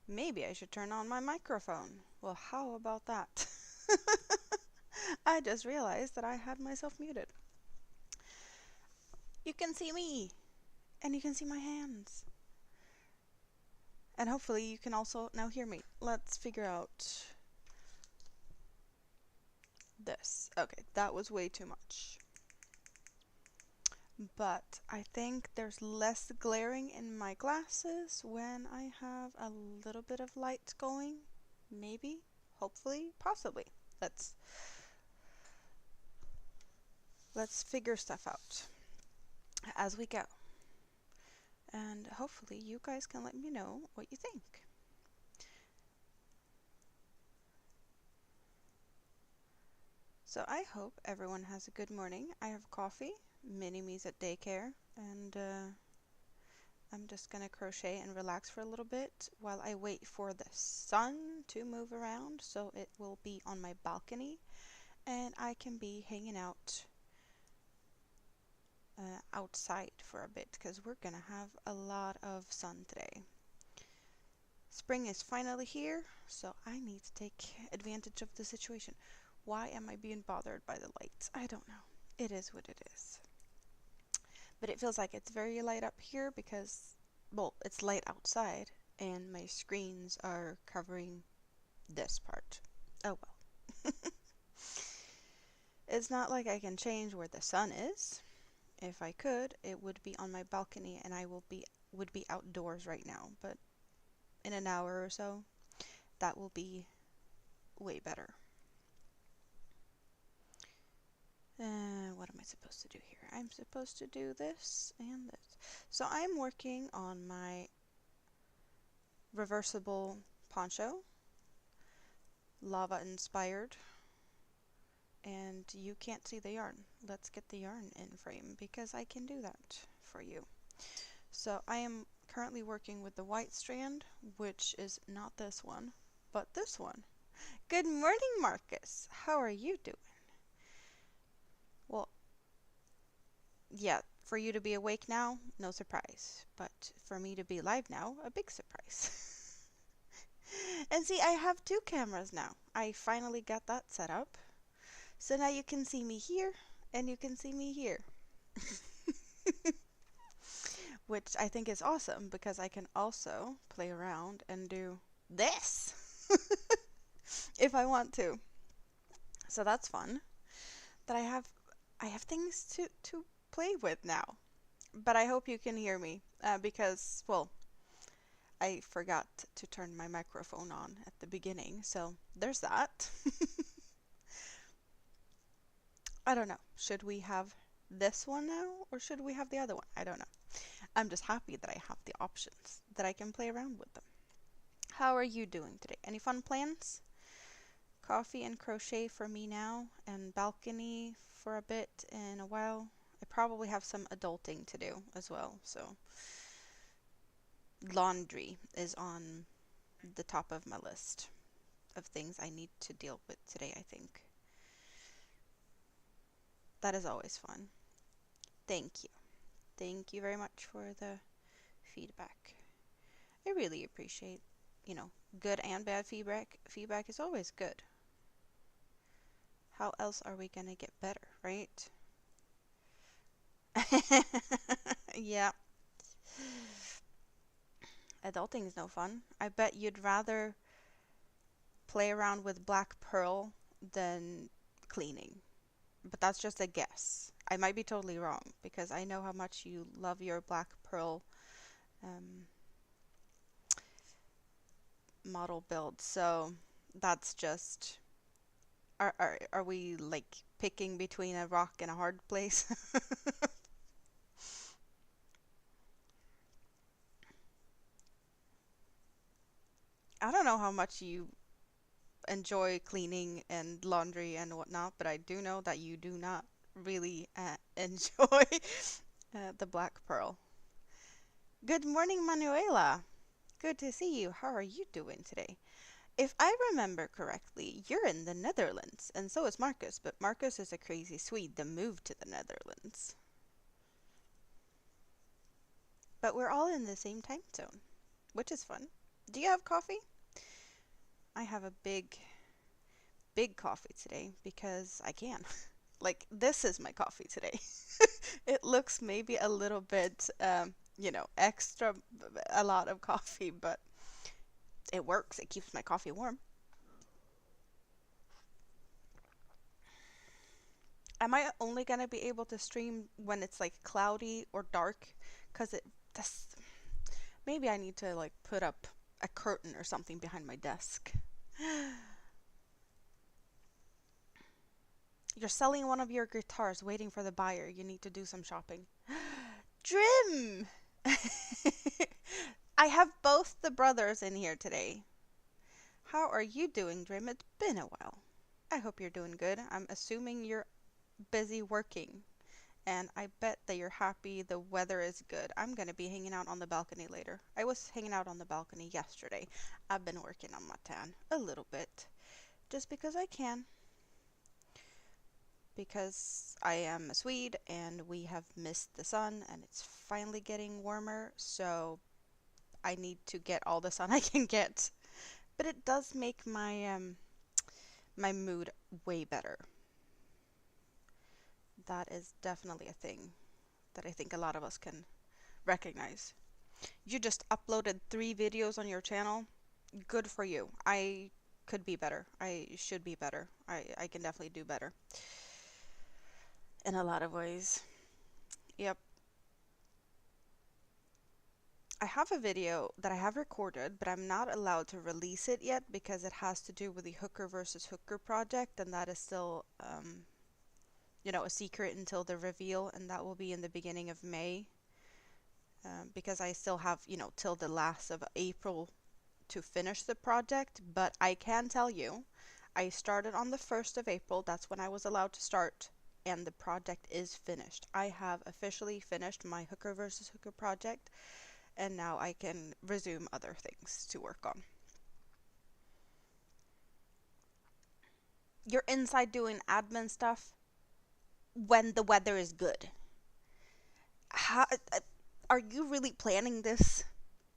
Maybe I should turn on my microphone. Well, how about that? I just realized that I had myself muted. You can see me, and you can see my hands. And hopefully you can also now hear me. Let's figure out this. Okay, that was way too much. But I think there's less glaring in my glasses when I have a little bit of light going. Maybe, hopefully, possibly. Let's figure stuff out as we go. And hopefully you guys can let me know what you think. So I hope everyone has a good morning. I have coffee, Mini-Me's at daycare, and I'm just gonna crochet and relax for a little bit while I wait for the sun to move around so it will be on my balcony and I can be hanging out outside for a bit because we're gonna have a lot of sun today. Spring is finally here, so I need to take advantage of the situation. Why am I being bothered by the lights? I don't know. It is what it is. But it feels like it's very light up here because, well, it's light outside and my screens are covering this part. Oh well. It's not like I can change where the sun is. If I could, it would be on my balcony and I would be outdoors right now, but in an hour or so, that will be way better. What am I supposed to do here? I'm supposed to do this and this. So I'm working on my reversible poncho, lava inspired, and you can't see the yarn. Let's get the yarn in frame because I can do that for you. So I am currently working with the white strand, which is not this one, but this one. Good morning, Marcus. How are you doing? Well, yeah, for you to be awake now, no surprise. But for me to be live now, a big surprise. And see, I have two cameras now. I finally got that set up. So now you can see me here, and you can see me here. Which I think is awesome, because I can also play around and do this if I want to. So that's fun. That I have things to play with now. But I hope you can hear me, because, well, I forgot to turn my microphone on at the beginning, so there's that. I don't know. Should we have this one now, or should we have the other one? I don't know. I'm just happy that I have the options, that I can play around with them. How are you doing today? Any fun plans? Coffee and crochet for me now, and balcony for a bit in a while. I probably have some adulting to do as well, so laundry is on the top of my list of things I need to deal with today, I think. That is always fun. Thank you. Thank you very much for the feedback. I really appreciate, good and bad feedback. Feedback is always good. How else are we gonna get better, right? Yeah. Adulting is no fun. I bet you'd rather play around with black pearl than cleaning. But that's just a guess. I might be totally wrong because I know how much you love your black pearl um, model build. So that's just. Are we like picking between a rock and a hard place? I don't know how much you enjoy cleaning and laundry and whatnot, but I do know that you do not really enjoy the black pearl. Good morning, Manuela. Good to see you. How are you doing today? If I remember correctly, you're in the Netherlands, and so is Marcus, but Marcus is a crazy Swede that moved to the Netherlands. But we're all in the same time zone, which is fun. Do you have coffee? I have a big coffee today because I can. Like, this is my coffee today. It looks maybe a little bit, extra, a lot of coffee, but it works. It keeps my coffee warm. Am I only gonna be able to stream when it's like cloudy or dark? Cause this, maybe I need to like put up a curtain or something behind my desk. You're selling one of your guitars, waiting for the buyer. You need to do some shopping. Drim! I have both the brothers in here today. How are you doing, Drim? It's been a while. I hope you're doing good. I'm assuming you're busy working, and I bet that you're happy the weather is good. I'm gonna be hanging out on the balcony later. I was hanging out on the balcony yesterday. I've been working on my tan a little bit, just because I can. Because I am a Swede and we have missed the sun and it's finally getting warmer, so I need to get all the sun I can get. But it does make my mood way better. That is definitely a thing that I think a lot of us can recognize. You just uploaded 3 videos on your channel. Good for you. I could be better. I should be better. I can definitely do better in a lot of ways. Yep. I have a video that I have recorded, but I'm not allowed to release it yet because it has to do with the Hooker versus Hooker project, and that is still, a secret until the reveal, and that will be in the beginning of May. Because I still have, till the last of April to finish the project, but I can tell you, I started on the 1st of April, that's when I was allowed to start, and the project is finished. I have officially finished my Hooker versus Hooker project, and now I can resume other things to work on. You're inside doing admin stuff when the weather is good. How, are you really planning this?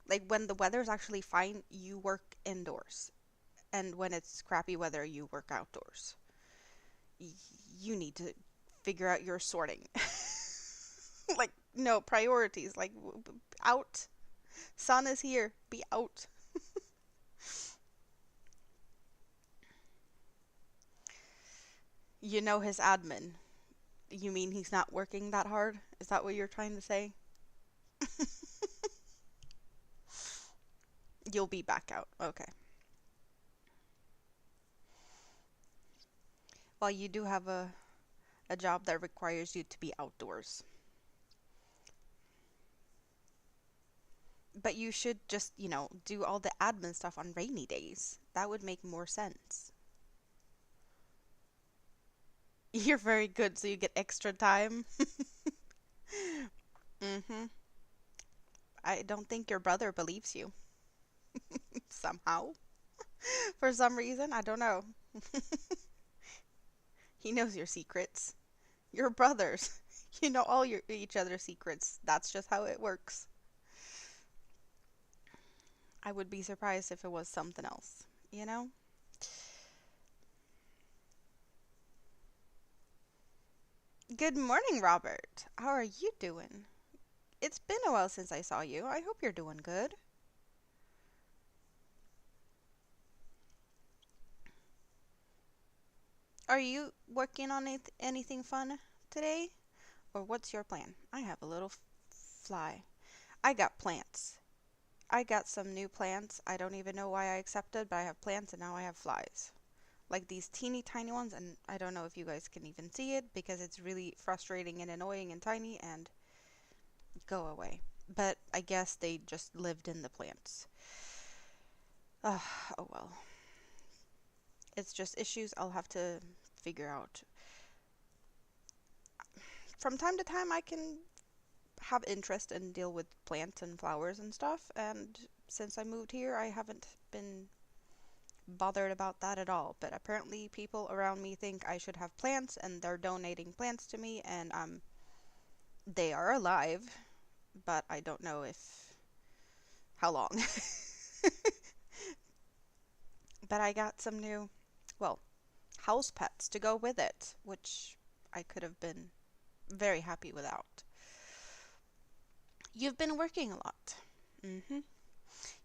Like, when the weather is actually fine, you work indoors, and when it's crappy weather, you work outdoors. You need to figure out your sorting. Like, no, priorities. Like, out. Sun is here. Be out. You know his admin. You mean he's not working that hard? Is that what you're trying to say? You'll be back out. Okay. Well, you do have a job that requires you to be outdoors. But you should just, do all the admin stuff on rainy days. That would make more sense. You're very good, so you get extra time. Mm-hmm. I don't think your brother believes you. Somehow. For some reason, I don't know. He knows your secrets. You're brothers. You know all each other's secrets. That's just how it works. I would be surprised if it was something else, you know? Good morning, Robert. How are you doing? It's been a while since I saw you. I hope you're doing good. Are you working on anything fun today? Or what's your plan? I have a little fly. I got plants. I got some new plants. I don't even know why I accepted, but I have plants and now I have flies. Like these teeny tiny ones, and I don't know if you guys can even see it because it's really frustrating and annoying and tiny and go away. But I guess they just lived in the plants. Oh well. It's just issues I'll have to figure out. From time to time, I can have interest and deal with plants and flowers and stuff, and since I moved here, I haven't been bothered about that at all. But apparently, people around me think I should have plants, and they're donating plants to me, and they are alive, but I don't know if how long. but I got some new, well, house pets to go with it, which I could have been very happy without. You've been working a lot. Mm-hmm.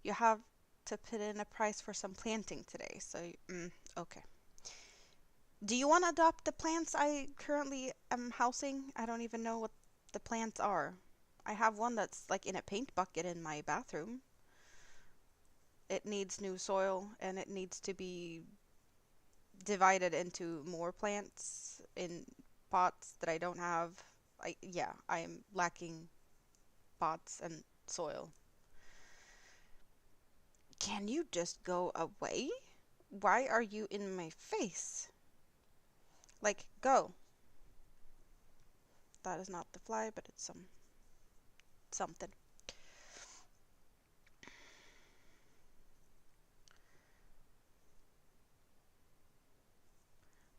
You have to put in a price for some planting today, so okay. Do you want to adopt the plants I currently am housing? I don't even know what the plants are. I have one that's like in a paint bucket in my bathroom. It needs new soil and it needs to be divided into more plants in pots that I don't have. Yeah, I am lacking pots and soil. Can you just go away? Why are you in my face? Like, go. That is not the fly, but it's something.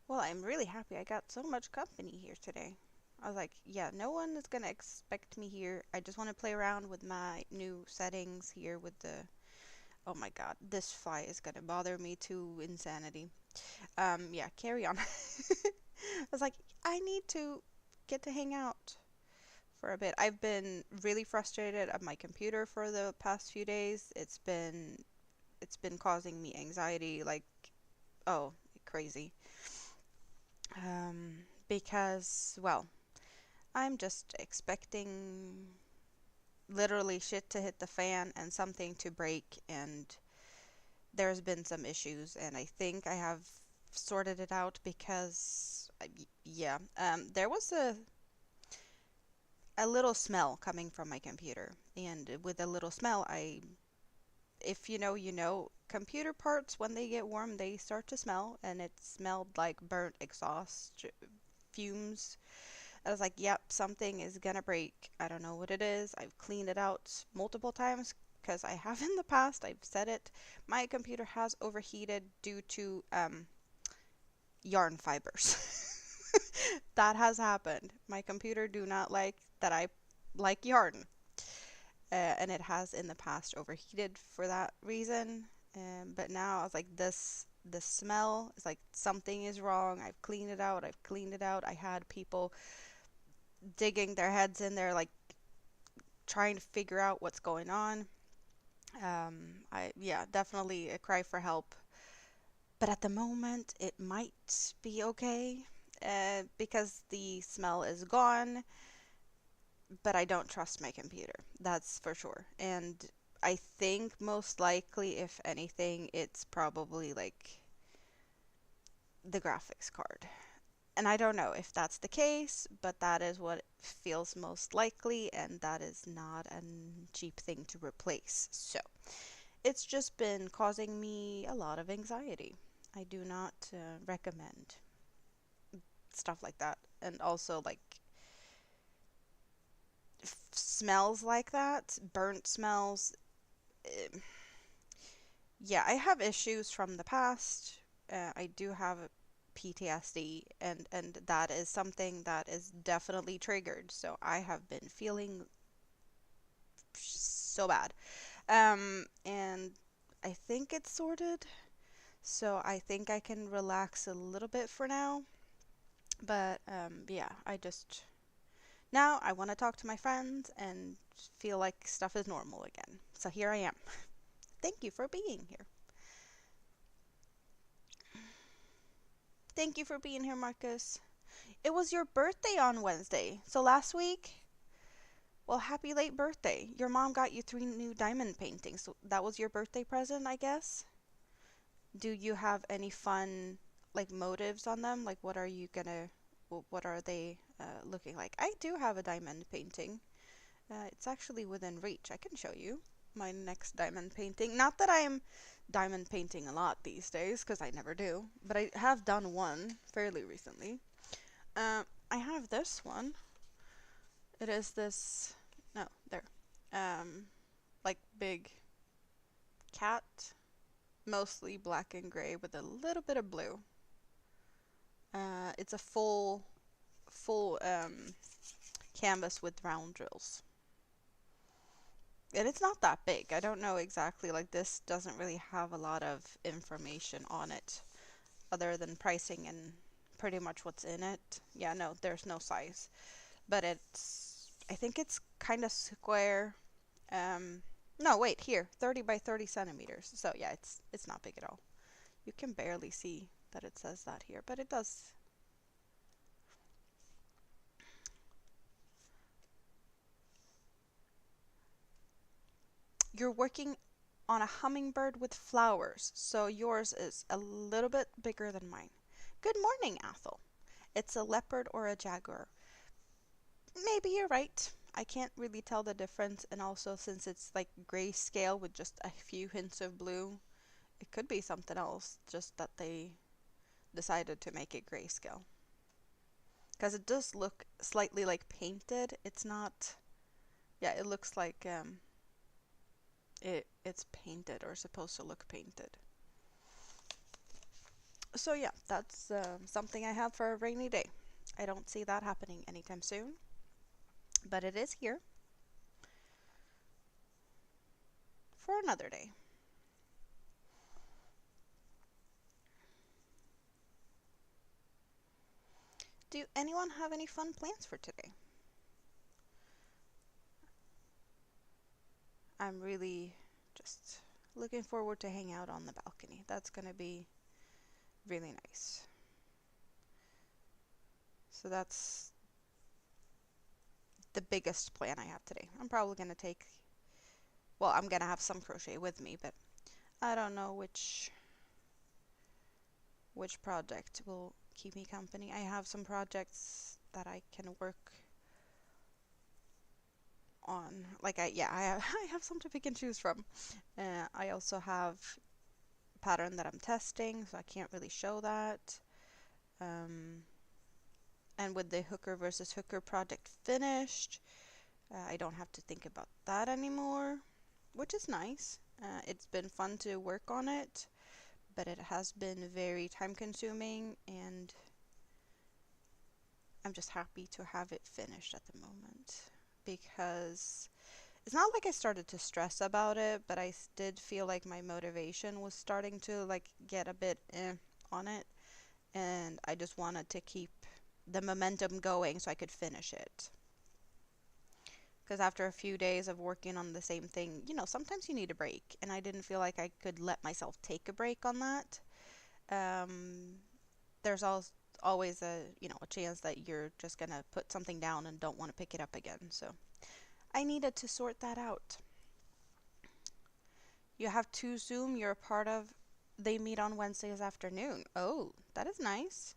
Well, I'm really happy I got so much company here today. I was like, yeah, no one is gonna expect me here. I just want to play around with my new settings here with the... Oh my god, this fly is gonna bother me to insanity. Yeah, carry on. I was like, I need to get to hang out for a bit. I've been really frustrated at my computer for the past few days. It's been causing me anxiety, like, oh, crazy. Because, well, I'm just expecting literally shit to hit the fan and something to break, and there's been some issues, and I think I have sorted it out because, yeah, there was a little smell coming from my computer, and with a little smell, if you know, you know, computer parts when they get warm, they start to smell, and it smelled like burnt exhaust fumes. I was like, yep, something is gonna break. I don't know what it is. I've cleaned it out multiple times because I have in the past. I've said it. My computer has overheated due to yarn fibers. That has happened. My computer do not like that I like yarn. And it has in the past overheated for that reason. But now I was like, this smell is like something is wrong. I've cleaned it out. I've cleaned it out. I had people digging their heads in there, like trying to figure out what's going on. Yeah, definitely a cry for help. But at the moment, it might be okay because the smell is gone. But I don't trust my computer. That's for sure. And I think most likely, if anything, it's probably like the graphics card. And I don't know if that's the case, but that is what feels most likely, and that is not a cheap thing to replace. So it's just been causing me a lot of anxiety. I do not recommend stuff like that. And also, like, smells like that, burnt smells. eh, Yeah, I have issues from the past. I do have PTSD, and that is something that is definitely triggered. So I have been feeling so bad. And I think it's sorted. So I think I can relax a little bit for now. But yeah, now I want to talk to my friends and feel like stuff is normal again. So here I am. Thank you for being here. Thank you for being here, Marcus. It was your birthday on Wednesday, so last week? Well, happy late birthday. Your mom got you 3 new diamond paintings, so that was your birthday present, I guess? Do you have any fun, like, motives on them? Like, what are they looking like? I do have a diamond painting. It's actually within reach. I can show you my next diamond painting. Not that I'm diamond painting a lot these days, because I never do, but I have done one fairly recently. I have this one. It is this, no, there, like big cat, mostly black and gray with a little bit of blue. It's a full canvas with round drills. And it's not that big. I don't know exactly, like this doesn't really have a lot of information on it other than pricing and pretty much what's in it. Yeah, no, there's no size. But I think it's kind of square. No, wait, here, 30 by 30 centimeters. So yeah, it's not big at all. You can barely see that it says that here, but it does. You're working on a hummingbird with flowers, so yours is a little bit bigger than mine. Good morning, Athel. It's a leopard or a jaguar. Maybe you're right. I can't really tell the difference, and also since it's like grayscale with just a few hints of blue, it could be something else, just that they decided to make it grayscale. Because it does look slightly like painted. It's not, yeah, it looks like it's painted or supposed to look painted. So yeah, that's something I have for a rainy day. I don't see that happening anytime soon, but it is here for another day. Do anyone have any fun plans for today? I'm really just looking forward to hang out on the balcony. That's gonna be really nice. So that's the biggest plan I have today. I'm probably gonna I'm gonna have some crochet with me, but I don't know which project will keep me company. I have some projects that I can work on. I have some to pick and choose from. I also have a pattern that I'm testing, so I can't really show that. And with the hooker versus hooker project finished, I don't have to think about that anymore, which is nice. It's been fun to work on it, but it has been very time consuming, and I'm just happy to have it finished at the moment, because it's not like I started to stress about it, but I did feel like my motivation was starting to like get a bit on it, and I just wanted to keep the momentum going so I could finish it. Because after a few days of working on the same thing, sometimes you need a break, and I didn't feel like I could let myself take a break on that. Um, there's always a chance that you're just gonna put something down and don't want to pick it up again. So I needed to sort that out. You have two Zoom you're a part of. They meet on Wednesdays afternoon. Oh, that is nice.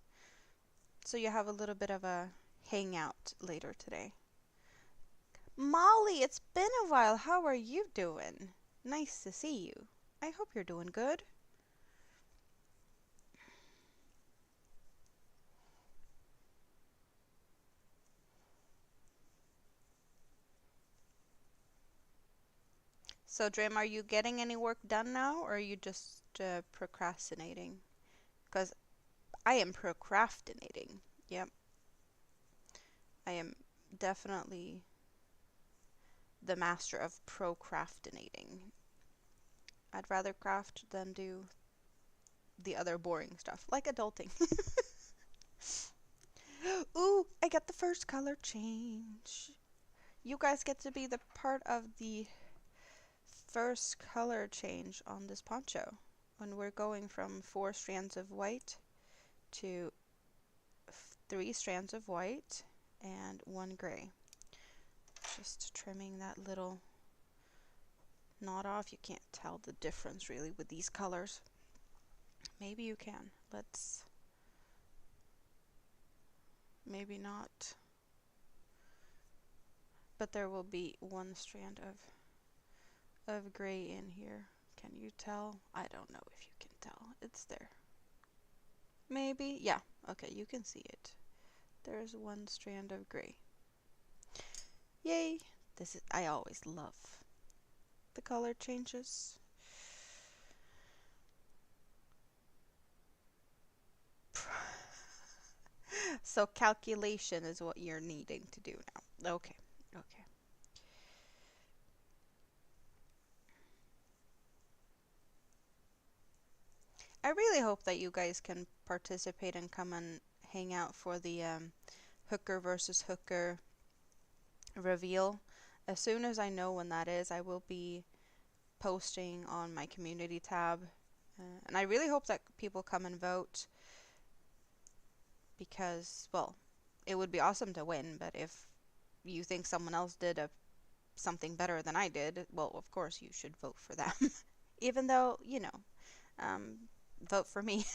So you have a little bit of a hangout later today. Molly, it's been a while. How are you doing? Nice to see you. I hope you're doing good. So, Dream, are you getting any work done now, or are you just procrastinating? Because I am procrastinating. Yep, I am definitely the master of procrastinating. I'd rather craft than do the other boring stuff, like adulting. Ooh, I got the first color change. You guys get to be the part of the first color change on this poncho when we're going from 4 strands of white to 3 strands of white and 1 gray. Just trimming that little knot off. You can't tell the difference really with these colors. Maybe you can. Maybe not. But there will be 1 strand of gray in here. Can you tell? I don't know if you can tell. It's there. Maybe? Yeah. Okay, you can see it. There's 1 strand of gray. Yay! I always love the color changes. So calculation is what you're needing to do now. Okay, okay. I really hope that you guys can participate and come and hang out for the hooker versus hooker reveal. As soon as I know when that is, I will be posting on my community tab. And I really hope that people come and vote because, well, it would be awesome to win, but if you think someone else did something better than I did, well, of course you should vote for them. Even though, um, vote for me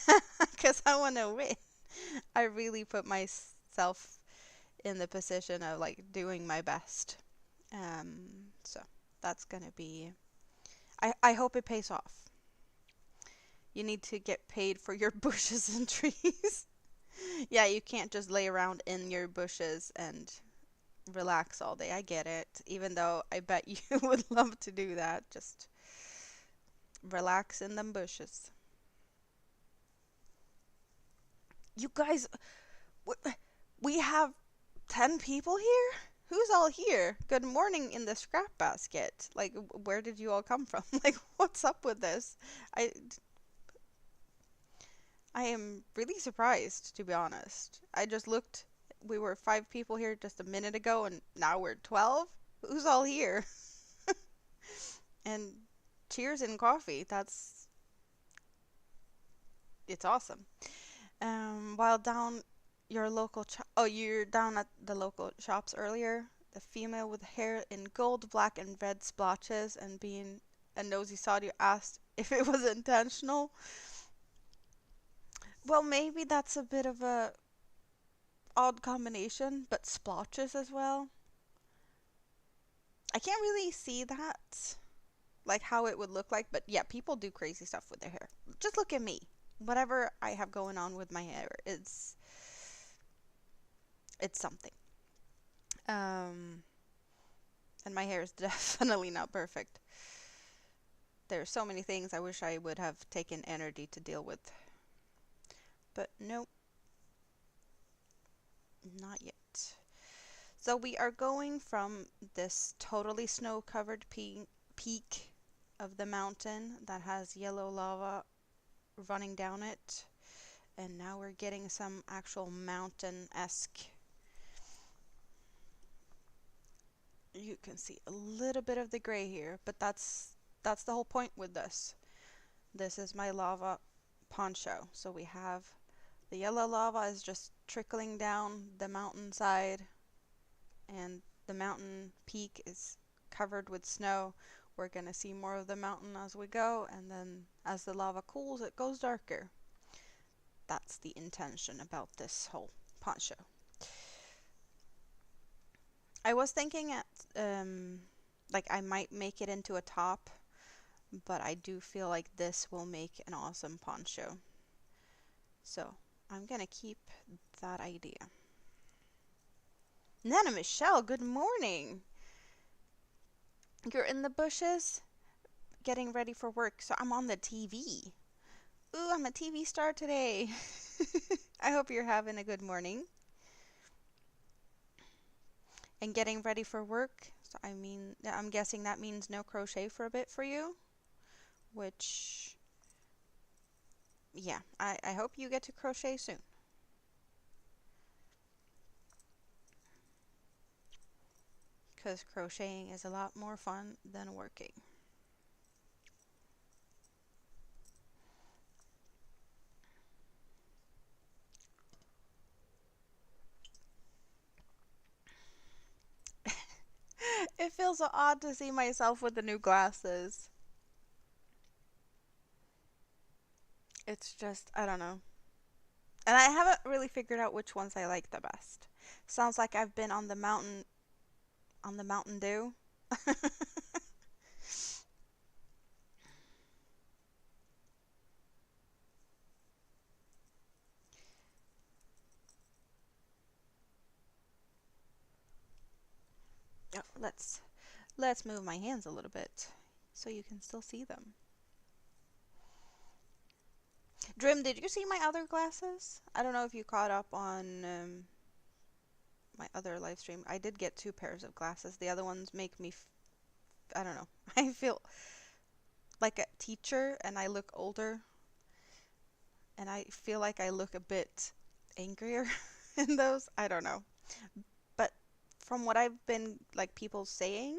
because I want to win. I really put myself in the position of like doing my best. So that's gonna be. I hope it pays off. You need to get paid for your bushes and trees. Yeah, you can't just lay around in your bushes and relax all day. I get it. Even though I bet you would love to do that. Just relax in them bushes. You guys, we have 10 people here? Who's all here? Good morning in the scrap basket. Like, where did you all come from? Like, what's up with this? I I am really surprised, to be honest. I just looked, we were 5 people here just a minute ago, and now we're 12? Who's all here? And cheers and coffee. It's awesome. While down your local oh, you're down at the local shops earlier. The female with hair in gold, black, and red splotches, and being a nosy sod, you asked if it was intentional. Well, maybe that's a bit of a odd combination, but splotches as well. I can't really see that, like how it would look like, but yeah, people do crazy stuff with their hair. Just look at me. Whatever I have going on with my hair, it's something. Um, and my hair is definitely not perfect. There are so many things I wish I would have taken energy to deal with. But nope, not yet. So we are going from this totally snow-covered peak of the mountain that has yellow lava running down it. And now we're getting some actual mountain-esque. You can see a little bit of the gray here, but that's the whole point with this. This is my lava poncho. So we have the yellow lava is just trickling down the mountainside, and the mountain peak is covered with snow. We're going to see more of the mountain as we go, and then as the lava cools, it goes darker. That's the intention about this whole poncho. I was thinking like I might make it into a top, but I do feel like this will make an awesome poncho. So I'm gonna keep that idea. Nana Michelle, good morning. You're in the bushes getting ready for work, so I'm on the TV. Ooh, I'm a TV star today. I hope you're having a good morning. And getting ready for work, so I mean, I'm guessing that means no crochet for a bit for you, which, yeah, I hope you get to crochet soon. Because crocheting is a lot more fun than working. It feels so odd to see myself with the new glasses. It's just, I don't know. And I haven't really figured out which ones I like the best. Sounds like I've been on the Mountain Dew. Oh, let's move my hands a little bit so you can still see them. Drim, did you see my other glasses? I don't know if you caught up on my other live stream. I did get 2 pairs of glasses. The other ones make me, I don't know. I feel like a teacher and I look older. and I feel like I look a bit angrier in those. I don't know. But from what I've been like people saying,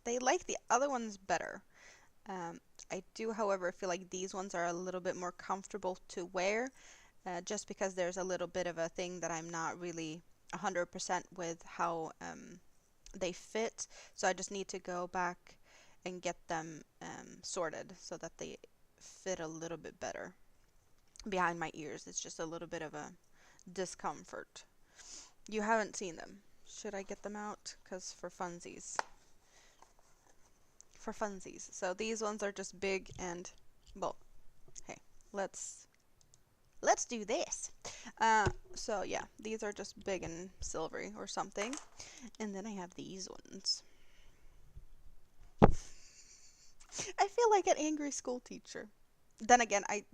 they like the other ones better. Um, I do, however, feel like these ones are a little bit more comfortable to wear, just because there's a little bit of a thing that I'm not really 100% with how they fit. So I just need to go back and get them sorted so that they fit a little bit better. Behind my ears, it's just a little bit of a discomfort. You haven't seen them. Should I get them out? Because for funsies. For funsies. So these ones are just big and, well, hey, let's do this. So yeah, these are just big and silvery or something. And then I have these ones. I feel like an angry school teacher. Then again, I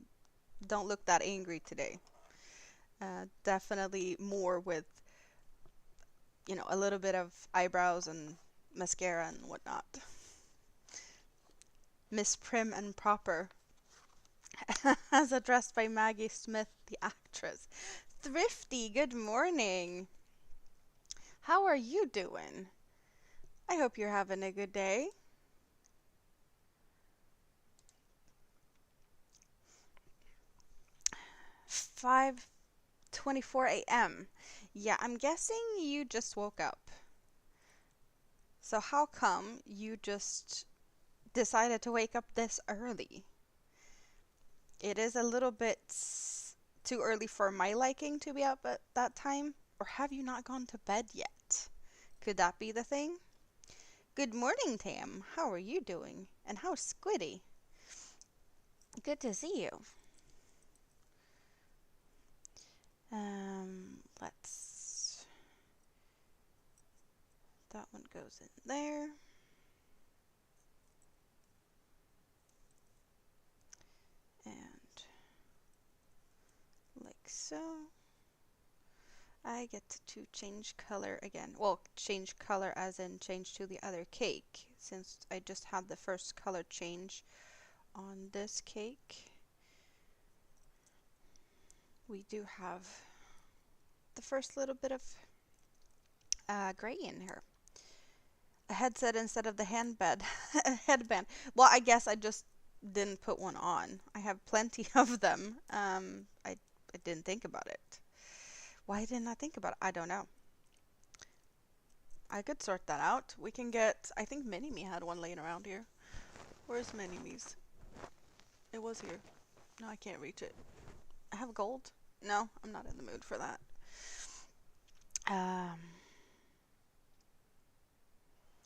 don't look that angry today. Definitely more with, a little bit of eyebrows and mascara and whatnot. Miss Prim and Proper, as addressed by Maggie Smith, the actress. Thrifty, good morning. How are you doing? I hope you're having a good day. 5:24 a.m. Yeah, I'm guessing you just woke up. So how come you just decided to wake up this early? It is a little bit too early for my liking to be up at that time. Or have you not gone to bed yet? Could that be the thing? Good morning, Tam. How are you doing? And how's Squiddy? Good to see you. Let's... That one goes in there. And like so. I get to change color again. Well, change color as in change to the other cake, since I just had the first color change on this cake. We do have the first little bit of gray in here. A headset instead of the headband. Well, I guess I just didn't put one on. I have plenty of them. I didn't think about it. Why didn't I think about it? I don't know. I could sort that out. We can get, I think Mini-Me had one laying around here. Where's Mini-Me's? It was here. No, I can't reach it. I have gold? No, I'm not in the mood for that.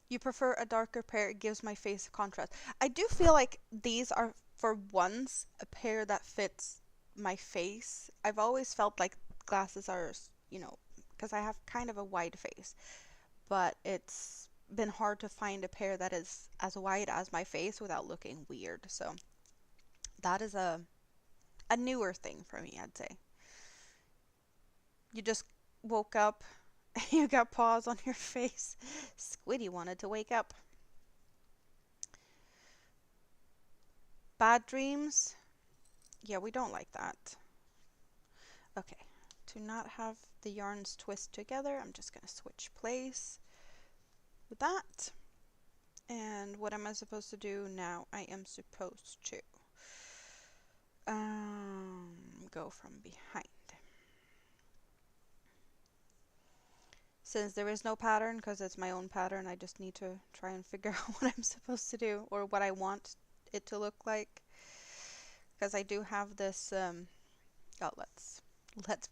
You prefer a darker pair, it gives my face contrast. I do feel like these are, for once, a pair that fits my face. I've always felt like glasses are, because I have kind of a wide face. But it's been hard to find a pair that is as wide as my face without looking weird. So that is a newer thing for me, I'd say. You just woke up, you got paws on your face. Squiddy wanted to wake up. Bad dreams? Yeah, we don't like that. Okay, to not have the yarns twist together, I'm just going to switch place with that. And what am I supposed to do now? I am supposed to go from behind. Since there is no pattern, because it's my own pattern, I just need to try and figure out what I'm supposed to do or what I want it to look like. Because I do have this, oh, let's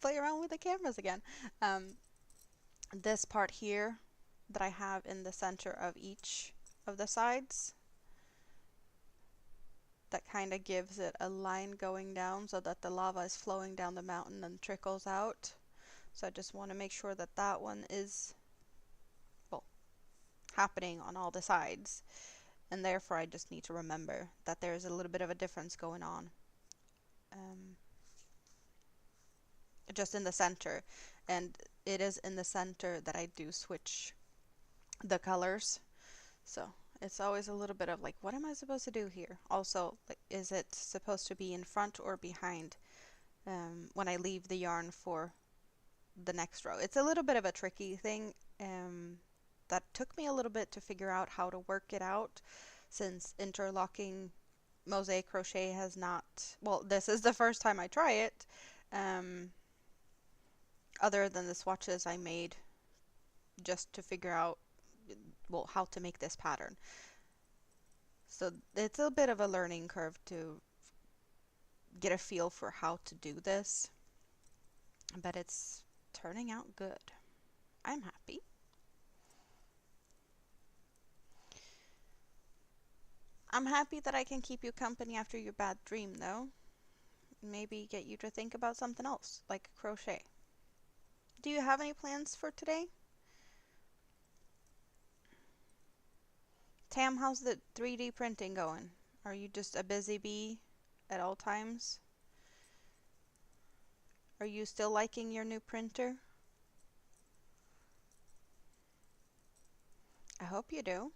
play around with the cameras again. This part here that I have in the center of each of the sides, that kind of gives it a line going down so that the lava is flowing down the mountain and trickles out. So I just want to make sure that that one is, well, happening on all the sides. And therefore I just need to remember that there is a little bit of a difference going on. Just in the center. And it is in the center that I do switch the colors. So it's always a little bit of like, what am I supposed to do here? Also, like, is it supposed to be in front or behind when I leave the yarn for the next row. It's a little bit of a tricky thing. That took me a little bit to figure out how to work it out, since interlocking mosaic crochet has not, well, this is the first time I try it, other than the swatches I made just to figure out, well, how to make this pattern. So it's a bit of a learning curve to get a feel for how to do this, but it's turning out good. I'm happy. I'm happy that I can keep you company after your bad dream, though. Maybe get you to think about something else, like crochet. Do you have any plans for today? Tam, how's the 3D printing going? Are you just a busy bee at all times? Are you still liking your new printer? I hope you do.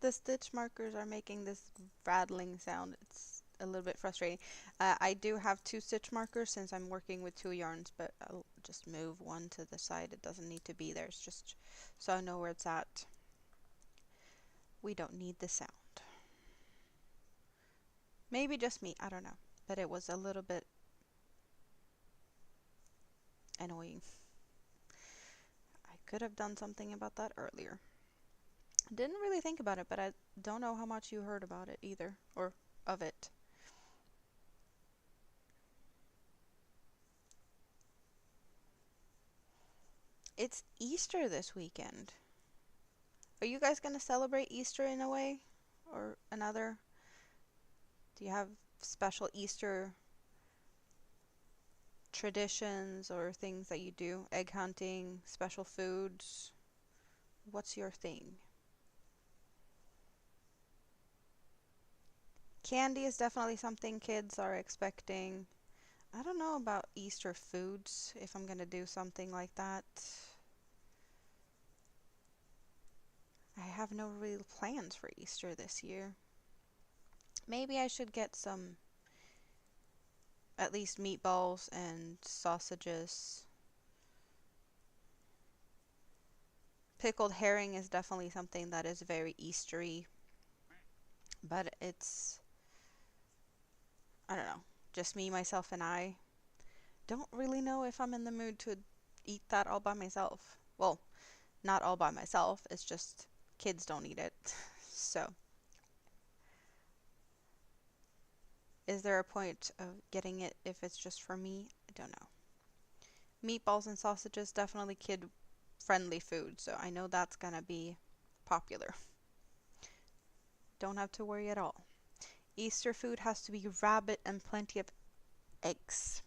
The stitch markers are making this rattling sound. It's a little bit frustrating. I do have two stitch markers since I'm working with two yarns, but I'll just move one to the side. It doesn't need to be there. It's just so I know where it's at. We don't need the sound. Maybe just me, I don't know. But it was a little bit annoying. I could have done something about that earlier. Didn't really think about it, but I don't know how much you heard about it either, or of it. It's Easter this weekend. Are you guys going to celebrate Easter in a way or another? Do you have special Easter traditions or things that you do? Egg hunting, special foods? What's your thing? Candy is definitely something kids are expecting. I don't know about Easter foods, if I'm gonna do something like that. I have no real plans for Easter this year. Maybe I should get some, at least meatballs and sausages. Pickled herring is definitely something that is very Eastery, but it's, I don't know, just me, myself, and I. Don't really know if I'm in the mood to eat that all by myself. Well, not all by myself, it's just kids don't eat it. So, is there a point of getting it if it's just for me? I don't know. Meatballs and sausages, definitely kid friendly food, so I know that's gonna be popular. Don't have to worry at all. Easter food has to be rabbit and plenty of eggs.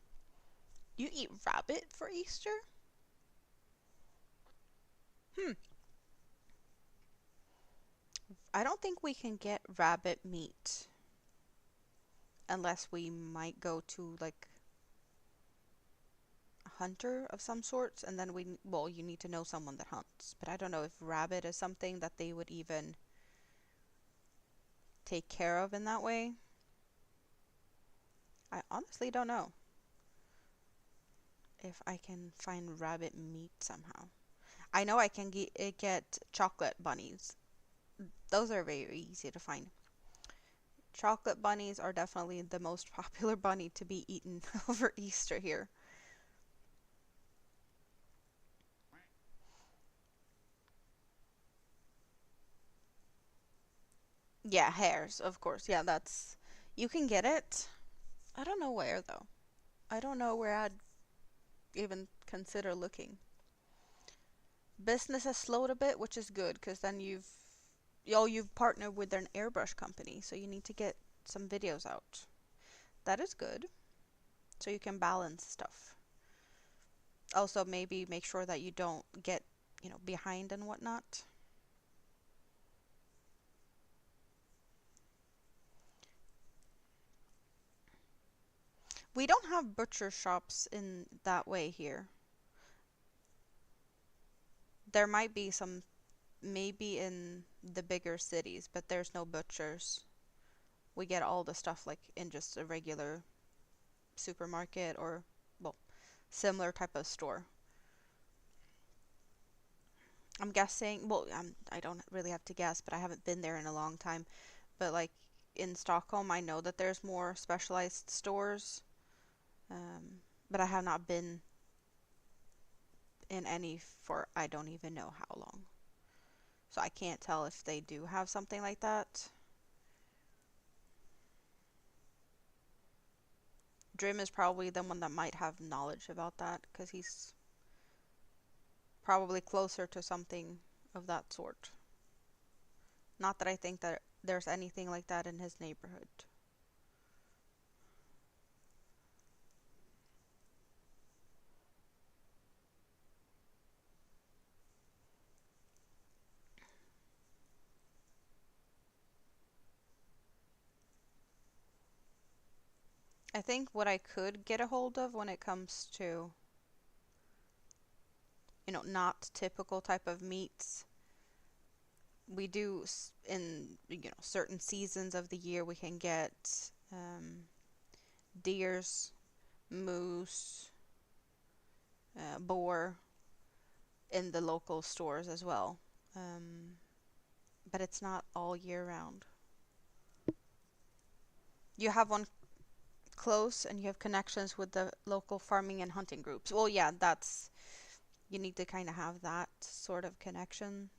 You eat rabbit for Easter? I don't think we can get rabbit meat unless we might go to like a hunter of some sorts, and then well, you need to know someone that hunts. But I don't know if rabbit is something that they would even take care of in that way. I honestly don't know if I can find rabbit meat somehow. I know I can get chocolate bunnies. Those are very easy to find. Chocolate bunnies are definitely the most popular bunny to be eaten over Easter here. Yeah, hares, of course. Yeah, that's, you can get it. I don't know where though. I don't know where I'd even consider looking. Business has slowed a bit, which is good because then you've partnered with an airbrush company, so you need to get some videos out. That is good. So you can balance stuff. Also, maybe make sure that you don't get, behind and whatnot. We don't have butcher shops in that way here. There might be some, maybe in the bigger cities, but there's no butchers. We get all the stuff like in just a regular supermarket or, well, similar type of store. I'm guessing, well, I don't really have to guess, but I haven't been there in a long time. But like in Stockholm, I know that there's more specialized stores, um, but I have not been in any for I don't even know how long. So I can't tell if they do have something like that. Drim is probably the one that might have knowledge about that because he's probably closer to something of that sort. Not that I think that there's anything like that in his neighborhood. I think what I could get a hold of when it comes to, not typical type of meats, we do in, certain seasons of the year we can get deers, moose, boar in the local stores as well. But it's not all year round. You have one close and you have connections with the local farming and hunting groups. Well, yeah, you need to kind of have that sort of connection,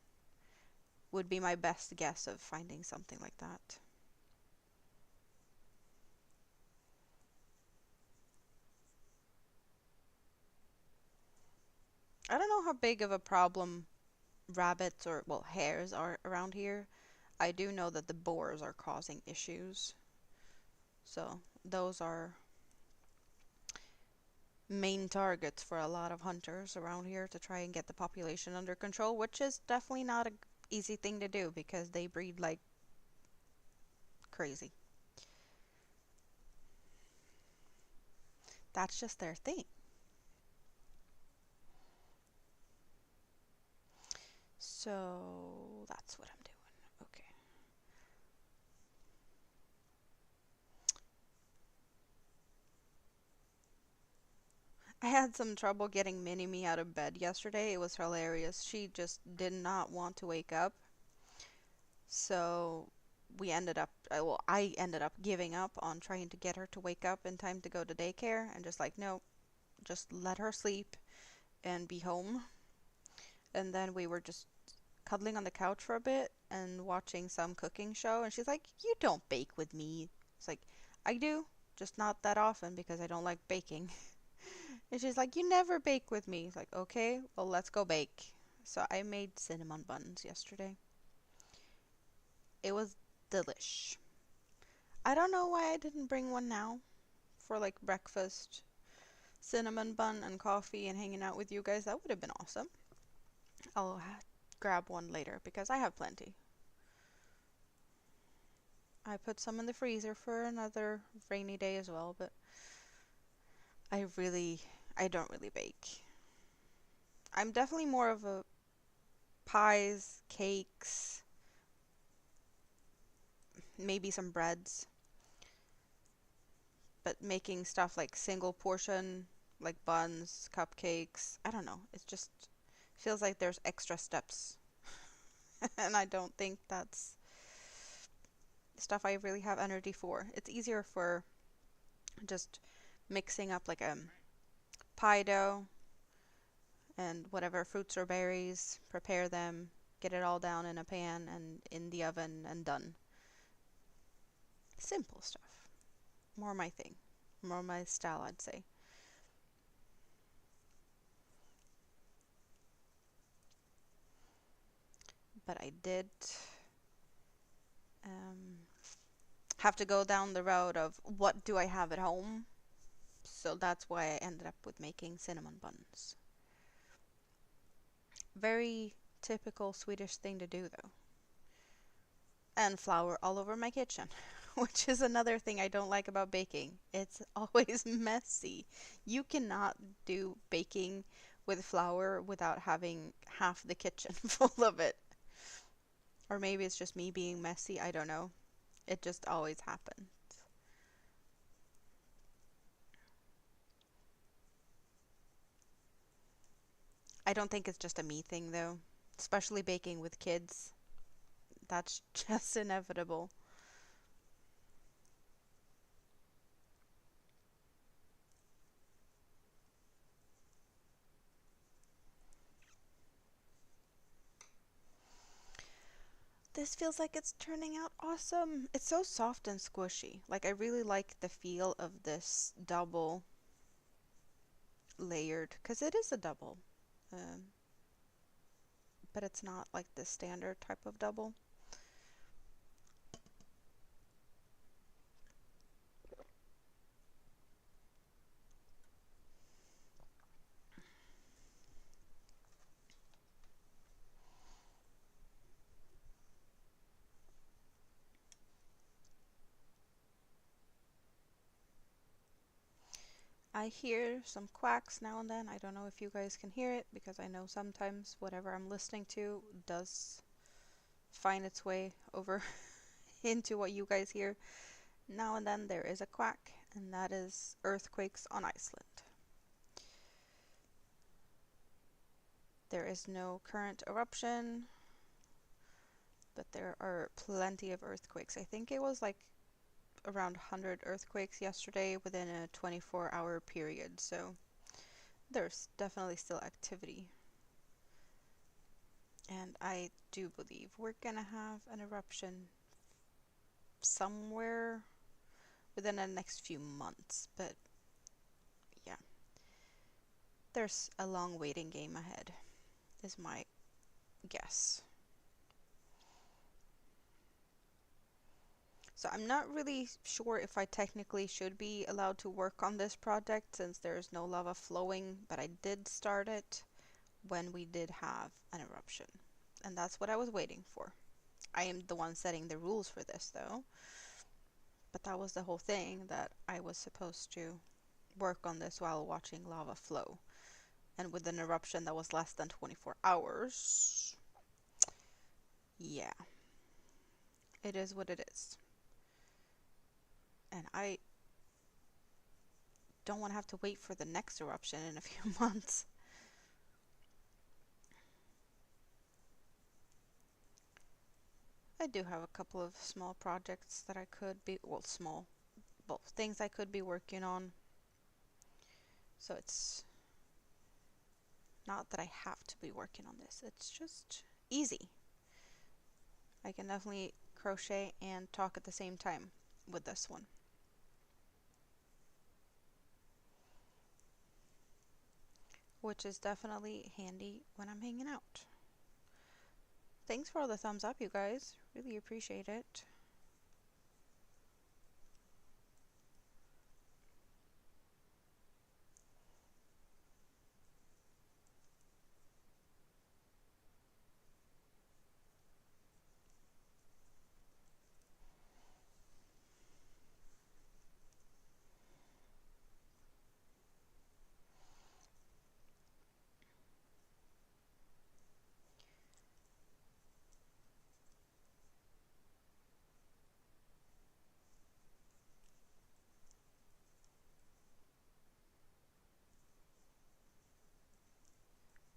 would be my best guess of finding something like that. I don't know how big of a problem rabbits or, well, hares are around here. I do know that the boars are causing issues. So those are main targets for a lot of hunters around here to try and get the population under control, which is definitely not an easy thing to do because they breed like crazy. That's just their thing. So that's what I'm doing. Okay. I had some trouble getting Mini Me out of bed yesterday. It was hilarious. She just did not want to wake up. So I ended up giving up on trying to get her to wake up in time to go to daycare and just like, no, just let her sleep and be home. And then we were just cuddling on the couch for a bit and watching some cooking show. And she's like, "You don't bake with me." It's like, "I do, just not that often because I don't like baking." And she's like, "You never bake with me." It's like, "Okay, well, let's go bake." So I made cinnamon buns yesterday. It was delish. I don't know why I didn't bring one now for like breakfast. Cinnamon bun and coffee and hanging out with you guys. That would have been awesome. I'll grab one later because I have plenty. I put some in the freezer for another rainy day as well, but I don't really bake. I'm definitely more of a pies, cakes, maybe some breads, but making stuff like single portion, like buns, cupcakes, I don't know. It just feels like there's extra steps. And I don't think that's stuff I really have energy for. It's easier for just mixing up like a pie dough and whatever fruits or berries, prepare them, get it all down in a pan and in the oven and done. Simple stuff. More my thing. More my style, I'd say. But I did um, have to go down the road of what do I have at home. So that's why I ended up with making cinnamon buns. Very typical Swedish thing to do, though. And flour all over my kitchen. which is another thing I don't like about baking. It's always messy. You cannot do baking with flour without having half the kitchen full of it. Or maybe it's just me being messy, I don't know. It just always happens. I don't think it's just a me thing though, especially baking with kids. That's just inevitable. This feels like it's turning out awesome. It's so soft and squishy. Like I really like the feel of this double layered, because it is a double. Um, but it's not like the standard type of double. I hear some quacks now and then. I don't know if you guys can hear it because I know sometimes whatever I'm listening to does find its way over into what you guys hear. Now and then there is a quack, and that is earthquakes on Iceland. There is no current eruption, but there are plenty of earthquakes. I think it was like around 100 earthquakes yesterday within a 24-hour period, so there's definitely still activity. And I do believe we're gonna have an eruption somewhere within the next few months, but yeah, there's a long waiting game ahead, is my guess. So I'm not really sure if I technically should be allowed to work on this project since there's no lava flowing, but I did start it when we did have an eruption. And that's what I was waiting for. I am the one setting the rules for this though. But that was the whole thing, that I was supposed to work on this while watching lava flow. And with an eruption that was less than 24 hours, yeah, it is what it is. And I don't want to have to wait for the next eruption in a few months. I do have a couple of small projects that I could be, well, small, well, things I could be working on. So it's not that I have to be working on this, it's just easy. I can definitely crochet and talk at the same time with this one. Which is definitely handy when I'm hanging out. Thanks for all the thumbs up, you guys. Really appreciate it.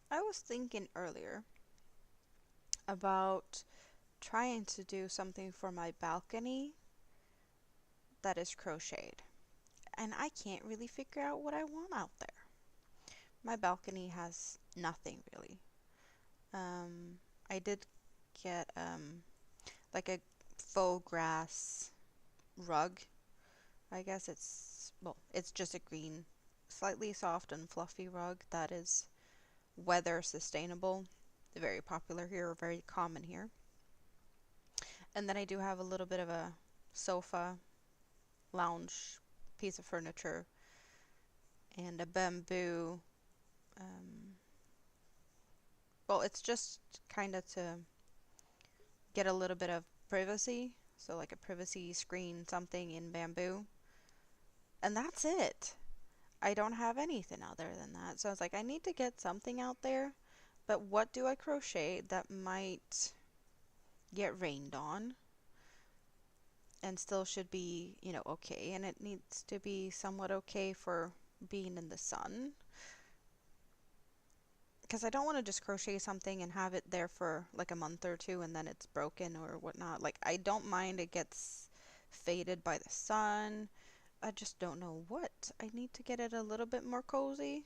I was thinking earlier about trying to do something for my balcony that is crocheted. And I can't really figure out what I want out there. My balcony has nothing really. Um, I did get like a faux grass rug. I guess it's, well, it's just a green, slightly soft and fluffy rug that is weather sustainable. Very popular here, very common here. And then I do have a little bit of a sofa, lounge piece of furniture, and a bamboo. Um, well, it's just kind of to get a little bit of privacy So like a privacy screen, something in bamboo. And that's it. I don't have anything other than that. So I was like, I need to get something out there. But what do I crochet that might get rained on and still should be, okay? And it needs to be somewhat okay for being in the sun. Because I don't want to just crochet something and have it there for like a month or two and then it's broken or whatnot. Like, I don't mind it gets faded by the sun. I just don't know what. I need to get it a little bit more cozy.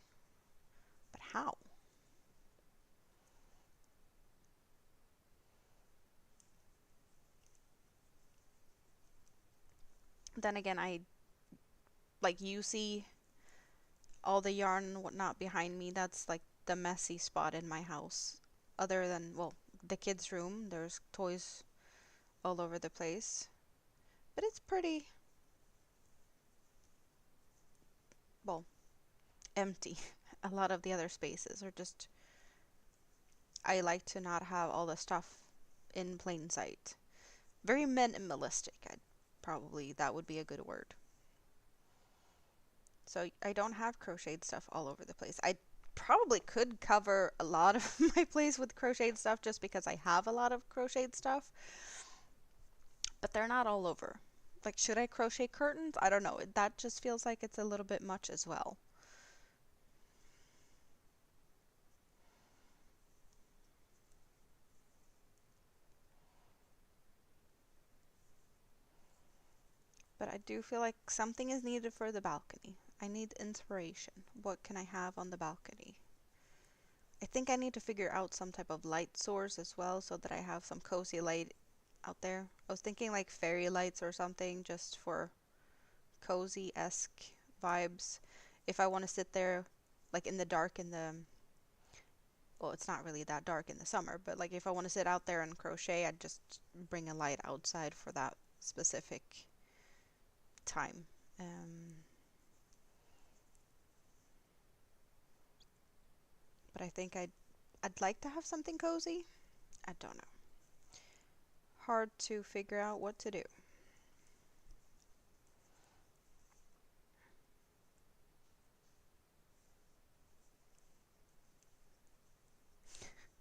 But how? Then again, you see all the yarn and whatnot behind me. That's like the messy spot in my house. Other than, well, the kids' room, there's toys all over the place. But it's pretty, well, empty. A lot of the other spaces are just, I like to not have all the stuff in plain sight. Very minimalistic. That would be a good word. So I don't have crocheted stuff all over the place. I probably could cover a lot of my place with crocheted stuff just because I have a lot of crocheted stuff, but they're not all over. Like, should I crochet curtains? I don't know. That just feels like it's a little bit much as well. But I do feel like something is needed for the balcony. I need inspiration. What can I have on the balcony? I think I need to figure out some type of light source as well so that I have some cozy light out there. I was thinking like fairy lights or something just for cozy-esque vibes. If I want to sit there like in the dark well, it's not really that dark in the summer, but like if I want to sit out there and crochet, I'd just bring a light outside for that specific time. But I think I'd like to have something cozy. I don't know. Hard to figure out what to do.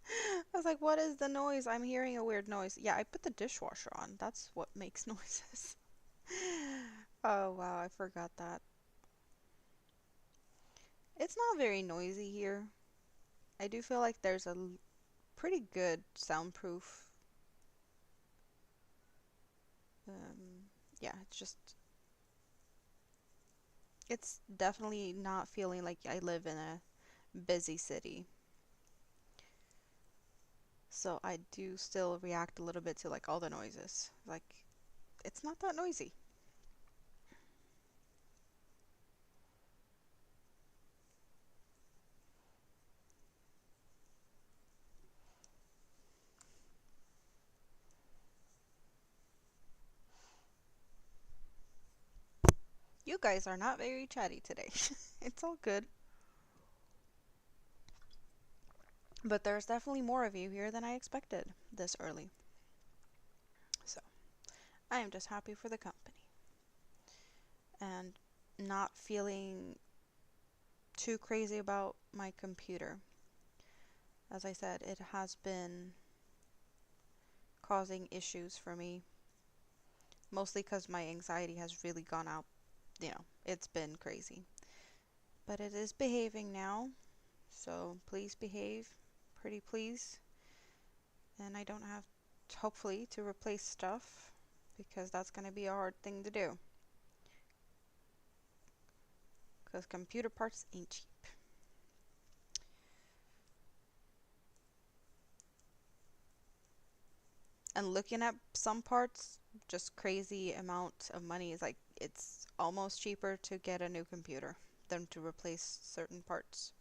I was like, what is the noise? I'm hearing a weird noise. Yeah, I put the dishwasher on. That's what makes noises. Oh, wow, I forgot that. It's not very noisy here. I do feel like there's a pretty good soundproof. Yeah, it's definitely not feeling like I live in a busy city. So I do still react a little bit to like all the noises. Like, it's not that noisy. You guys are not very chatty today. It's all good. But there's definitely more of you here than I expected this early. So I am just happy for the company. And not feeling too crazy about my computer. As I said, it has been causing issues for me. Mostly because my anxiety has really gone out. It's been crazy. But it is behaving now. So please behave. Pretty please. And I don't have, hopefully, to replace stuff. Because that's going to be a hard thing to do. Because computer parts ain't cheap. And looking at some parts, just crazy amount of money. Is like, it's almost cheaper to get a new computer than to replace certain parts.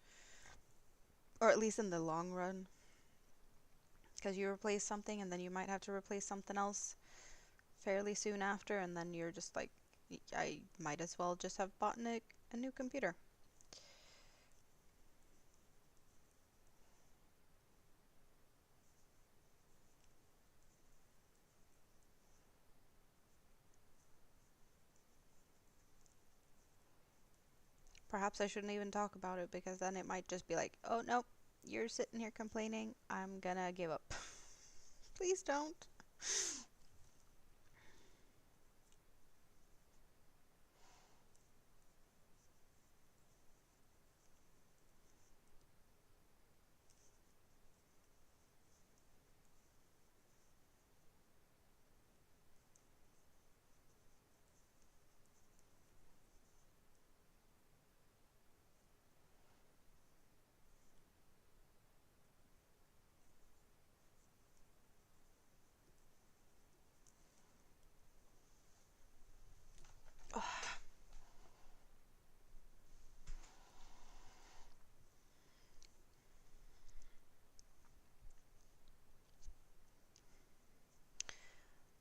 Or at least in the long run. Because you replace something and then you might have to replace something else fairly soon after, and then you're just like, I might as well just have bought a new computer. Perhaps I shouldn't even talk about it because then it might just be like, oh no, you're sitting here complaining. I'm gonna give up. Please don't.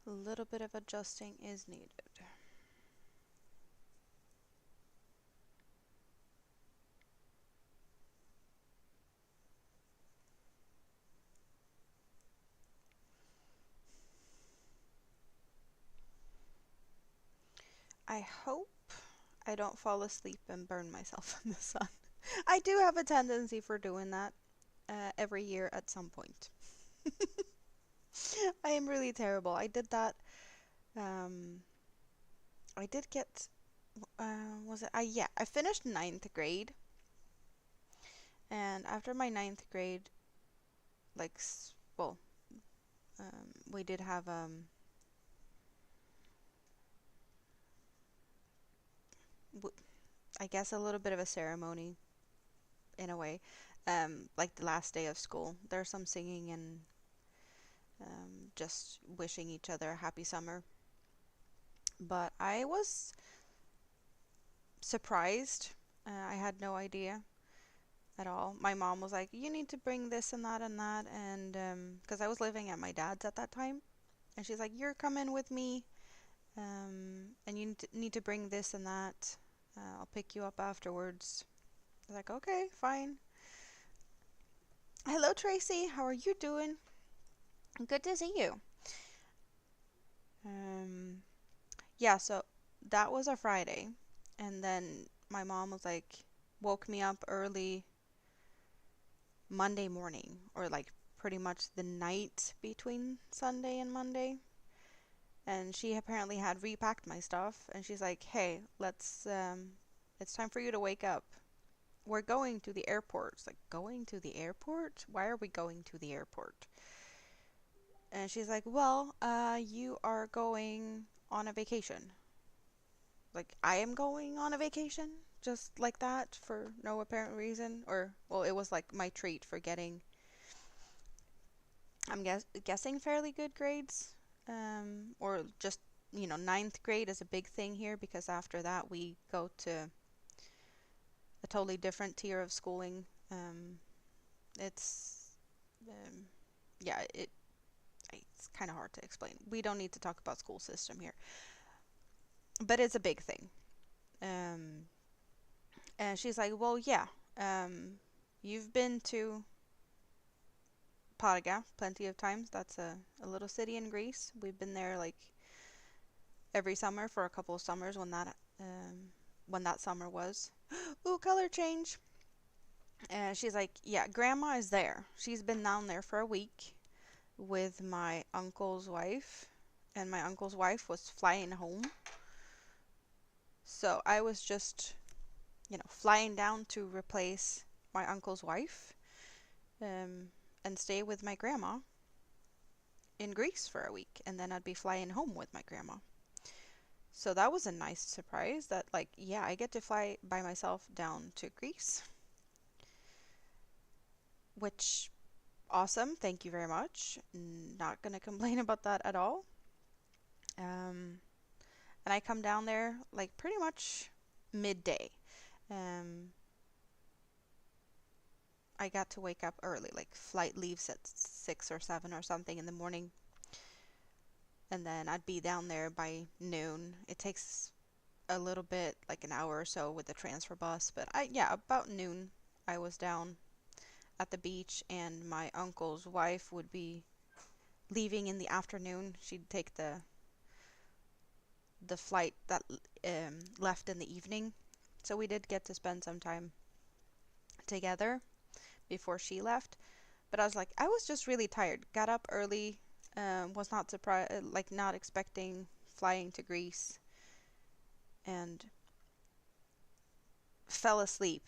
A little bit of adjusting is needed. I hope I don't fall asleep and burn myself in the sun. I do have a tendency for doing that every year at some point. I am really terrible. I did that. Um, I did get. Was it? Yeah, I finished ninth grade, and after my ninth grade, like, well, we did have I guess a little bit of a ceremony in a way, like the last day of school. There's some singing and just wishing each other a happy summer. But I was surprised. I had no idea at all. My mom was like, "You need to bring this and that and that," and because I was living at my dad's at that time, and she's like, "You're coming with me, and you need to bring this and that. I'll pick you up afterwards." I was like, "Okay, fine." Hello, Tracy. How are you doing? Good to see you. Um, yeah, so that was a Friday, and then my mom was like, woke me up early Monday morning, or like pretty much the night between Sunday and Monday. And she apparently had repacked my stuff, and she's like, "Hey, it's time for you to wake up. We're going to the airport." It's like, "Going to the airport? Why are we going to the airport?" And she's like, "Well, you are going on a vacation." Like, I am going on a vacation? Just like that for no apparent reason? Or, well, it was like my treat for getting, I'm guessing fairly good grades. Or just, ninth grade is a big thing here because after that we go to a totally different tier of schooling. It's, um, yeah, it's kind of hard to explain. We don't need to talk about school system here, but it's a big thing. Um, and she's like, "Well, yeah, you've been to Parga plenty of times. That's a little city in Greece. We've been there like every summer for a couple of summers when that summer was." Ooh, color change. And she's like, "Yeah, Grandma is there. She's been down there for a week with my uncle's wife, and my uncle's wife was flying home. So I was just, flying down to replace my uncle's wife, um, and stay with my grandma in Greece for a week, and then I'd be flying home with my grandma." So that was a nice surprise that, like, yeah, I get to fly by myself down to Greece, which, awesome. Thank you very much. Not gonna complain about that at all. Um, and I come down there like pretty much midday. Um, I got to wake up early, like flight leaves at 6 or 7 or something in the morning, and then I'd be down there by noon. It takes a little bit, like an hour or so with the transfer bus, but yeah, about noon I was down at the beach, and my uncle's wife would be leaving in the afternoon. She'd take the flight that left in the evening, So we did get to spend some time together before she left. But I was like, I was just really tired. Got up early, was not surprised, like not expecting flying to Greece, and fell asleep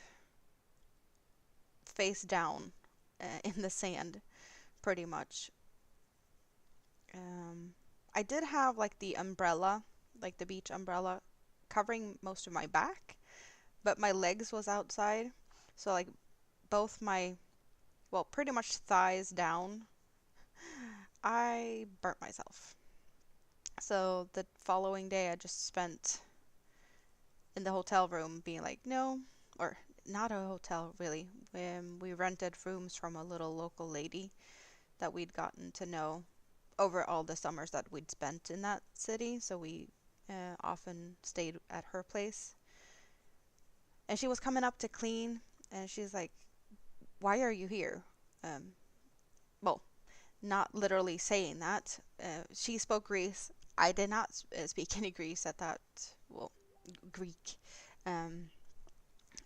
face down in the sand, pretty much. Um, I did have like the umbrella, like the beach umbrella, covering most of my back, but my legs was outside. So like both my, well, pretty much thighs down, I burnt myself. So the following day I just spent in the hotel room being like, no, or not a hotel really. We rented rooms from a little local lady that we'd gotten to know over all the summers that we'd spent in that city. So we often stayed at her place. And she was coming up to clean, and she's like, "Why are you here?" Um, well, not literally saying that. She spoke Greece. I did not speak any Greece at that, well, Greek. Um,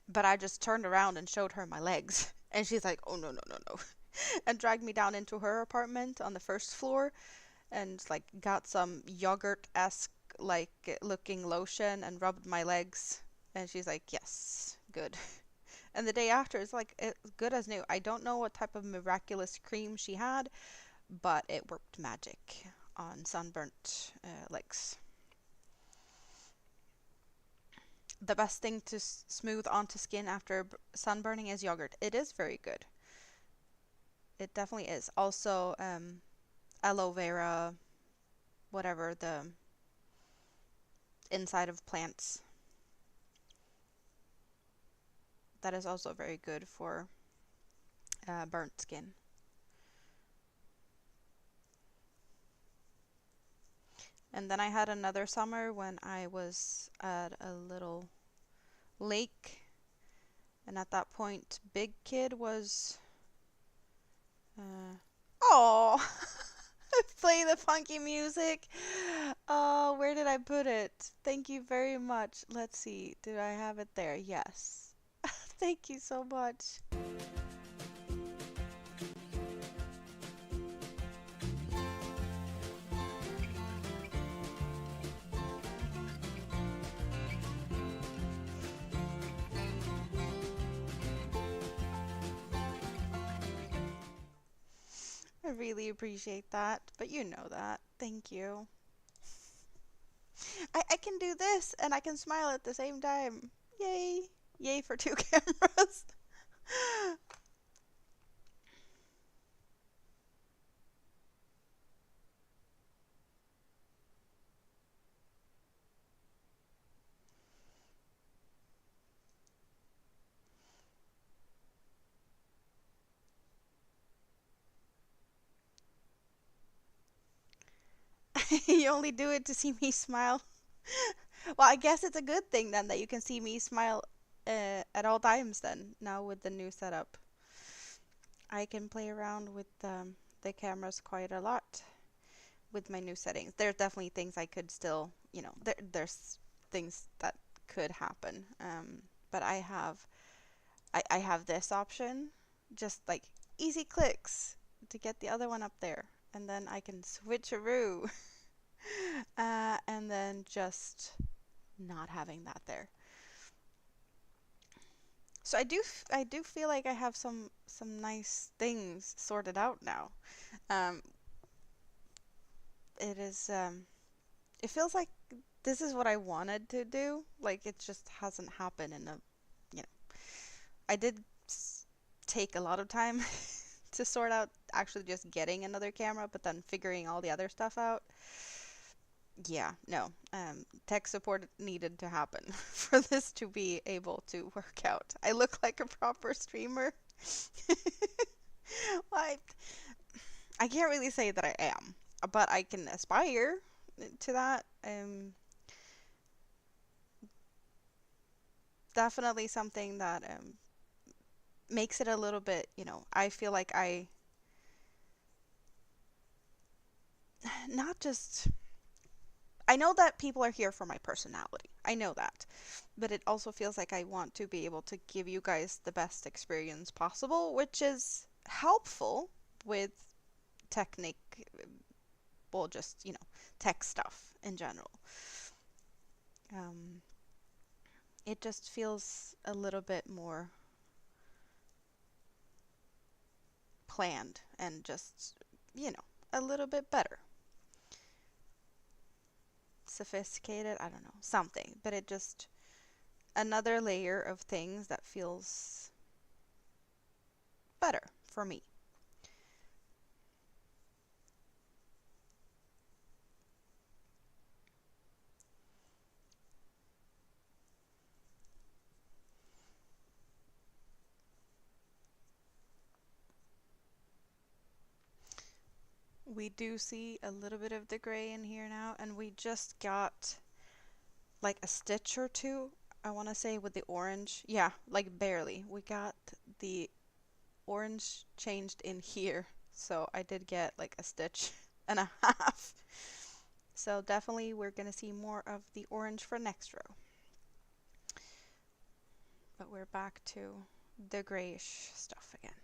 but I just turned around and showed her my legs. And she's like, "Oh, no, no, no, no." And dragged me down into her apartment on the first floor and like got some yogurt-esque like looking lotion and rubbed my legs. And she's like, "Yes, good." And the day after, it's like good as new. I don't know what type of miraculous cream she had, but it worked magic on sunburnt legs. The best thing to smooth onto skin after sunburning is yogurt. It is very good. It definitely is. Also, aloe vera, whatever the inside of plants. That is also very good for burnt skin. And then I had another summer when I was at a little lake, and at that point, Big Kid was. Oh, play the funky music. Oh, where did I put it? Thank you very much. Let's see. Did I have it there? Yes. Thank you so much. I really appreciate that, but you know that. Thank you. I can do this and I can smile at the same time. Yay! Yay for two cameras. You only do it to see me smile. Well, I guess it's a good thing then that you can see me smile at all times then, now with the new setup. I can play around with the cameras quite a lot with my new settings. There's definitely things I could still, there's things that could happen. But I have this option, just like easy clicks to get the other one up there. And then I can switcheroo. And then just not having that there. So I do feel like I have some nice things sorted out now. Um, it is it feels like this is what I wanted to do. Like it just hasn't happened in a, you know. I did take a lot of time to sort out actually just getting another camera, but then figuring all the other stuff out. Yeah, no. Tech support needed to happen for this to be able to work out. I look like a proper streamer. I, I can't really say that I am, but I can aspire to that. Definitely something that makes it a little bit, I feel like I not just I know that people are here for my personality. I know that. But it also feels like I want to be able to give you guys the best experience possible, which is helpful with technique, well, just, tech stuff in general. Um, it just feels a little bit more planned and just, a little bit better. Sophisticated, I don't know, something. But it just, another layer of things that feels better for me. We do see a little bit of the gray in here now, and we just got like a stitch or two, I want to say, with the orange. Yeah, like barely. We got the orange changed in here, so I did get like a stitch and a half. So definitely we're going to see more of the orange for next row. But we're back to the grayish stuff again.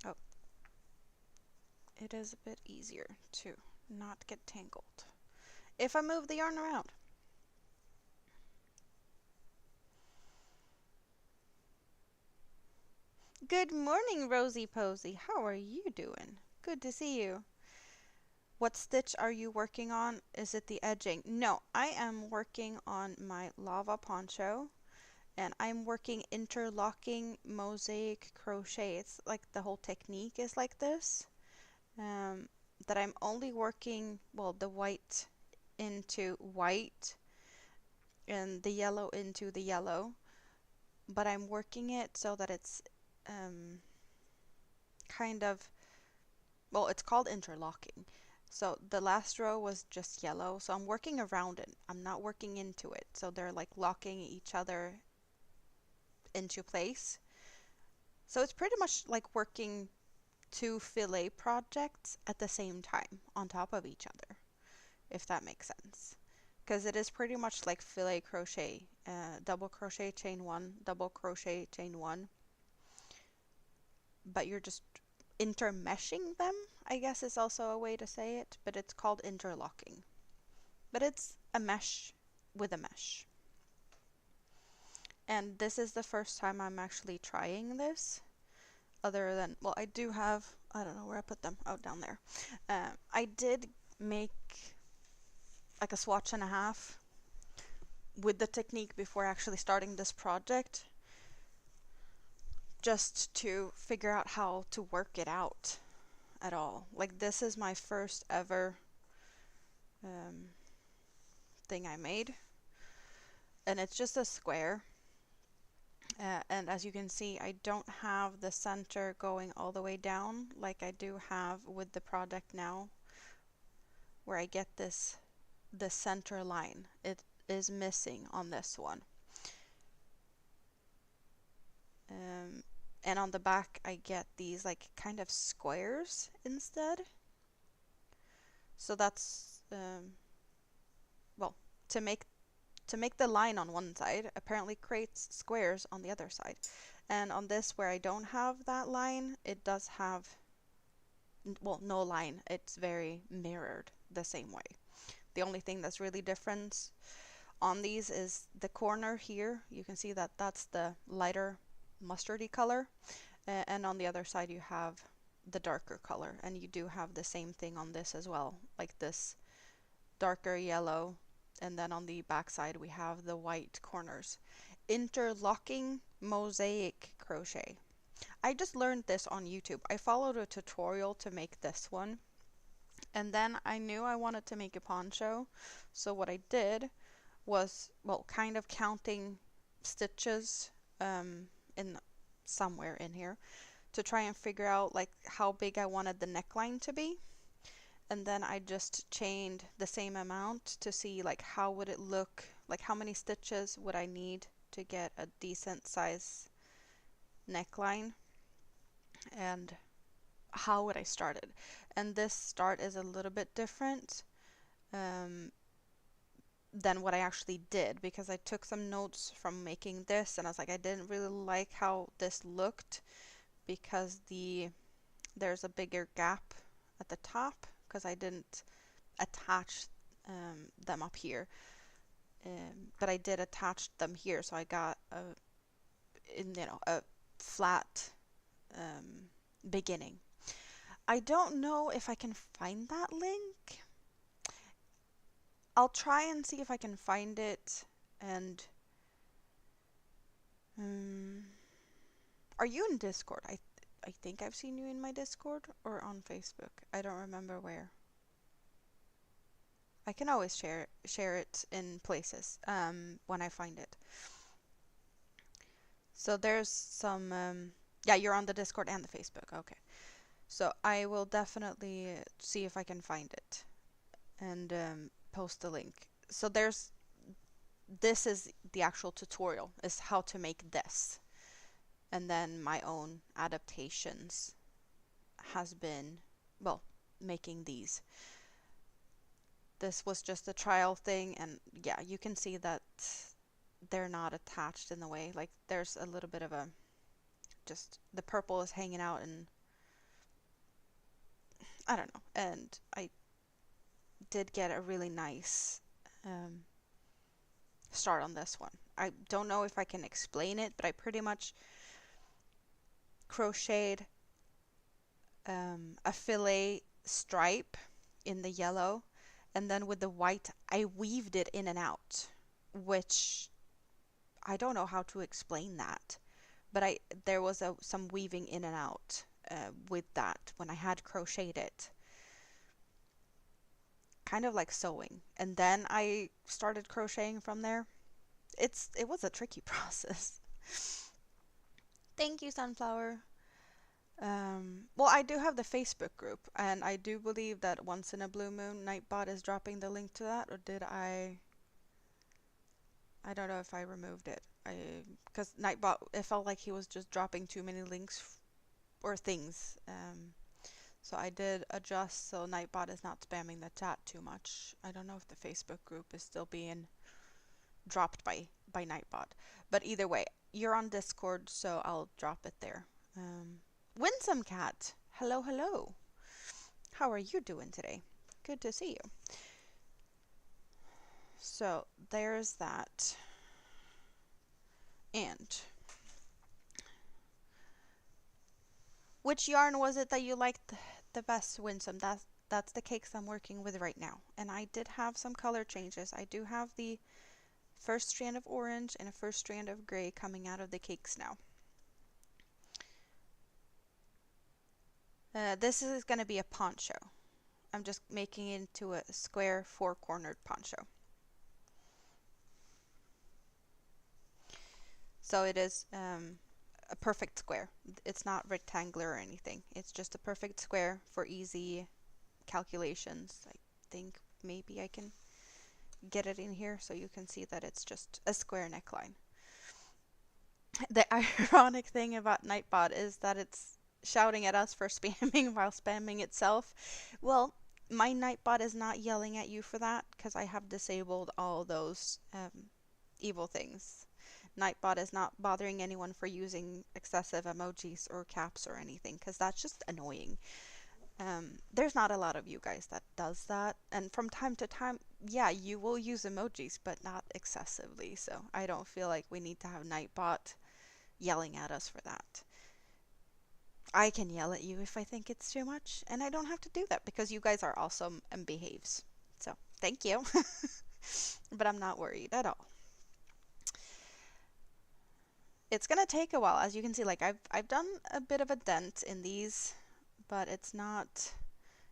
Oh, it is a bit easier to not get tangled if I move the yarn around. Good morning, Rosie Posy. How are you doing? Good to see you. What stitch are you working on? Is it the edging? No, I am working on my lava poncho, and I'm working interlocking mosaic crochet. It's like the whole technique is like this. That I'm only working, well, the white into white and the yellow into the yellow, but I'm working it so that it's kind of, well, it's called interlocking. So the last row was just yellow, so I'm working around it. I'm not working into it. So they're like locking each other into place. So it's pretty much like working two fillet projects at the same time on top of each other, if that makes sense. Because it is pretty much like fillet crochet, double crochet, chain one, double crochet, chain one, but you're just intermeshing them, I guess is also a way to say it, but it's called interlocking. But it's a mesh with a mesh. And this is the first time I'm actually trying this, other than, well, I do have, I don't know where I put them, oh, down there. I did make like a swatch and a half with the technique before actually starting this project, just to figure out how to work it out at all. Like, this is my first ever thing I made, and it's just a square. And as you can see, I don't have the center going all the way down like I do have with the project now, where I get this the center line. It is missing on this one. And on the back I get these like kind of squares instead. So that's well, to make the line on one side apparently creates squares on the other side. And on this, where I don't have that line, it does have, well, no line. It's very mirrored the same way. The only thing that's really different on these is the corner here. You can see that that's the lighter mustardy color, and on the other side you have the darker color, and you do have the same thing on this as well, like this darker yellow, and then on the back side we have the white corners. Interlocking mosaic crochet. I just learned this on YouTube. I followed a tutorial to make this one, and then I knew I wanted to make a poncho, so what I did was, well, kind of counting stitches in somewhere in here to try and figure out like how big I wanted the neckline to be. And then I just chained the same amount to see like how would it look, like how many stitches would I need to get a decent size neckline, and how would I start it. And this start is a little bit different um, than what I actually did, because I took some notes from making this and I was like, I didn't really like how this looked because there's a bigger gap at the top because I didn't attach them up here. But I did attach them here, so I got a flat beginning. I don't know if I can find that link. I'll try and see if I can find it. And are you in Discord? I think I've seen you in my Discord or on Facebook. I don't remember where. I can always share it in places when I find it. So there's some yeah, you're on the Discord and the Facebook. Okay. So I will definitely see if I can find it and post the link. So this is the actual tutorial, is how to make this. And then my own adaptations has been, well, making these. This was just a trial thing, and yeah, you can see that they're not attached in the way. Like there's a little bit of a, just the purple is hanging out, and I don't know. And I did get a really nice start on this one. I don't know if I can explain it, but I pretty much crocheted a fillet stripe in the yellow, and then with the white I weaved it in and out, which I don't know how to explain that, but there was some weaving in and out with that when I had crocheted it, kind of like sewing, and then I started crocheting from there. It was a tricky process. Thank you, Sunflower. Well, I do have the Facebook group, and I do believe that once in a blue moon, Nightbot is dropping the link to that, or did I? I don't know if I removed it. Because Nightbot, it felt like he was just dropping too many links or things. So I did adjust so Nightbot is not spamming the chat too much. I don't know if the Facebook group is still being dropped by Nightbot. But either way, you're on Discord, so I'll drop it there. Winsome Cat, hello, hello. How are you doing today? Good to see you. So there's that. And which yarn was it that you liked the best, Winsome? That's the cakes I'm working with right now. And I did have some color changes. I do have the first strand of orange and a first strand of gray coming out of the cakes now. This is going to be a poncho. I'm just making it into a square four-cornered poncho. So it is a perfect square. It's not rectangular or anything. It's just a perfect square for easy calculations. I think maybe I can get it in here so you can see that it's just a square neckline. The ironic thing about Nightbot is that it's shouting at us for spamming while spamming itself. Well, my Nightbot is not yelling at you for that because I have disabled all those evil things. Nightbot is not bothering anyone for using excessive emojis or caps or anything because that's just annoying. There's not a lot of you guys that does that, and from time to time, yeah, you will use emojis, but not excessively, so I don't feel like we need to have Nightbot yelling at us for that. I can yell at you if I think it's too much, and I don't have to do that because you guys are awesome and behaves. So, thank you. But I'm not worried at all. It's gonna take a while, as you can see. Like I've done a bit of a dent in these, but it's not.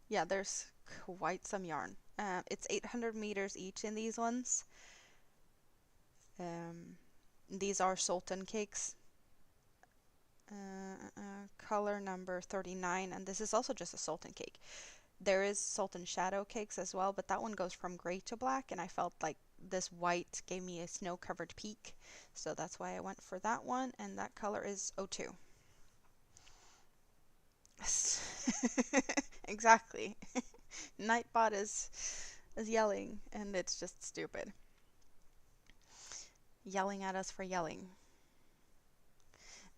Yeah, there's quite some yarn. It's 800 meters each in these ones. These are Sultan cakes. Color number 39, and this is also just a Sultan cake. There is Sultan shadow cakes as well, but that one goes from gray to black, and I felt like this white gave me a snow-covered peak, so that's why I went for that one, and that color is 02. Exactly. Nightbot is is yelling, and it's just stupid. Yelling at us for yelling.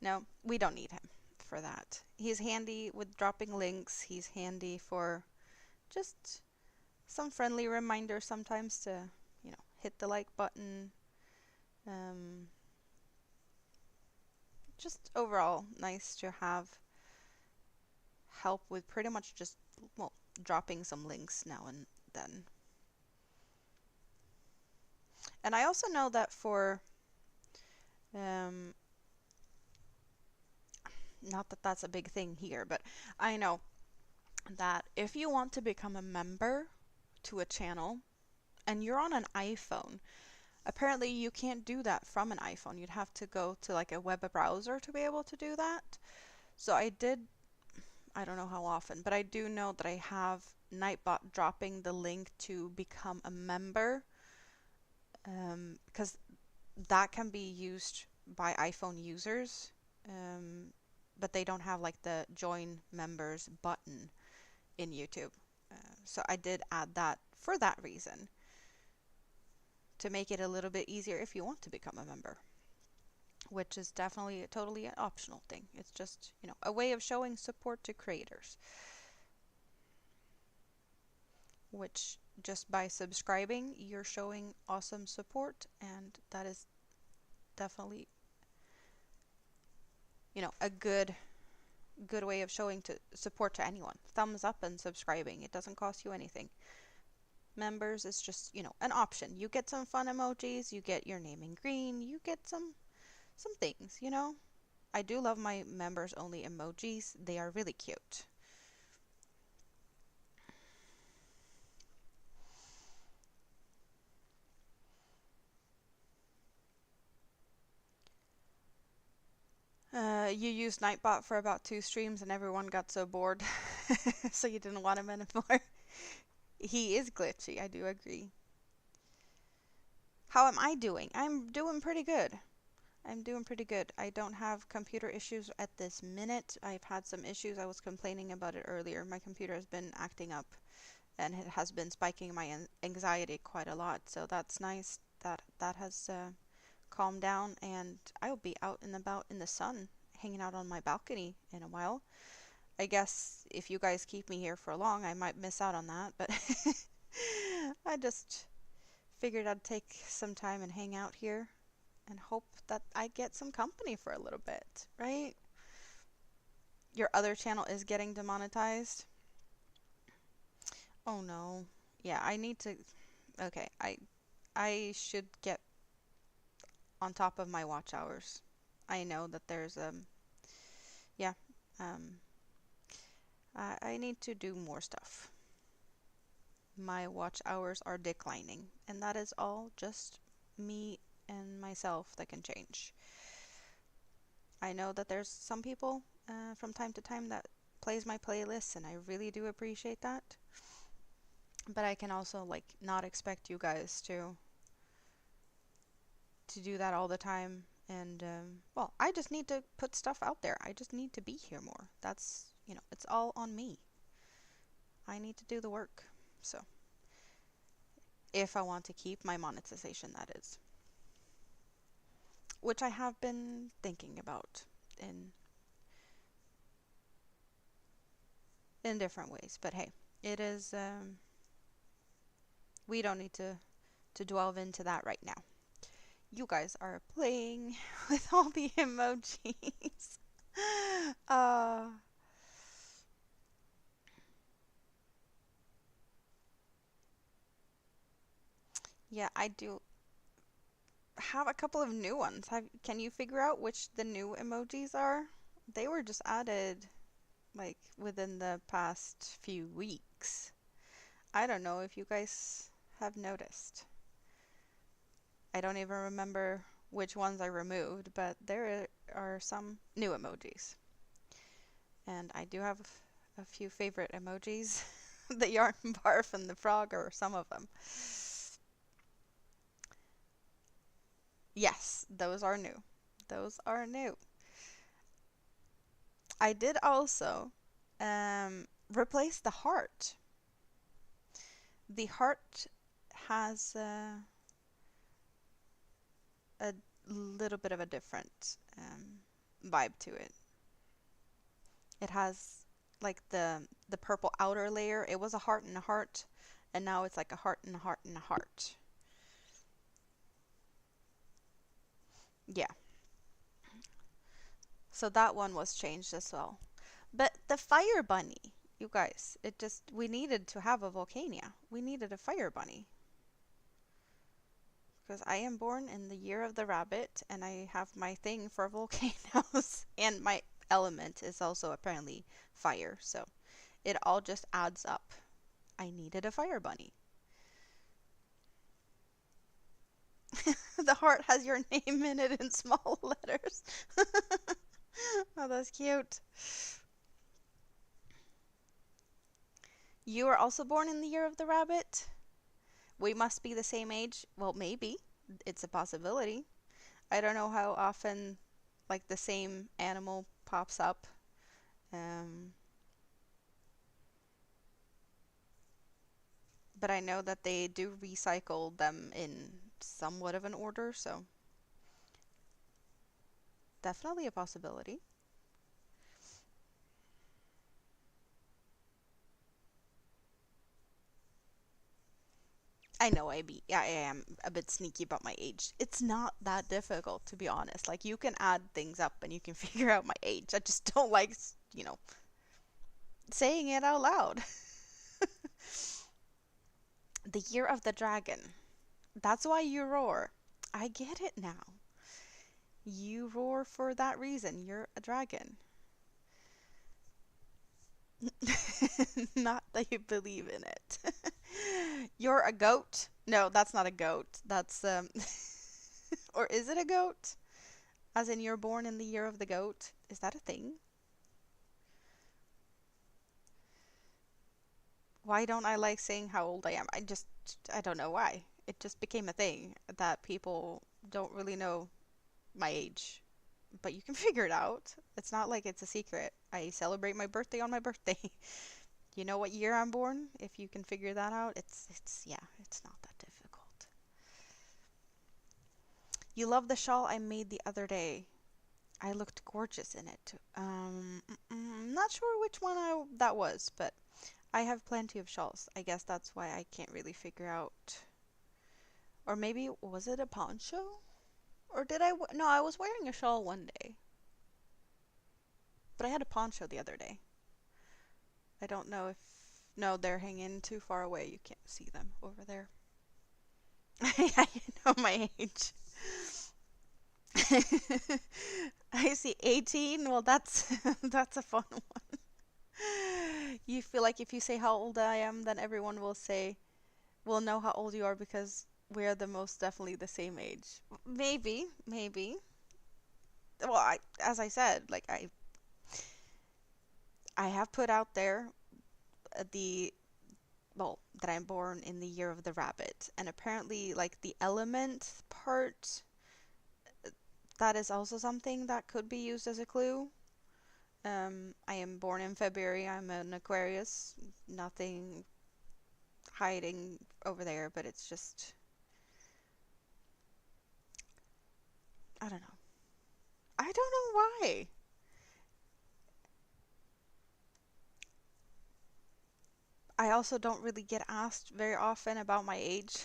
No, we don't need him for that. He's handy with dropping links. He's handy for just some friendly reminder sometimes to, hit the like button. Um, just overall nice to have help with pretty much just, well, dropping some links now and then. And I also know that for, um, not that that's a big thing here, but I know that if you want to become a member to a channel and you're on an iPhone, apparently you can't do that from an iPhone. You'd have to go to like a web browser to be able to do that. So I don't know how often, but I do know that I have Nightbot dropping the link to become a member, because that can be used by iPhone users, um, but they don't have like the join members button in YouTube. So I did add that for that reason, to make it a little bit easier if you want to become a member, which is definitely totally an optional thing. It's just, a way of showing support to creators, which just by subscribing, you're showing awesome support, and that is definitely, a good way of showing to support to anyone. Thumbs up and subscribing. It doesn't cost you anything. Members is just, an option. You get some fun emojis, you get your name in green, you get some things, I do love my members only emojis. They are really cute. You used Nightbot for about 2 streams and everyone got so bored, so you didn't want him anymore. He is glitchy, I do agree. How am I doing? I'm doing pretty good. I'm doing pretty good. I don't have computer issues at this minute. I've had some issues. I was complaining about it earlier. My computer has been acting up and it has been spiking my anxiety quite a lot. So that's nice that that has calmed down, and I will be out and about in the sun, hanging out on my balcony in a while. I guess if you guys keep me here for long, I might miss out on that, but I just figured I'd take some time and hang out here and hope that I get some company for a little bit, right? Your other channel is getting demonetized. Oh no. Yeah, I need to. Okay, I should get on top of my watch hours. I know that there's yeah, um I need to do more stuff. My watch hours are declining, and that is all just me and myself that can change. I know that there's some people from time to time that plays my playlists, and I really do appreciate that. But I can also like not expect you guys to do that all the time. And well, I just need to put stuff out there. I just need to be here more. That's, it's all on me. I need to do the work. So, if I want to keep my monetization, that is. Which I have been thinking about in different ways. But hey, it is we don't need to delve into that right now. You guys are playing with all the emojis. uh yeah, I do have a couple of new ones. Can you figure out which the new emojis are? They were just added like within the past few weeks. I don't know if you guys have noticed. I don't even remember which ones I removed, but there are some new emojis. And I do have a few favorite emojis. The yarn barf and the frog are some of them. Yes, those are new. Those are new. I did also replace the heart. The heart has a little bit of a different vibe to it. It has like the purple outer layer. It was a heart and a heart, and now it's like a heart and a heart and a heart. Yeah. So that one was changed as well. But the fire bunny, you guys, it just we needed to have a volcania. We needed a fire bunny. Because I am born in the year of the rabbit, and I have my thing for volcanoes, and my element is also apparently fire, so it all just adds up. I needed a fire bunny. The heart has your name in it in small letters. Oh, that's cute. You are also born in the year of the rabbit? We must be the same age? Well, maybe. It's a possibility. I don't know how often like the same animal pops up. Um, but I know that they do recycle them in somewhat of an order, so definitely a possibility. I know I am a bit sneaky about my age. It's not that difficult, to be honest. Like, you can add things up and you can figure out my age. I just don't like, saying it out loud. The year of the dragon. That's why you roar. I get it now. You roar for that reason. You're a dragon. Not that you believe in it. You're a goat? No, that's not a goat. That's or is it a goat? As in you're born in the year of the goat? Is that a thing? Why don't I like saying how old I am? I don't know why. It just became a thing that people don't really know my age. But you can figure it out. It's not like it's a secret. I celebrate my birthday on my birthday. You know what year I'm born? If you can figure that out, yeah, it's not that difficult. You love the shawl I made the other day. I looked gorgeous in it. Not sure which one that was, but I have plenty of shawls. I guess that's why I can't really figure out. Or maybe, was it a poncho? Or did no, I was wearing a shawl one day. But I had a poncho the other day. I don't know if, no, they're hanging too far away. You can't see them over there. I know my age. I see 18. Well, that's that's a fun one. You feel like if you say how old I am, then everyone will know how old you are because we're the most definitely the same age. Maybe, maybe. Well, as I said, like I have put out there the well, that I'm born in the year of the rabbit, and apparently like the element part, that is also something that could be used as a clue. I am born in February. I'm an Aquarius. Nothing hiding over there, but it's just, I don't know. I don't know why. I also don't really get asked very often about my age.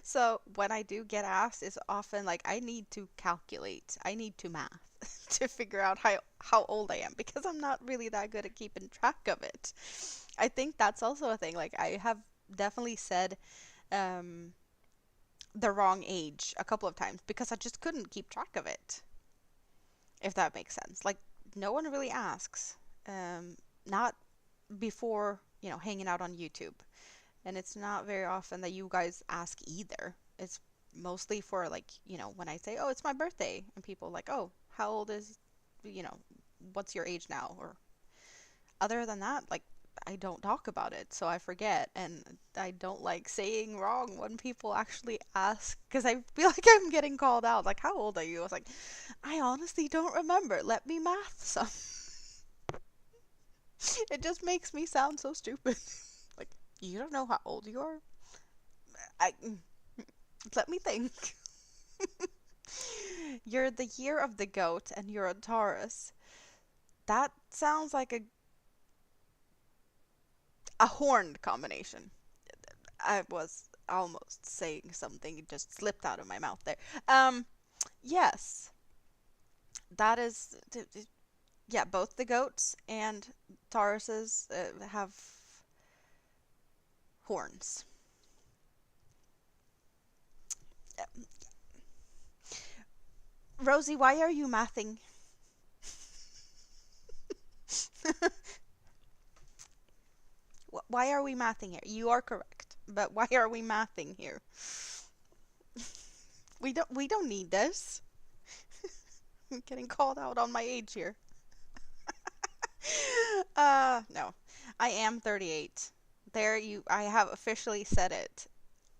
So when I do get asked, it's often like I need to calculate. I need to math to figure out how old I am because I'm not really that good at keeping track of it. I think that's also a thing. Like I have definitely said um, the wrong age a couple of times because I just couldn't keep track of it. If that makes sense. Like no one really asks. Not before, hanging out on YouTube. And it's not very often that you guys ask either. It's mostly for like, when I say, "Oh, it's my birthday." And people like, "Oh, how old is, you know, what's your age now?" Or other than that, like I don't talk about it, so I forget and I don't like saying wrong when people actually ask because I feel like I'm getting called out. Like, "How old are you?" I was like, "I honestly don't remember. Let me math some." It just makes me sound so stupid. Like, You don't know how old you are? I let me think. You're the year of the goat and you're a Taurus. That sounds like a horned combination. I was almost saying something, it just slipped out of my mouth there. Um, yes, that is, yeah, both the goats and Tauruses have horns. Rosie, why are you mathing? Why are we mathing here? You are correct, but why are we mathing here? We don't need this. I'm getting called out on my age here. No. I am 38. There you I have officially said it.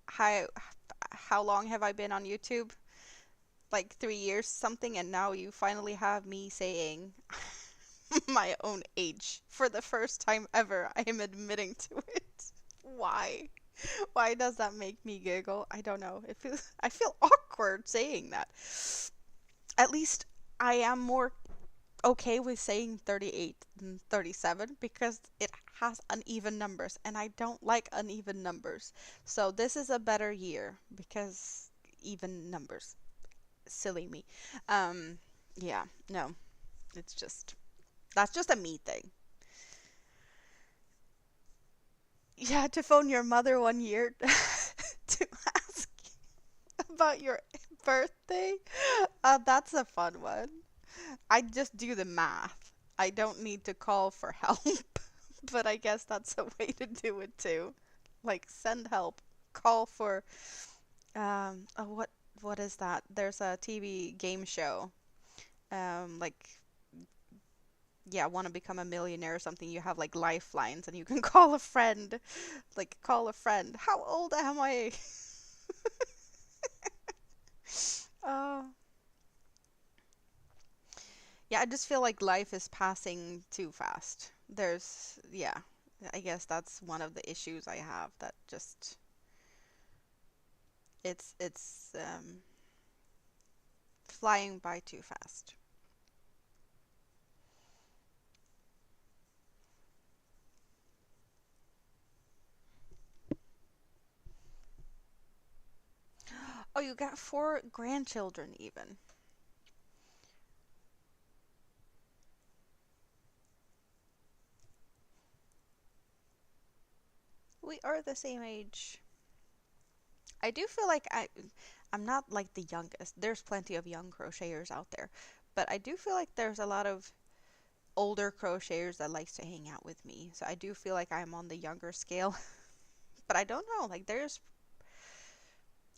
How long have I been on YouTube? Like 3 years something, and now you finally have me saying my own age for the first time ever. I am admitting to it. Why? Why does that make me giggle? I don't know. I feel awkward saying that. At least I am more okay with saying 38 than 37 because it has uneven numbers and I don't like uneven numbers. So this is a better year because even numbers. Silly me. Um yeah, no. It's just that's just a me thing. You had to phone your mother one year to ask about your birthday. That's a fun one. I just do the math. I don't need to call for help, but I guess that's a way to do it too. Like send help, call for oh, what is that? There's a TV game show. Like yeah, want to become a millionaire or something. You have like lifelines and you can call a friend. Like call a friend. How old am I? Oh. Yeah, I just feel like life is passing too fast. Yeah, I guess that's one of the issues I have that just it's flying by too fast. Oh, you got four grandchildren even. We are the same age. I do feel like I'm not like the youngest. There's plenty of young crocheters out there, but I do feel like there's a lot of older crocheters that likes to hang out with me. So I do feel like I'm on the younger scale, but I don't know. Like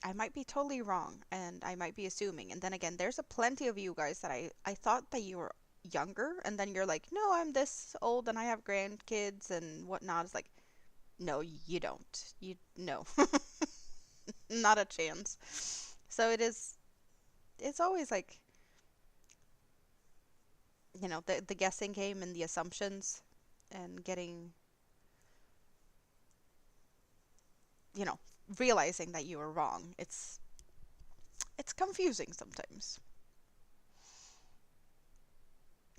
I might be totally wrong and I might be assuming. And then again, there's a plenty of you guys that I thought that you were younger and then you're like, "No, I'm this old and I have grandkids and whatnot." It's like, "No, you don't. You no." Not a chance. So it's always like, the guessing game and the assumptions and getting, you know, realizing that you were wrong. It's confusing sometimes.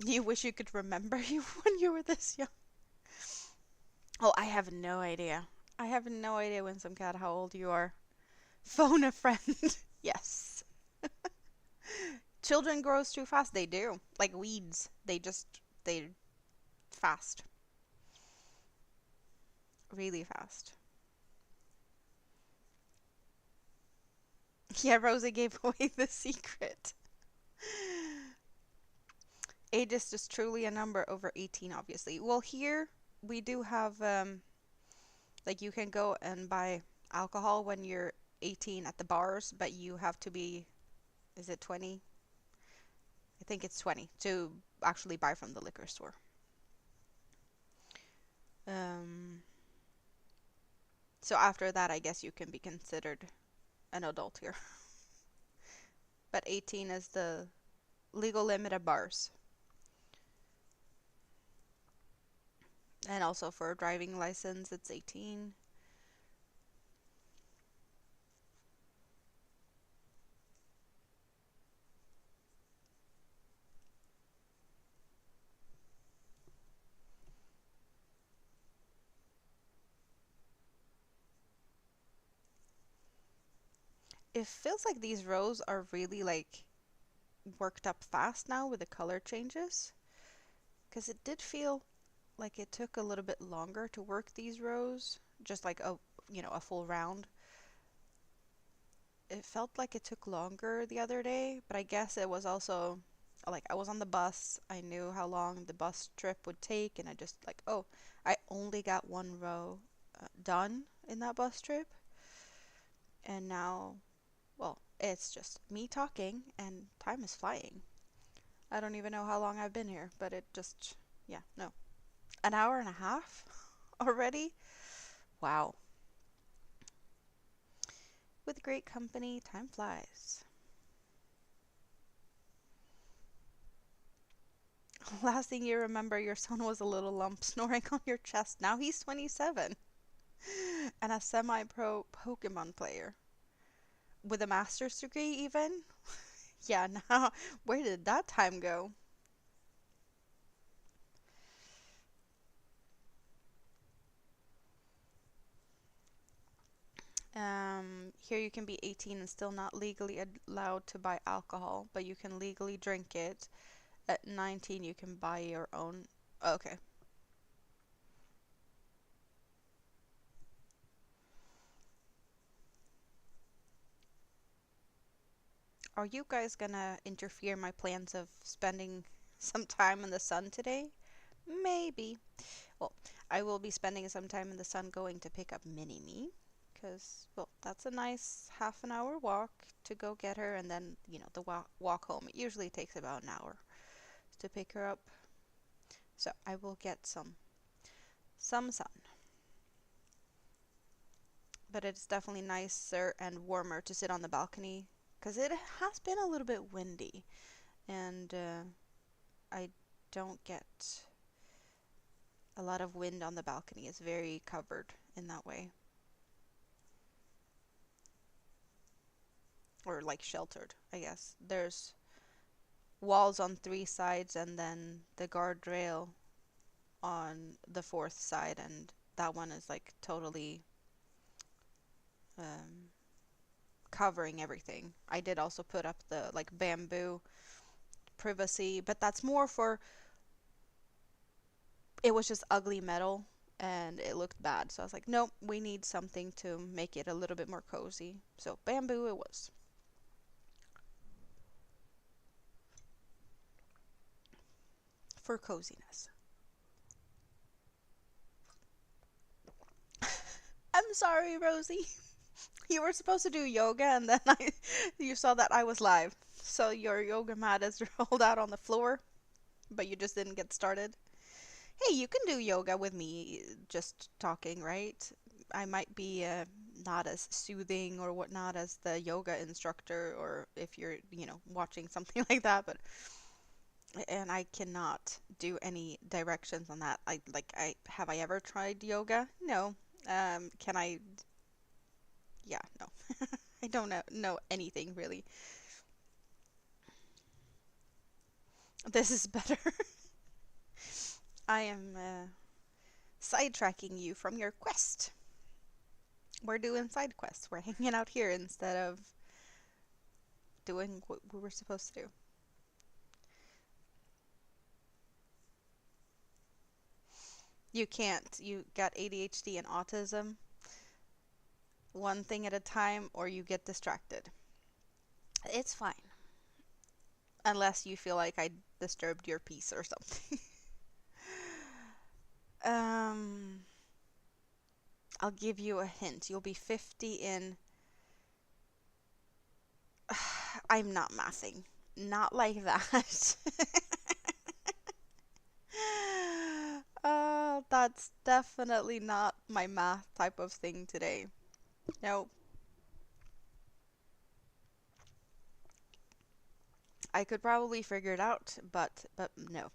You wish you could remember you when you were this young. Oh, I have no idea. I have no idea, Winsome Cat, how old you are. Phone a friend. Yes. Children grows too fast. They do. Like weeds. They fast. Really fast. Yeah, Rosa gave away the secret. Age is just truly a number over 18, obviously. Well, here we do have, like, you can go and buy alcohol when you're 18 at the bars, but you have to be, is it 20? I think it's 20 to actually buy from the liquor store. Um, so after that, I guess you can be considered an adult here. But 18 is the legal limit at bars. And also for a driving license, it's 18. It feels like these rows are really like worked up fast now with the color changes. Because it did feel like it took a little bit longer to work these rows, just like a full round. It felt like it took longer the other day, but I guess it was also like I was on the bus. I knew how long the bus trip would take, and I just like, oh, I only got one row done in that bus trip. And now, well, it's just me talking, and time is flying. I don't even know how long I've been here, but it just, yeah, no. An hour and a half already? Wow. With great company, time flies. Last thing you remember, your son was a little lump snoring on your chest. Now he's 27 and a semi pro Pokemon player. With a master's degree, even? Yeah, now, where did that time go? Here you can be 18 and still not legally allowed to buy alcohol, but you can legally drink it. At 19, you can buy your own. Okay. Are you guys gonna interfere my plans of spending some time in the sun today? Maybe. Well, I will be spending some time in the sun going to pick up Mini Me. Because, well, that's a nice half an hour walk to go get her, and then, the walk home. It usually takes about an hour to pick her up. So I will get some sun. But it's definitely nicer and warmer to sit on the balcony because it has been a little bit windy, and I don't get a lot of wind on the balcony. It's very covered in that way, or like sheltered, I guess. There's walls on three sides and then the guardrail on the fourth side, and that one is like totally um, covering everything. I did also put up the like bamboo privacy, but that's more for it was just ugly metal and it looked bad. So I was like, nope, we need something to make it a little bit more cozy. So bamboo it was. For coziness. I'm sorry, Rosie. You were supposed to do yoga and then you saw that I was live. So your yoga mat is rolled out on the floor, but you just didn't get started. Hey, you can do yoga with me just talking, right? I might be not as soothing or whatnot as the yoga instructor, or if you're, watching something like that, but and I cannot do any directions on that. I have I ever tried yoga? No. Can I? Yeah, no. I don't know anything really. This is better. I am sidetracking you from your quest. We're doing side quests. We're hanging out here instead of doing what we were supposed to do. You can't. You got ADHD and autism, one thing at a time, or you get distracted. It's fine. Unless you feel like I disturbed your peace or something. um, I'll give you a hint. You'll be 50 in. I'm not mathing. Not like that. That's definitely not my math type of thing today. No, I could probably figure it out, but no.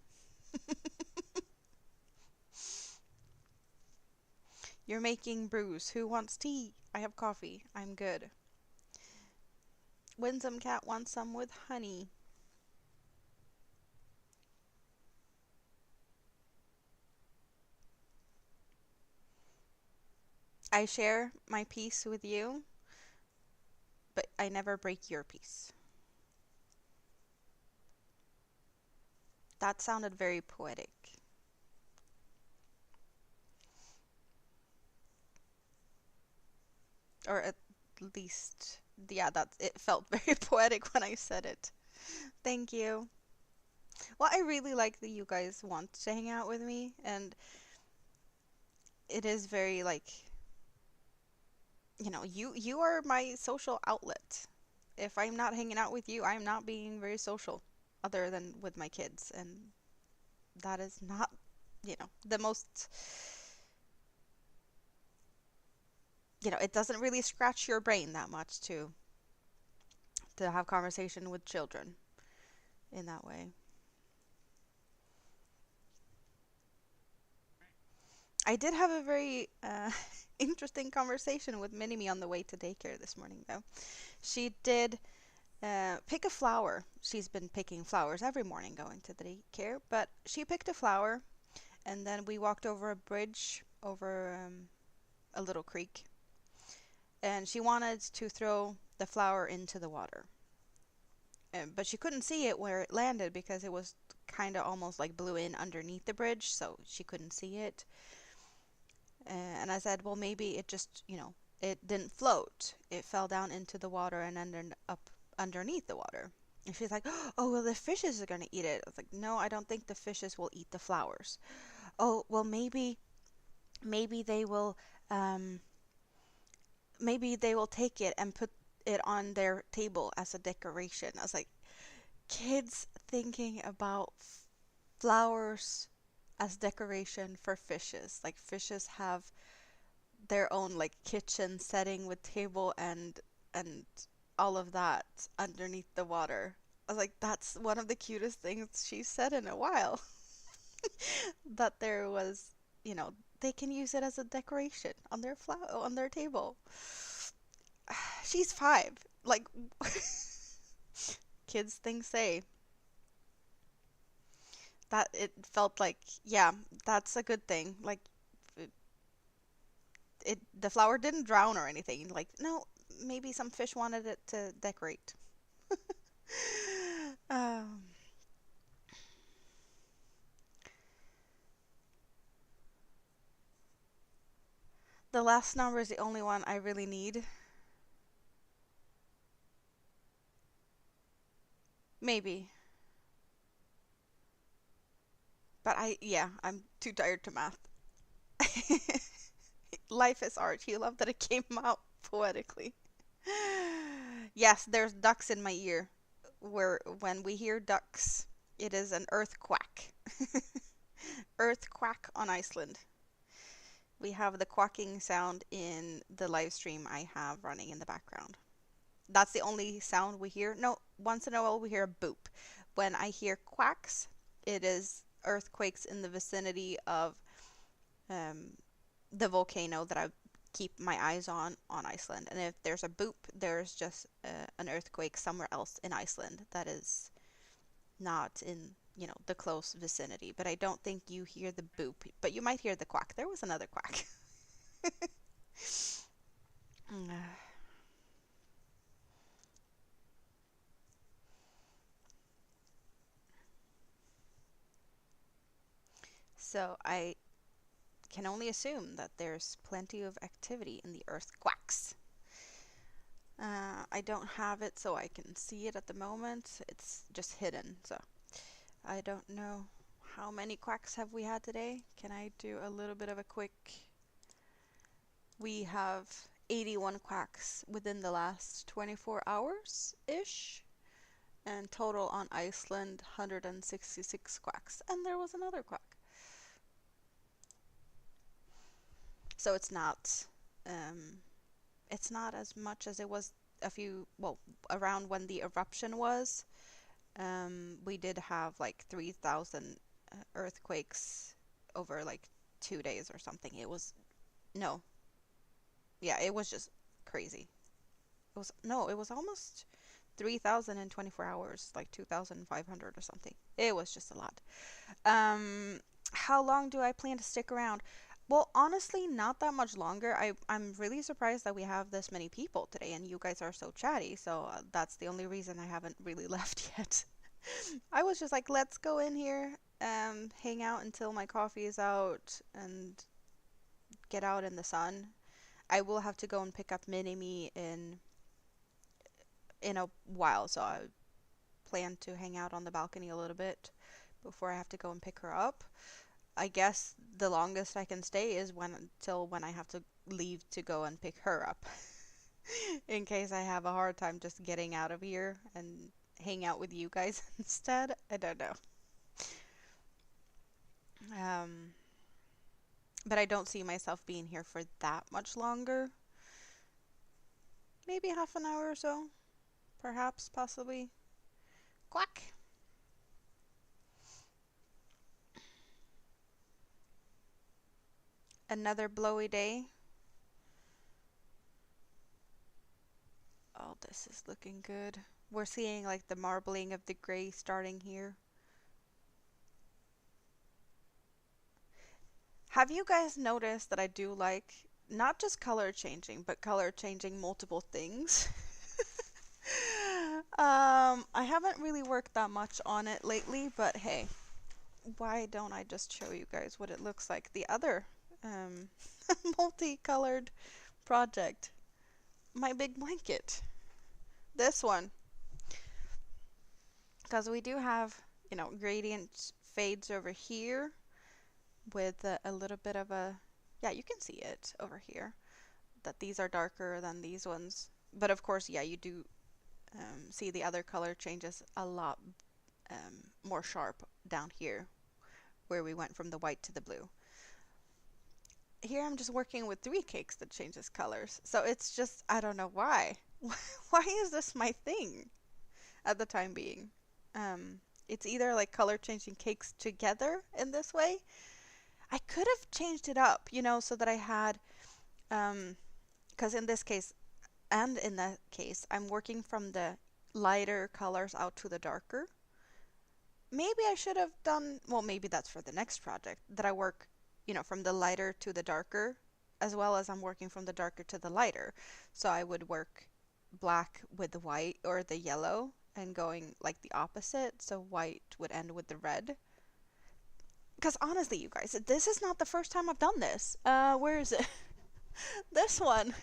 You're making brews. Who wants tea? I have coffee. I'm good. Winsome Cat wants some with honey. I share my piece with you, but I never break your peace. That sounded very poetic. Or at least, yeah, that it felt very poetic when I said it. Thank you. Well, I really like that you guys want to hang out with me, and it is very like, you are my social outlet. If I'm not hanging out with you, I'm not being very social, other than with my kids, and that is not, the most, it doesn't really scratch your brain that much to have conversation with children in that way. I did have a very interesting conversation with Minimi on the way to daycare this morning, though. She did pick a flower. She's been picking flowers every morning going to the daycare, but she picked a flower, and then we walked over a bridge over a little creek, and she wanted to throw the flower into the water. But she couldn't see it where it landed because it was kind of almost like blew in underneath the bridge, so she couldn't see it. And I said, well, maybe it just, it didn't float. It fell down into the water and ended up underneath the water. And she's like, oh, well, the fishes are going to eat it. I was like, no, I don't think the fishes will eat the flowers. Oh, well, maybe they will, um, maybe they will take it and put it on their table as a decoration. I was like, kids thinking about flowers as decoration for fishes. Like fishes have their own like kitchen setting with table and all of that underneath the water. I was like, that's one of the cutest things she said in a while. That there was, they can use it as a decoration on their on their table. She's 5. Like kids things say. That it felt like, yeah, that's a good thing. Like the flower didn't drown or anything. Like, no, maybe some fish wanted it to decorate. um, the last number is the only one I really need. Maybe. But I'm too tired to math. Life is art. You love that it came out poetically. Yes, there's ducks in my ear. Where when we hear ducks, it is an earth quack. Earth quack on Iceland. We have the quacking sound in the live stream I have running in the background. That's the only sound we hear. No, once in a while we hear a boop. When I hear quacks, it is earthquakes in the vicinity of um, the volcano that I keep my eyes on Iceland. And if there's a boop, there's just an earthquake somewhere else in Iceland that is not in, the close vicinity. But I don't think you hear the boop, but you might hear the quack. There was another quack. So I can only assume that there's plenty of activity in the earth quacks. I don't have it so I can see it at the moment. It's just hidden, so I don't know how many quacks have we had today. Can I do a little bit of a quick? We have 81 quacks within the last 24 hours-ish, and total on Iceland 166 quacks. And there was another quack. So it's not as much as it was around when the eruption was. We did have like 3,000 earthquakes over like 2 days or something. It was, no, yeah, it was just crazy. It was almost 3,000 in 24 hours, like 2,500 or something. It was just a lot. How long do I plan to stick around? Well, honestly, not that much longer. I'm really surprised that we have this many people today and you guys are so chatty. So that's the only reason I haven't really left yet. I was just like, let's go in here, hang out until my coffee is out and get out in the sun. I will have to go and pick up Mini-Me in a while, so I plan to hang out on the balcony a little bit before I have to go and pick her up. I guess the longest I can stay is until when I have to leave to go and pick her up. In case I have a hard time just getting out of here and hang out with you guys instead. I don't know. Um, but I don't see myself being here for that much longer. Maybe half an hour or so. Perhaps, possibly. Quack! Another blowy day. Oh, this is looking good. We're seeing like the marbling of the gray starting here. Have you guys noticed that I do like not just color changing, but color changing multiple things? I haven't really worked that much on it lately, but hey, why don't I just show you guys what it looks like? The other um, multicolored project, my big blanket. This one, because we do have, gradient fades over here with a little bit of a, yeah, you can see it over here, that these are darker than these ones. But of course, yeah, you do see the other color changes a lot more sharp down here, where we went from the white to the blue. Here I'm just working with 3 cakes that changes colors. So it's just, I don't know why. Why is this my thing at the time being? It's either like color changing cakes together in this way. I could have changed it up, so that I had, because in this case and in that case, I'm working from the lighter colors out to the darker. Maybe I should have done, well, maybe that's for the next project, that I work, from the lighter to the darker, as well as I'm working from the darker to the lighter. So I would work black with the white or the yellow and going like the opposite. So white would end with the red. Because honestly, you guys, this is not the first time I've done this. Where is it? This one.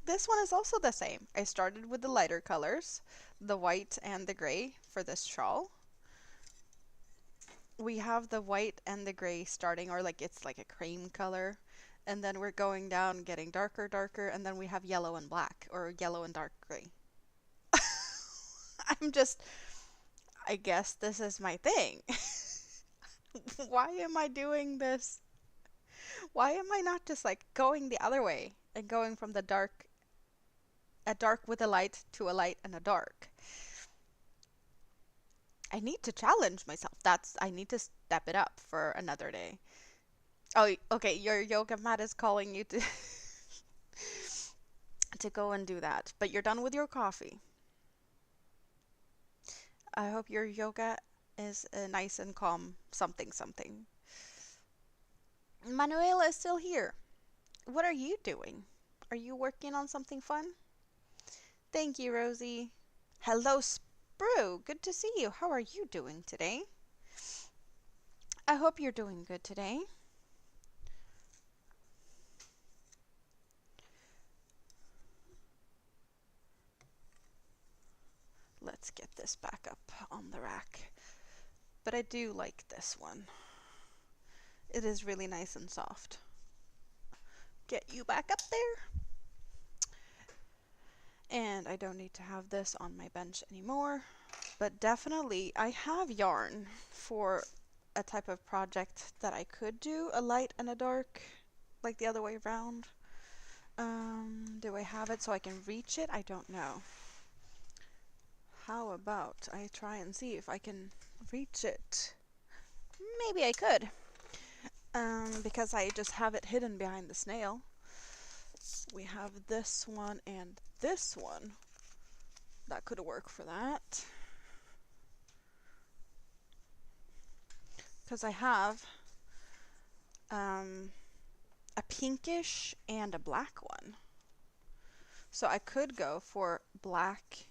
This one is also the same. I started with the lighter colors, the white and the gray for this shawl. We have the white and the gray starting, or like it's like a cream color. And then we're going down, getting darker, darker, and then we have yellow and black, or yellow and dark gray. I guess this is my thing. Why am I doing this? Why am I not just like going the other way and going from a dark with a light to a light and a dark? I need to challenge myself. I need to step it up for another day. Oh, okay, your yoga mat is calling you to to go and do that. But you're done with your coffee. I hope your yoga is nice and calm something something. Manuela is still here. What are you doing? Are you working on something fun? Thank you, Rosie. Hello, Sprue. Good to see you. How are you doing today? I hope you're doing good today. Let's get this back up on the rack. But I do like this one. It is really nice and soft. Get you back up there. And I don't need to have this on my bench anymore. But definitely, I have yarn for a type of project that I could do, a light and a dark, like the other way around. Do I have it so I can reach it? I don't know. How about I try and see if I can reach it? Maybe I could. Because I just have it hidden behind the snail. We have this one and this one. That could work for that. Because I have um, a pinkish and a black one. So I could go for black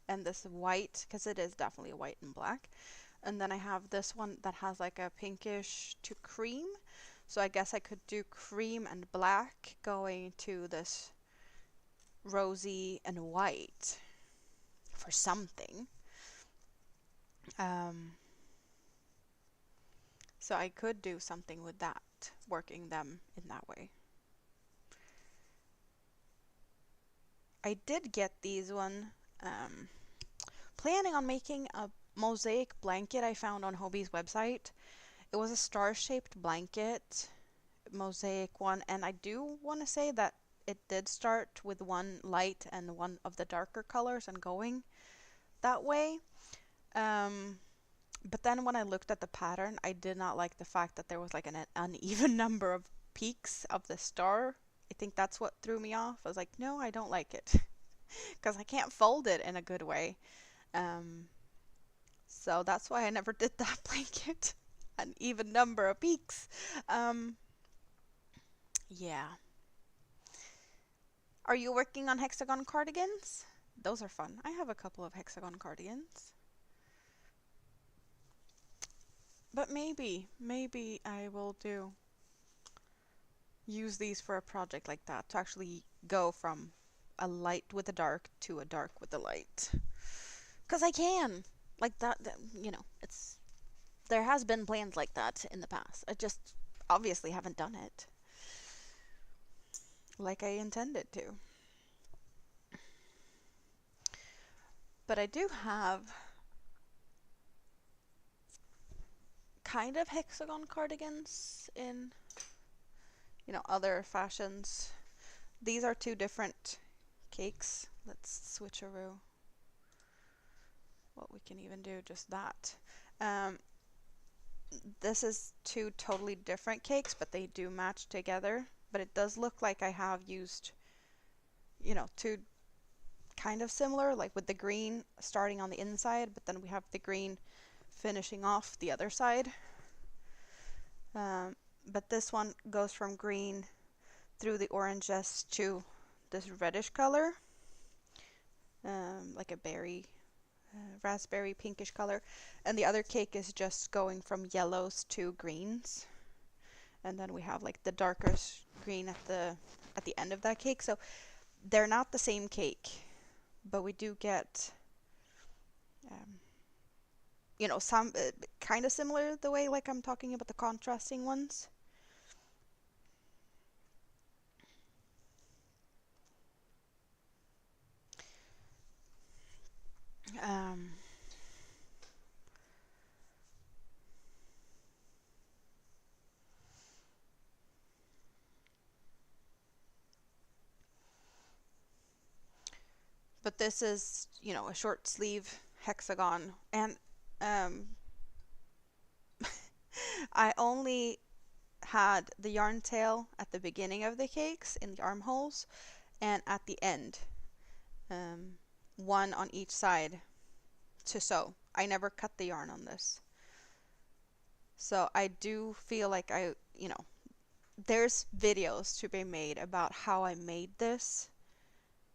and this white, because it is definitely white and black. And then I have this one that has like a pinkish to cream. So I guess I could do cream and black going to this rosy and white for something. So I could do something with that, working them in that way. I did get these one, planning on making a mosaic blanket I found on Hobie's website. It was a star-shaped blanket, mosaic one, and I do want to say that it did start with one light and one of the darker colors and going that way. But then when I looked at the pattern, I did not like the fact that there was like an uneven number of peaks of the star. I think that's what threw me off. I was like, no, I don't like it because I can't fold it in a good way. So that's why I never did that blanket. An even number of peaks. Yeah. Are you working on hexagon cardigans? Those are fun. I have a couple of hexagon cardigans. But maybe I will use these for a project like that, to actually go from a light with a dark to a dark with a light. Because I can. Like that, you know, there has been plans like that in the past. I just obviously haven't done it like I intended to. But I do have kind of hexagon cardigans in, you know, other fashions. These are two different cakes. Let's switcheroo. What we can even do, just that. This is two totally different cakes, but they do match together. But it does look like I have used, you know, two kind of similar, like with the green starting on the inside, but then we have the green finishing off the other side. But this one goes from green through the oranges to this reddish color, like a berry, raspberry pinkish color, and the other cake is just going from yellows to greens, and then we have like the darker green at the end of that cake. So they're not the same cake, but we do get you know, some kind of similar, the way like I'm talking about the contrasting ones. But this is, you know, a short sleeve hexagon, and I only had the yarn tail at the beginning of the cakes in the armholes and at the end, one on each side to sew. I never cut the yarn on this. So I do feel like you know, there's videos to be made about how I made this,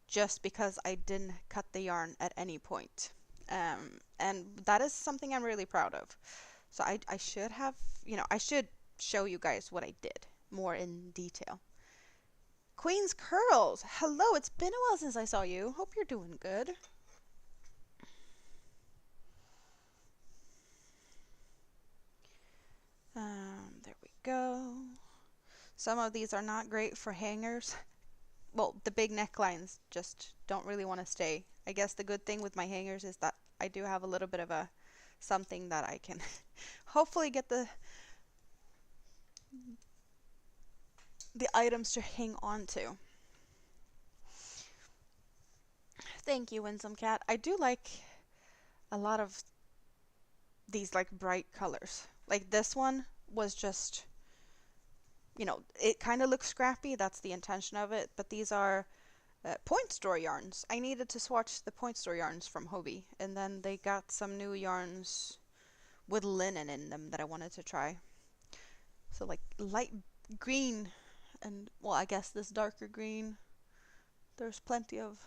just because I didn't cut the yarn at any point. And that is something I'm really proud of. So I should have, you know, I should show you guys what I did more in detail. Queen's Curls, hello, it's been a while since I saw you. Hope you're doing good. There we go. Some of these are not great for hangers. Well, the big necklines just don't really want to stay. I guess the good thing with my hangers is that I do have a little bit of a something that I can hopefully get the items to hang on to. Thank you, Winsome Cat. I do like a lot of these like bright colors. Like this one was just, you know, it kind of looks scrappy. That's the intention of it. But these are point store yarns. I needed to swatch the point store yarns from Hobie, and then they got some new yarns with linen in them that I wanted to try. So like light green and, well, I guess this darker green. There's plenty of,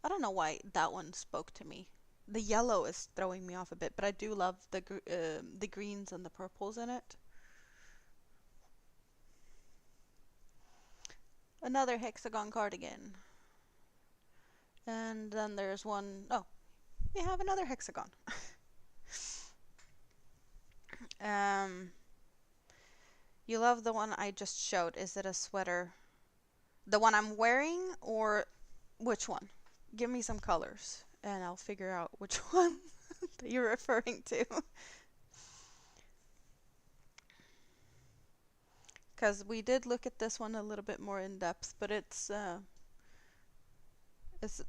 I don't know why that one spoke to me. The yellow is throwing me off a bit, but I do love the greens and the purples in it. Another hexagon cardigan. And then there's one, oh, we have another hexagon. You love the one I just showed. Is it a sweater? The one I'm wearing, or which one? Give me some colors and I'll figure out which one that you're referring to. Because we did look at this one a little bit more in depth, but it's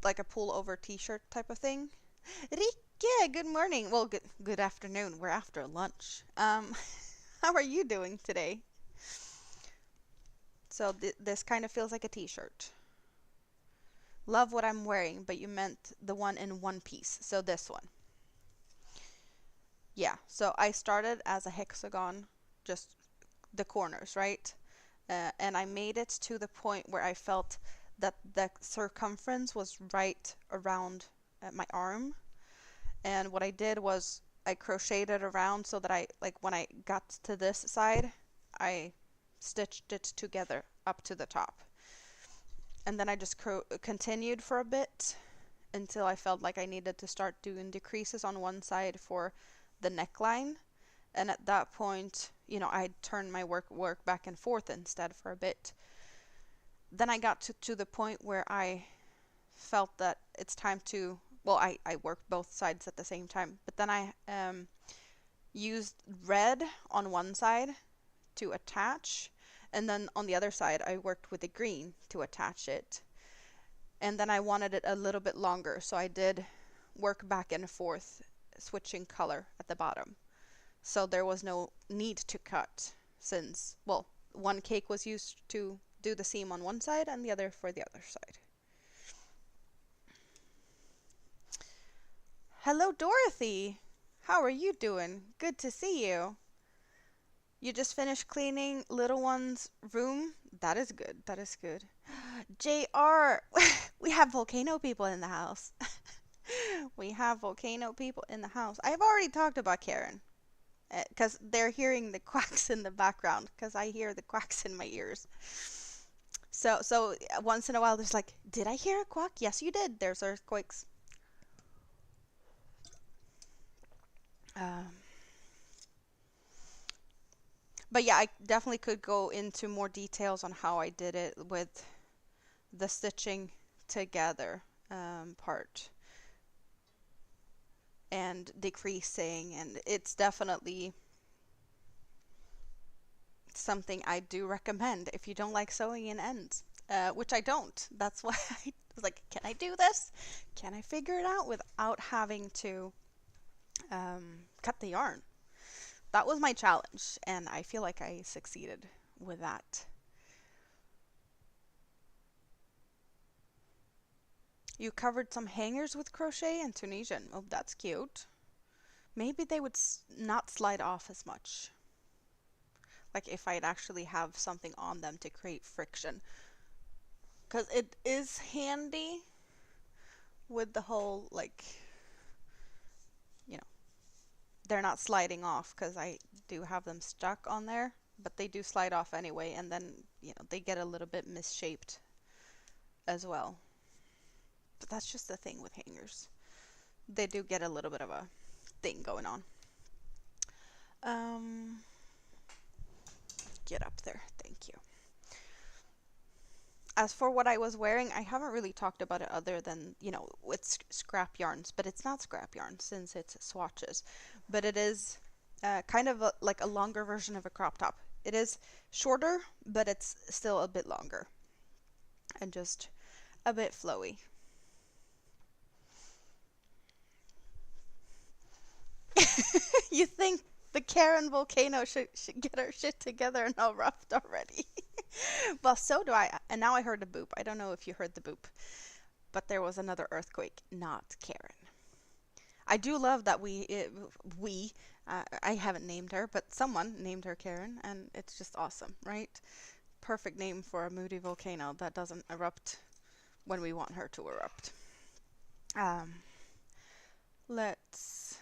like a pull-over t-shirt type of thing. Rike, good morning. Well, good afternoon. We're after lunch. How are you doing today? So this kind of feels like a t-shirt. Love what I'm wearing, but you meant the one in one piece. So this one. Yeah, so I started as a hexagon, just the corners, right? And I made it to the point where I felt that the circumference was right around my arm. And what I did was I crocheted it around so that I, like, when I got to this side, I stitched it together up to the top. And then I just continued for a bit until I felt like I needed to start doing decreases on one side for the neckline. And at that point, you know, I turned my work back and forth instead for a bit. Then I got to the point where I felt that it's time to, well, I worked both sides at the same time, but then I used red on one side to attach, and then on the other side I worked with the green to attach it. And then I wanted it a little bit longer, so I did work back and forth, switching color at the bottom. So there was no need to cut, since, well, one cake was used to do the seam on one side and the other for the other side. Hello, Dorothy. How are you doing? Good to see you. You just finished cleaning little one's room? That is good. That is good. JR, we have volcano people in the house. We have volcano people in the house. I've already talked about Karen, because they're hearing the quacks in the background, because I hear the quacks in my ears. So once in a while there's like, did I hear a quack? Yes, you did. There's earthquakes. But yeah, I definitely could go into more details on how I did it with the stitching together part and decreasing, and it's definitely something I do recommend if you don't like sewing in ends, which I don't. That's why I was like, can I do this? Can I figure it out without having to cut the yarn? That was my challenge, and I feel like I succeeded with that. You covered some hangers with crochet in Tunisian. Oh, that's cute. Maybe they would not slide off as much. Like if I'd actually have something on them to create friction. Because it is handy with the whole, like, you know, they're not sliding off because I do have them stuck on there, but they do slide off anyway, and then, you know, they get a little bit misshaped as well. But that's just the thing with hangers. They do get a little bit of a thing going on. Get up there. Thank you. As for what I was wearing, I haven't really talked about it other than, you know, with scrap yarns, but it's not scrap yarn since it's swatches. But it is kind of like a longer version of a crop top. It is shorter, but it's still a bit longer and just a bit flowy. You think the Karen volcano should get her shit together and all roughed already? Well, so do I. And now I heard a boop. I don't know if you heard the boop, but there was another earthquake, not Karen. I do love that I haven't named her, but someone named her Karen, and it's just awesome, right? Perfect name for a moody volcano that doesn't erupt when we want her to erupt. Um, let's.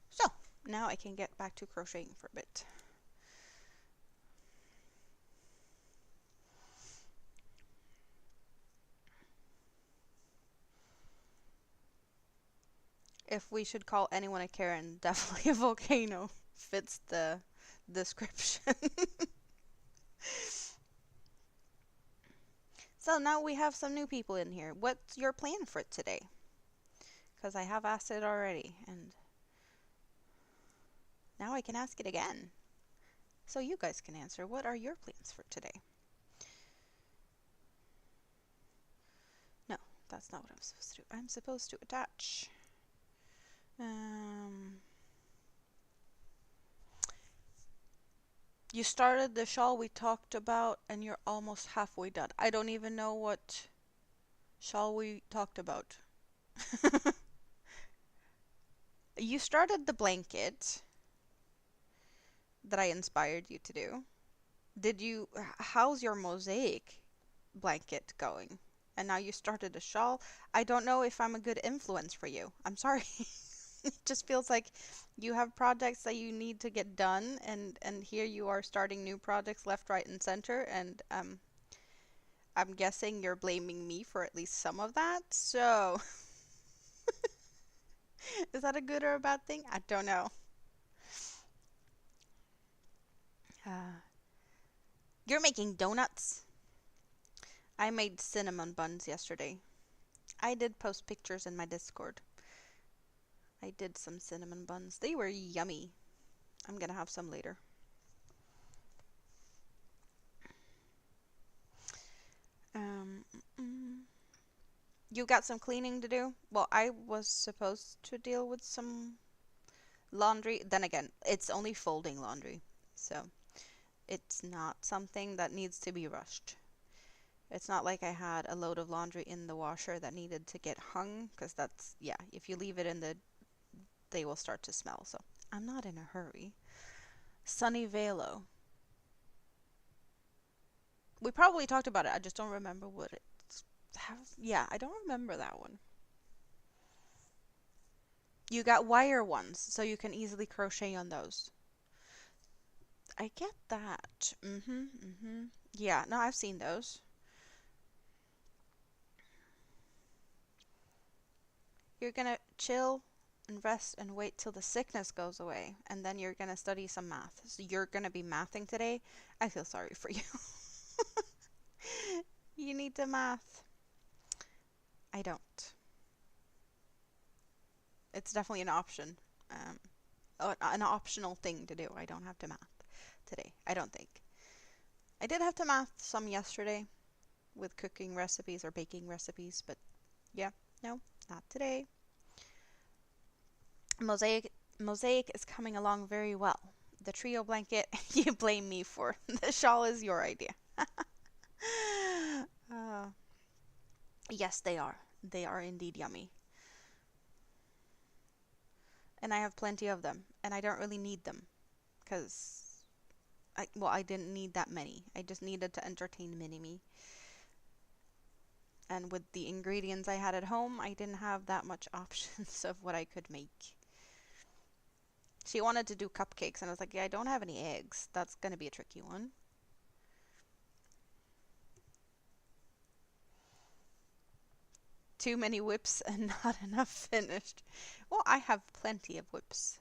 So now I can get back to crocheting for a bit. If we should call anyone a Karen, definitely a volcano fits the description. So now we have some new people in here. What's your plan for today? Because I have asked it already, and now I can ask it again. So you guys can answer. What are your plans for today? No, that's not what I'm supposed to do. I'm supposed to attach. You started the shawl we talked about, and you're almost halfway done. I don't even know what shawl we talked about. You started the blanket that I inspired you to do. How's your mosaic blanket going? And now you started a shawl. I don't know if I'm a good influence for you. I'm sorry. It just feels like you have projects that you need to get done, and here you are starting new projects left, right, and center, and I'm guessing you're blaming me for at least some of that. So, is that a good or a bad thing? I don't know. Uh, you're making donuts. I made cinnamon buns yesterday. I did post pictures in my Discord. I did some cinnamon buns. They were yummy. I'm gonna have some later. Um, you got some cleaning to do? Well, I was supposed to deal with some laundry. Then again, it's only folding laundry, so it's not something that needs to be rushed. It's not like I had a load of laundry in the washer that needed to get hung, because that's, yeah, if you leave it in they will start to smell. So I'm not in a hurry. Sunny Velo. We probably talked about it. I just don't remember what it's. Yeah, I don't remember that one. You got wire ones, so you can easily crochet on those. I get that. Yeah, no, I've seen those. You're gonna chill and rest and wait till the sickness goes away, and then you're gonna study some math. So you're gonna be mathing today. I feel sorry for you. You need to math. I don't. It's definitely an option. An optional thing to do. I don't have to math today. I don't think. I did have to math some yesterday with cooking recipes or baking recipes, but yeah, no, not today. Mosaic is coming along very well. The trio blanket, you blame me for. The shawl is your idea. uh, yes, they are. They are indeed yummy. And I have plenty of them, and I don't really need them because I didn't need that many. I just needed to entertain Mini-Me. And with the ingredients I had at home, I didn't have that much options of what I could make. She wanted to do cupcakes, and I was like, yeah, I don't have any eggs. That's going to be a tricky one. Too many whips and not enough finished. Well, I have plenty of whips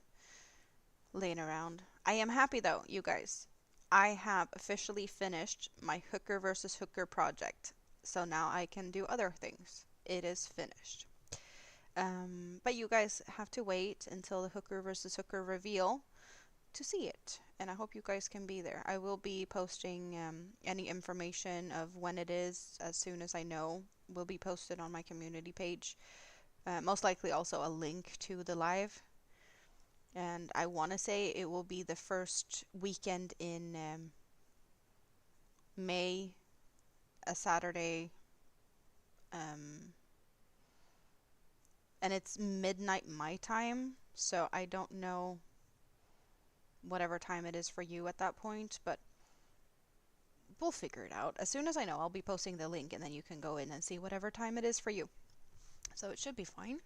laying around. I am happy though, you guys. I have officially finished my hooker versus hooker project. So now I can do other things. It is finished. But you guys have to wait until the hooker versus hooker reveal to see it. And I hope you guys can be there. I will be posting any information of when it is as soon as I know. Will be posted on my community page. Most likely also a link to the live. And I want to say it will be the first weekend in May, a Saturday, and it's midnight my time, so I don't know whatever time it is for you at that point, but we'll figure it out. As soon as I know, I'll be posting the link and then you can go in and see whatever time it is for you. So it should be fine.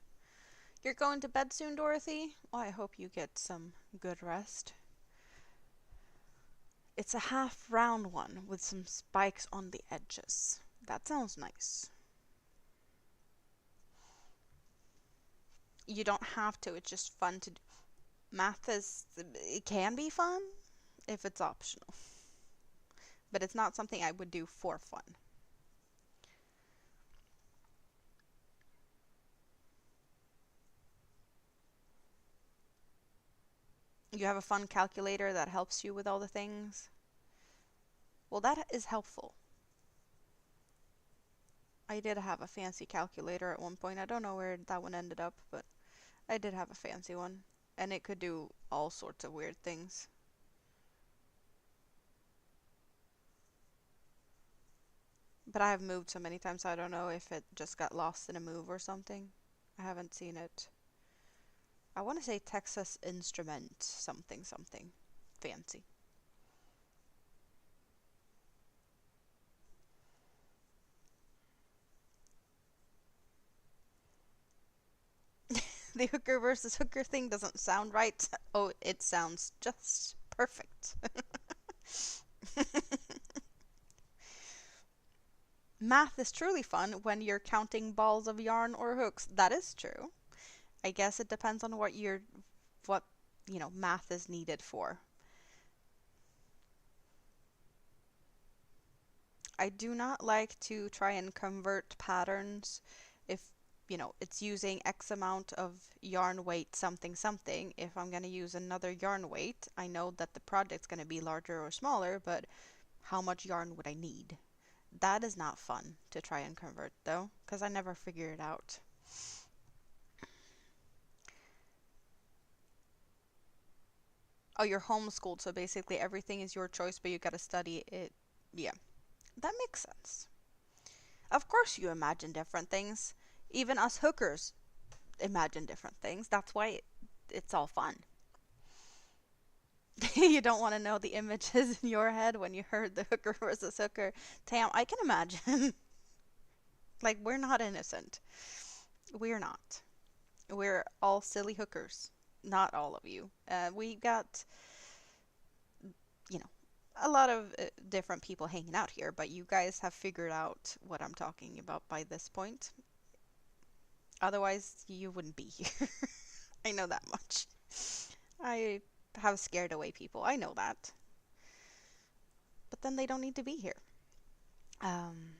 You're going to bed soon, Dorothy? Well, I hope you get some good rest. It's a half round one with some spikes on the edges. That sounds nice. You don't have to, it's just fun to do. Math it can be fun if it's optional, but it's not something I would do for fun. You have a fun calculator that helps you with all the things. Well, that is helpful. I did have a fancy calculator at one point. I don't know where that one ended up, but I did have a fancy one, and it could do all sorts of weird things. But I have moved so many times, so I don't know if it just got lost in a move or something. I haven't seen it. I want to say Texas Instrument something something. Fancy. The hooker versus hooker thing doesn't sound right. Oh, it sounds just perfect. Math is truly fun when you're counting balls of yarn or hooks. That is true. I guess it depends on what math is needed for. I do not like to try and convert patterns if it's using X amount of yarn weight something something. If I'm going to use another yarn weight, I know that the project's going to be larger or smaller, but how much yarn would I need? That is not fun to try and convert though, because I never figure it out. Oh, you're homeschooled, so basically everything is your choice, but you gotta study it. Yeah, that makes sense. Of course you imagine different things. Even us hookers imagine different things. That's why it's all fun. You don't want to know the images in your head when you heard the hooker versus hooker. Tam, I can imagine. Like, we're not innocent. We're not. We're all silly hookers. Not all of you. We got, you know, a lot of different people hanging out here, but you guys have figured out what I'm talking about by this point. Otherwise, you wouldn't be here. I know that much. I have scared away people. I know that. But then they don't need to be here. Um,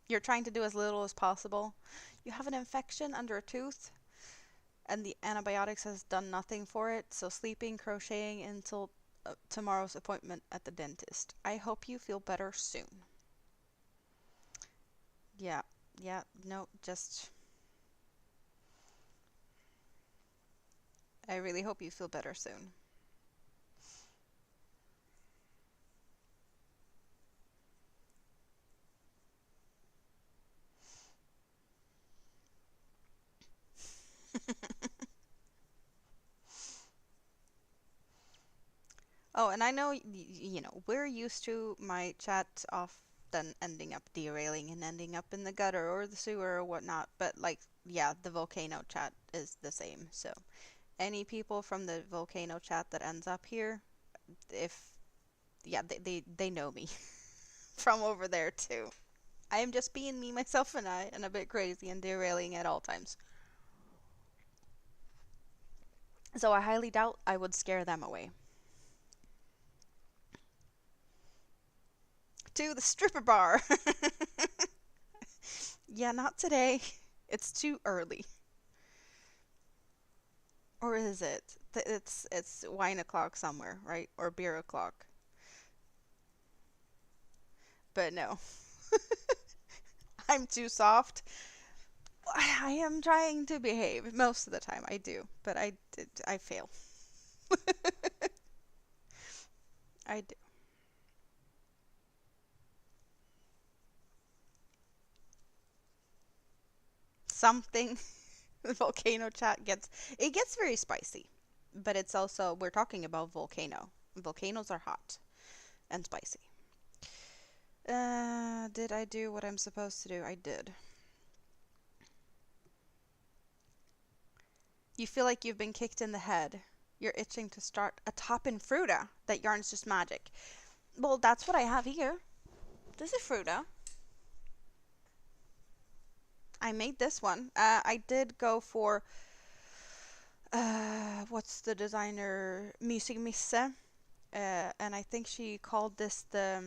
you're trying to do as little as possible. You have an infection under a tooth, and the antibiotics has done nothing for it, so sleeping, crocheting until tomorrow's appointment at the dentist. I hope you feel better soon. Yeah, yeah, no, just... I really hope you feel better soon. Oh, and I know, we're used to my chat often ending up derailing and ending up in the gutter or the sewer or whatnot, but like, yeah, the volcano chat is the same. So, any people from the volcano chat that ends up here, if, yeah, they know me from over there too. I am just being me, myself, and I, and a bit crazy and derailing at all times. So I highly doubt I would scare them away. To the stripper bar! Yeah, not today. It's too early. Or is it? It's wine o'clock somewhere, right? Or beer o'clock. But no. I'm too soft. I am trying to behave. Most of the time I do, but I fail. I do. Something. Volcano chat gets very spicy, but it's also we're talking about volcano. Volcanoes are hot and spicy. Did I do what I'm supposed to do? I did. You feel like you've been kicked in the head. You're itching to start a top in Fruta. That yarn's just magic. Well, that's what I have here. This is Fruta. I made this one. I did go for what's the designer Mysig Misse, and I think she called this the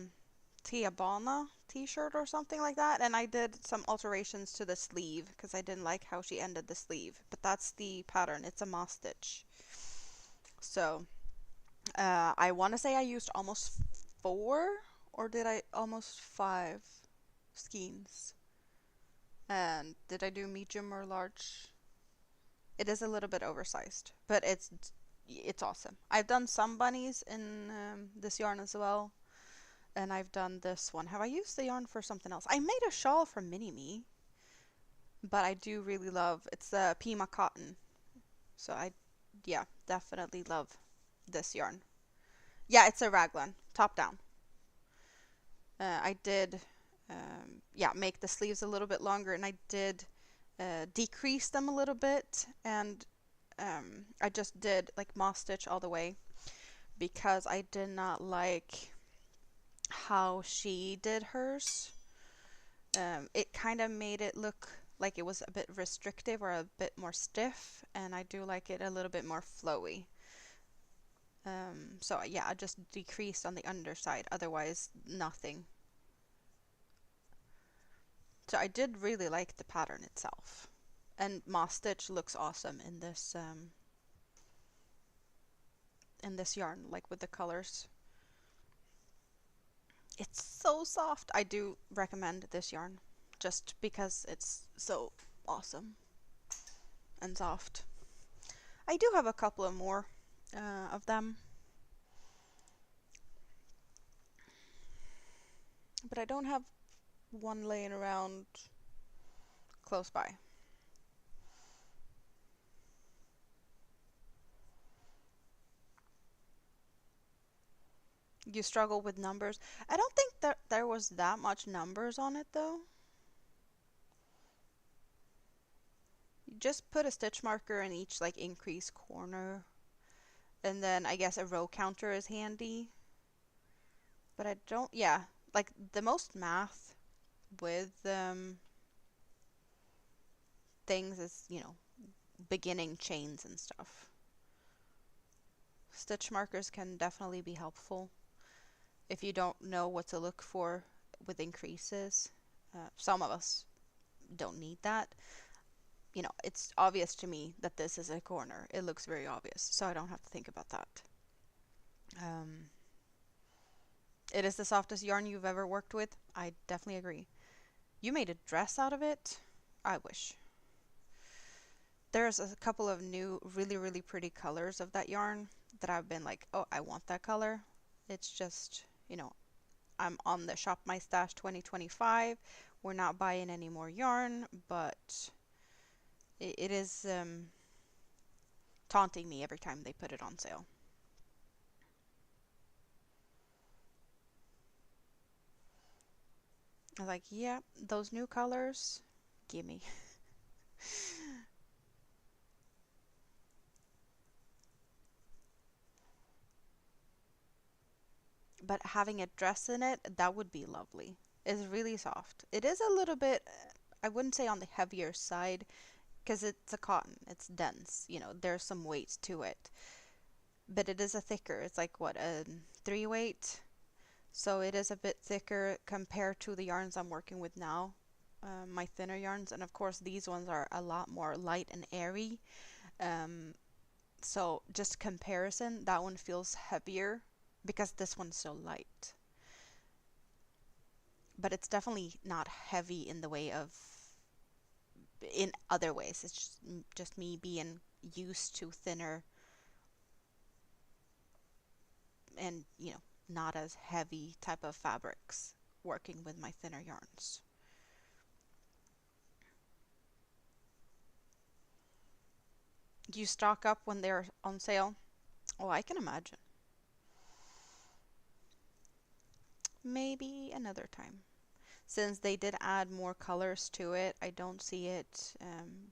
Tiabana t-shirt or something like that. And I did some alterations to the sleeve because I didn't like how she ended the sleeve. But that's the pattern. It's a moss stitch. So I want to say I used almost 4, or did I almost 5 skeins? And did I do medium or large? It is a little bit oversized, but it's awesome. I've done some bunnies in this yarn as well, and I've done this one. Have I used the yarn for something else? I made a shawl for Mini Me, but I do really love it's the Pima cotton. So yeah, definitely love this yarn. Yeah, it's a raglan, top down. I did, yeah, make the sleeves a little bit longer, and I did decrease them a little bit, and I just did like moss stitch all the way because I did not like how she did hers. It kind of made it look like it was a bit restrictive or a bit more stiff, and I do like it a little bit more flowy. So yeah, I just decreased on the underside, otherwise nothing. So I did really like the pattern itself. And moss stitch looks awesome in this yarn, like with the colors. It's so soft. I do recommend this yarn just because it's so awesome and soft. I do have a couple of more of them, but I don't have one laying around close by. You struggle with numbers. I don't think that there was that much numbers on it though. You just put a stitch marker in each like increase corner, and then I guess a row counter is handy. But I don't, yeah, like the most math with things is, beginning chains and stuff. Stitch markers can definitely be helpful if you don't know what to look for with increases. Some of us don't need that. It's obvious to me that this is a corner. It looks very obvious, so I don't have to think about that. It is the softest yarn you've ever worked with. I definitely agree. You made a dress out of it? I wish. There's a couple of new really, really pretty colors of that yarn that I've been like, oh, I want that color. It's just, I'm on the Shop My Stash 2025. We're not buying any more yarn, but it is taunting me every time they put it on sale. I was like, yeah, those new colors, gimme. But having a dress in it, that would be lovely. It's really soft. It is a little bit, I wouldn't say on the heavier side, because it's a cotton. It's dense. There's some weight to it. But it is a thicker. It's like, what, a 3 weight? So it is a bit thicker compared to the yarns I'm working with now, my thinner yarns. And of course, these ones are a lot more light and airy. So just comparison, that one feels heavier because this one's so light. But it's definitely not heavy in the way of in other ways. It's just me being used to thinner and, not as heavy type of fabrics working with my thinner yarns. You stock up when they're on sale. Oh, I can imagine. Maybe another time. Since they did add more colors to it, I don't see it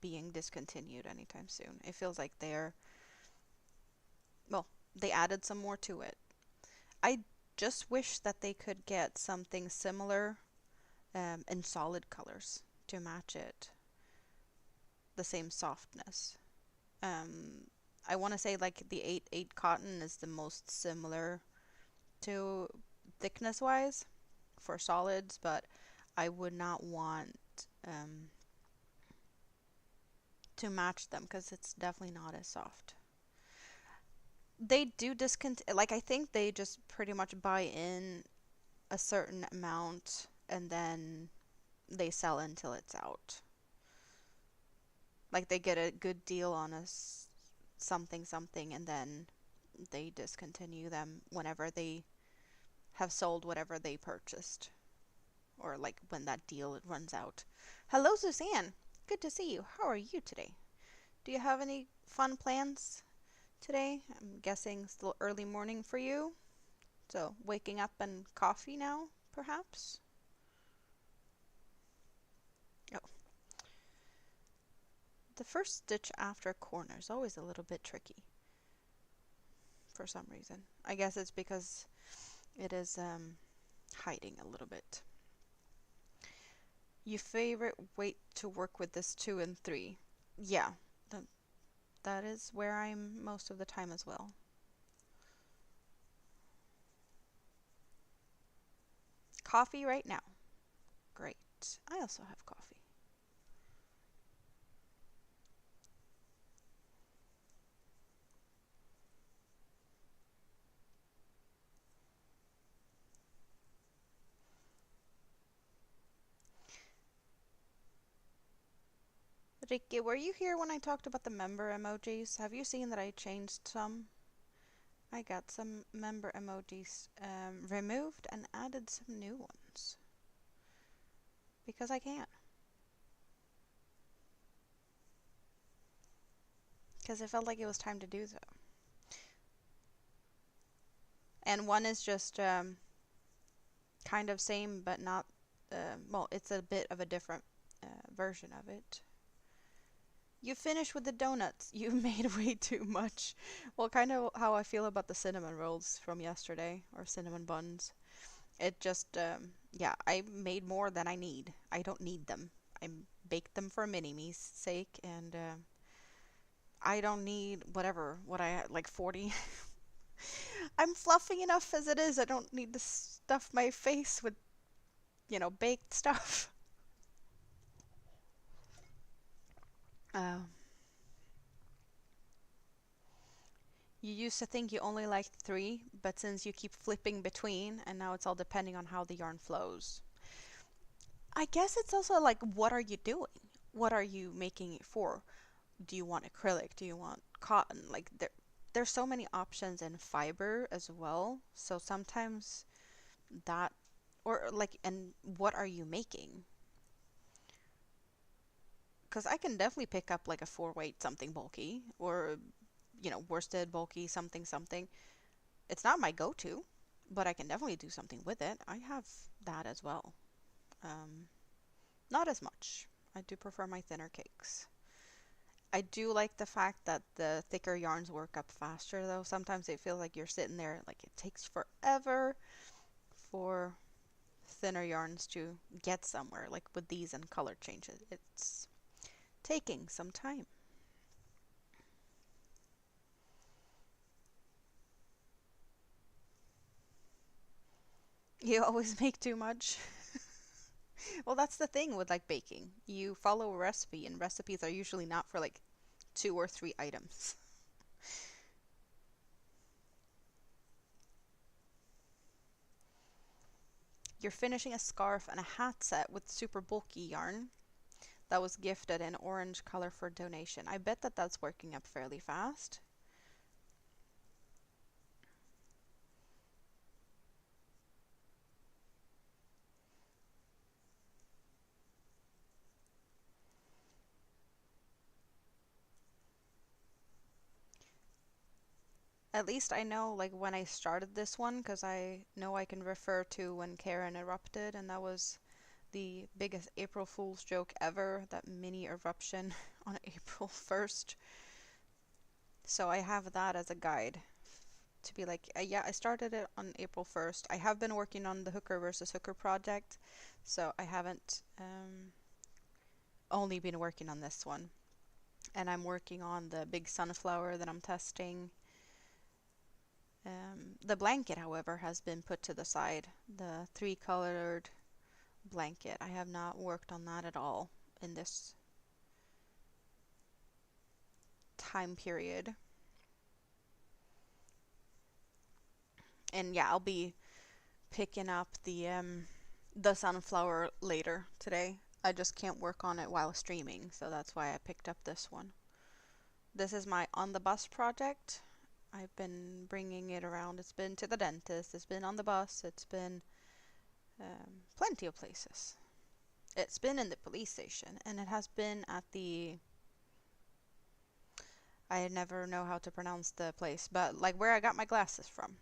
being discontinued anytime soon. It feels like well, they added some more to it. I just wish that they could get something similar in solid colors to match it, the same softness. Um, I want to say like the 8/8 cotton is the most similar to thickness wise for solids, but I would not want um, to match them because it's definitely not as soft. They do discontinue, like, I think they just pretty much buy in a certain amount and then they sell until it's out. Like, they get a good deal on something something and then they discontinue them whenever they have sold whatever they purchased, or like when that deal runs out. Hello, Suzanne. Good to see you. How are you today? Do you have any fun plans today? I'm guessing still early morning for you. So, waking up and coffee now, perhaps? Oh, the first stitch after a corner is always a little bit tricky for some reason. I guess it's because it is hiding a little bit. Your favorite weight to work with is 2 and 3. Yeah, that is where I'm most of the time as well. Coffee right now. Great. I also have coffee. Ricky, were you here when I talked about the member emojis? Have you seen that I changed some? I got some member emojis removed and added some new ones. Because I can. Because it felt like it was time to do so. And one is just kind of same, but not, well, it's a bit of a different version of it. You finished with the donuts. You made way too much. Well, kind of how I feel about the cinnamon rolls from yesterday, or cinnamon buns. It just, yeah, I made more than I need. I don't need them. I baked them for Mini-Me's sake, and I don't need whatever, what I like 40. I'm fluffy enough as it is. I don't need to stuff my face with, baked stuff. Uh, you used to think you only liked 3, but since you keep flipping between, and now it's all depending on how the yarn flows. I guess it's also like, what are you doing? What are you making it for? Do you want acrylic? Do you want cotton? Like, there's so many options in fiber as well. So sometimes that, or like, and what are you making? Because I can definitely pick up like a 4 weight something bulky, or worsted bulky something something. It's not my go-to, but I can definitely do something with it. I have that as well. Um, Not as much. I do prefer my thinner cakes. I do like the fact that the thicker yarns work up faster, though. Sometimes it feels like you're sitting there, like it takes forever for thinner yarns to get somewhere. Like with these and color changes, it's taking some time. You always make too much. Well, that's the thing with like baking. You follow a recipe, and recipes are usually not for like 2 or 3 items. You're finishing a scarf and a hat set with super bulky yarn that was gifted in orange color for donation. I bet that that's working up fairly fast. At least I know like when I started this one, because I know I can refer to when Karen erupted, and that was the biggest April Fool's joke ever, that mini eruption on April 1st. So I have that as a guide to be like, yeah, I started it on April 1st. I have been working on the Hooker versus Hooker project, so I haven't only been working on this one. And I'm working on the big sunflower that I'm testing. The blanket, however, has been put to the side. The three-colored blanket. I have not worked on that at all in this time period. And yeah, I'll be picking up the sunflower later today. I just can't work on it while streaming, so that's why I picked up this one. This is my on the bus project. I've been bringing it around. It's been to the dentist, it's been on the bus, it's been plenty of places. It's been in the police station, and it has been at the, I never know how to pronounce the place, but like where I got my glasses from.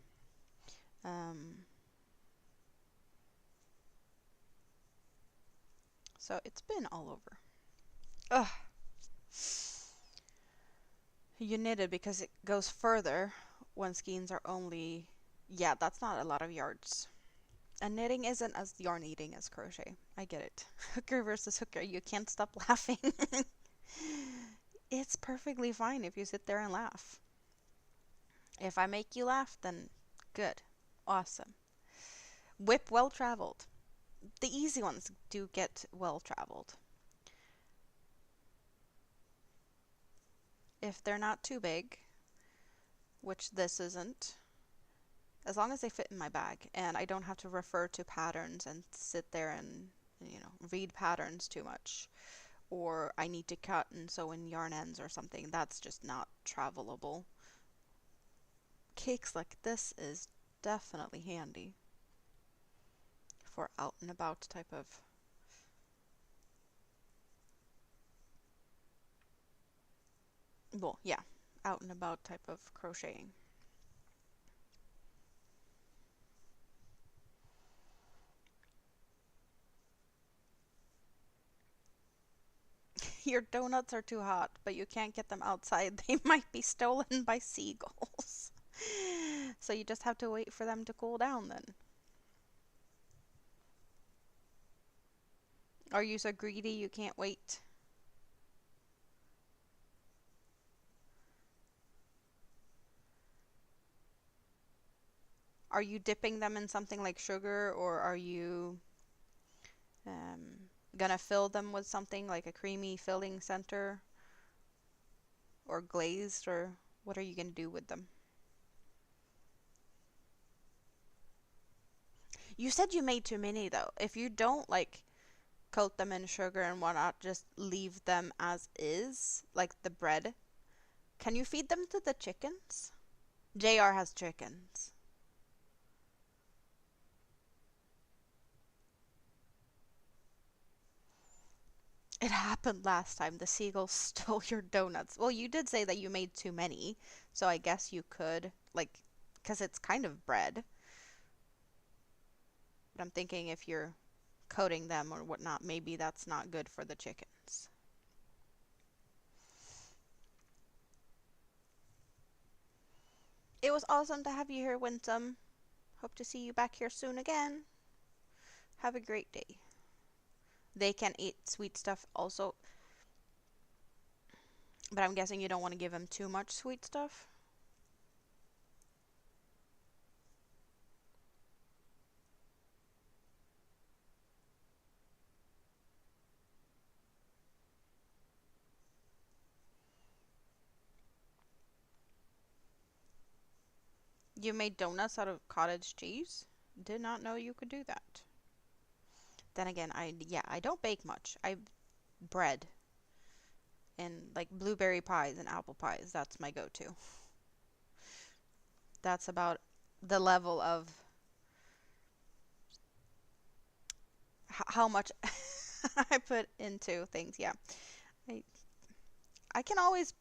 So it's been all over. Ugh. You knitted because it goes further when skeins are only, yeah, that's not a lot of yards. And knitting isn't as yarn eating as crochet. I get it. Hooker versus hooker. You can't stop laughing. It's perfectly fine if you sit there and laugh. If I make you laugh, then good. Awesome. Whip well traveled. The easy ones do get well traveled. If they're not too big, which this isn't, as long as they fit in my bag and I don't have to refer to patterns and sit there and read patterns too much, or I need to cut and sew in yarn ends or something, that's just not travelable. Cakes like this is definitely handy for out and about type of, well, yeah, out and about type of crocheting. Your donuts are too hot, but you can't get them outside. They might be stolen by seagulls. So you just have to wait for them to cool down then. Are you so greedy you can't wait? Are you dipping them in something like sugar, or are you gonna fill them with something like a creamy filling center or glazed, or what are you gonna do with them? You said you made too many though. If you don't like coat them in sugar and whatnot, just leave them as is, like the bread. Can you feed them to the chickens? JR has chickens. It happened last time. The seagulls stole your donuts. Well, you did say that you made too many, so I guess you could, like, because it's kind of bread. But I'm thinking if you're coating them or whatnot, maybe that's not good for the chickens. It was awesome to have you here, Winsome. Hope to see you back here soon again. Have a great day. They can eat sweet stuff also, but I'm guessing you don't want to give them too much sweet stuff. You made donuts out of cottage cheese? Did not know you could do that. Then again, I don't bake much. I bread and like blueberry pies and apple pies. That's my go-to. That's about the level of how much I put into things. Yeah. I I can always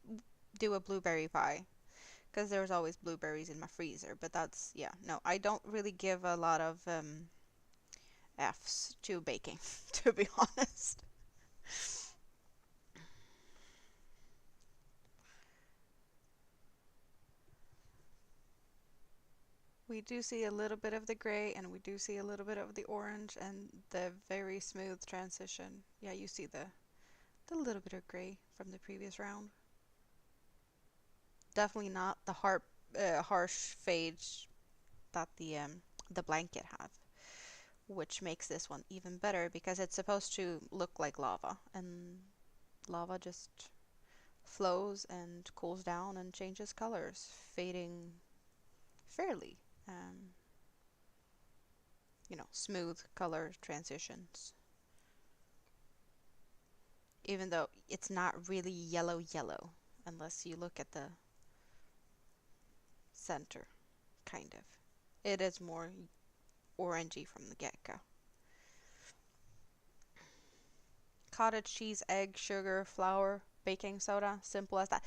do a blueberry pie because there's always blueberries in my freezer. But that's, yeah, no, I don't really give a lot of F's to baking, to be honest. We do see a little bit of the gray and we do see a little bit of the orange and the very smooth transition. Yeah, you see the little bit of gray from the previous round. Definitely not the harsh fades that the blanket have, which makes this one even better because it's supposed to look like lava, and lava just flows and cools down and changes colors, fading fairly, smooth color transitions. Even though it's not really yellow yellow, unless you look at the center, kind of. It is more orangey from the get-go. Cottage cheese, egg, sugar, flour, baking soda, simple as that.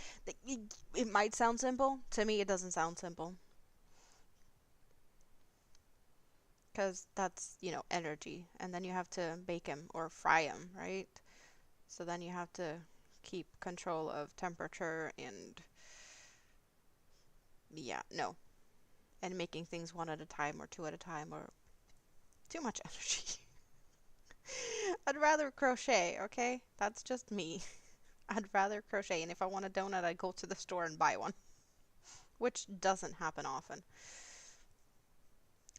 It might sound simple. To me, it doesn't sound simple. Because that's, energy. And then you have to bake them or fry them, right? So then you have to keep control of temperature and, yeah, no. And making things one at a time or two at a time or too much energy. I'd rather crochet, okay? That's just me. I'd rather crochet, and if I want a donut, I'd go to the store and buy one, which doesn't happen often.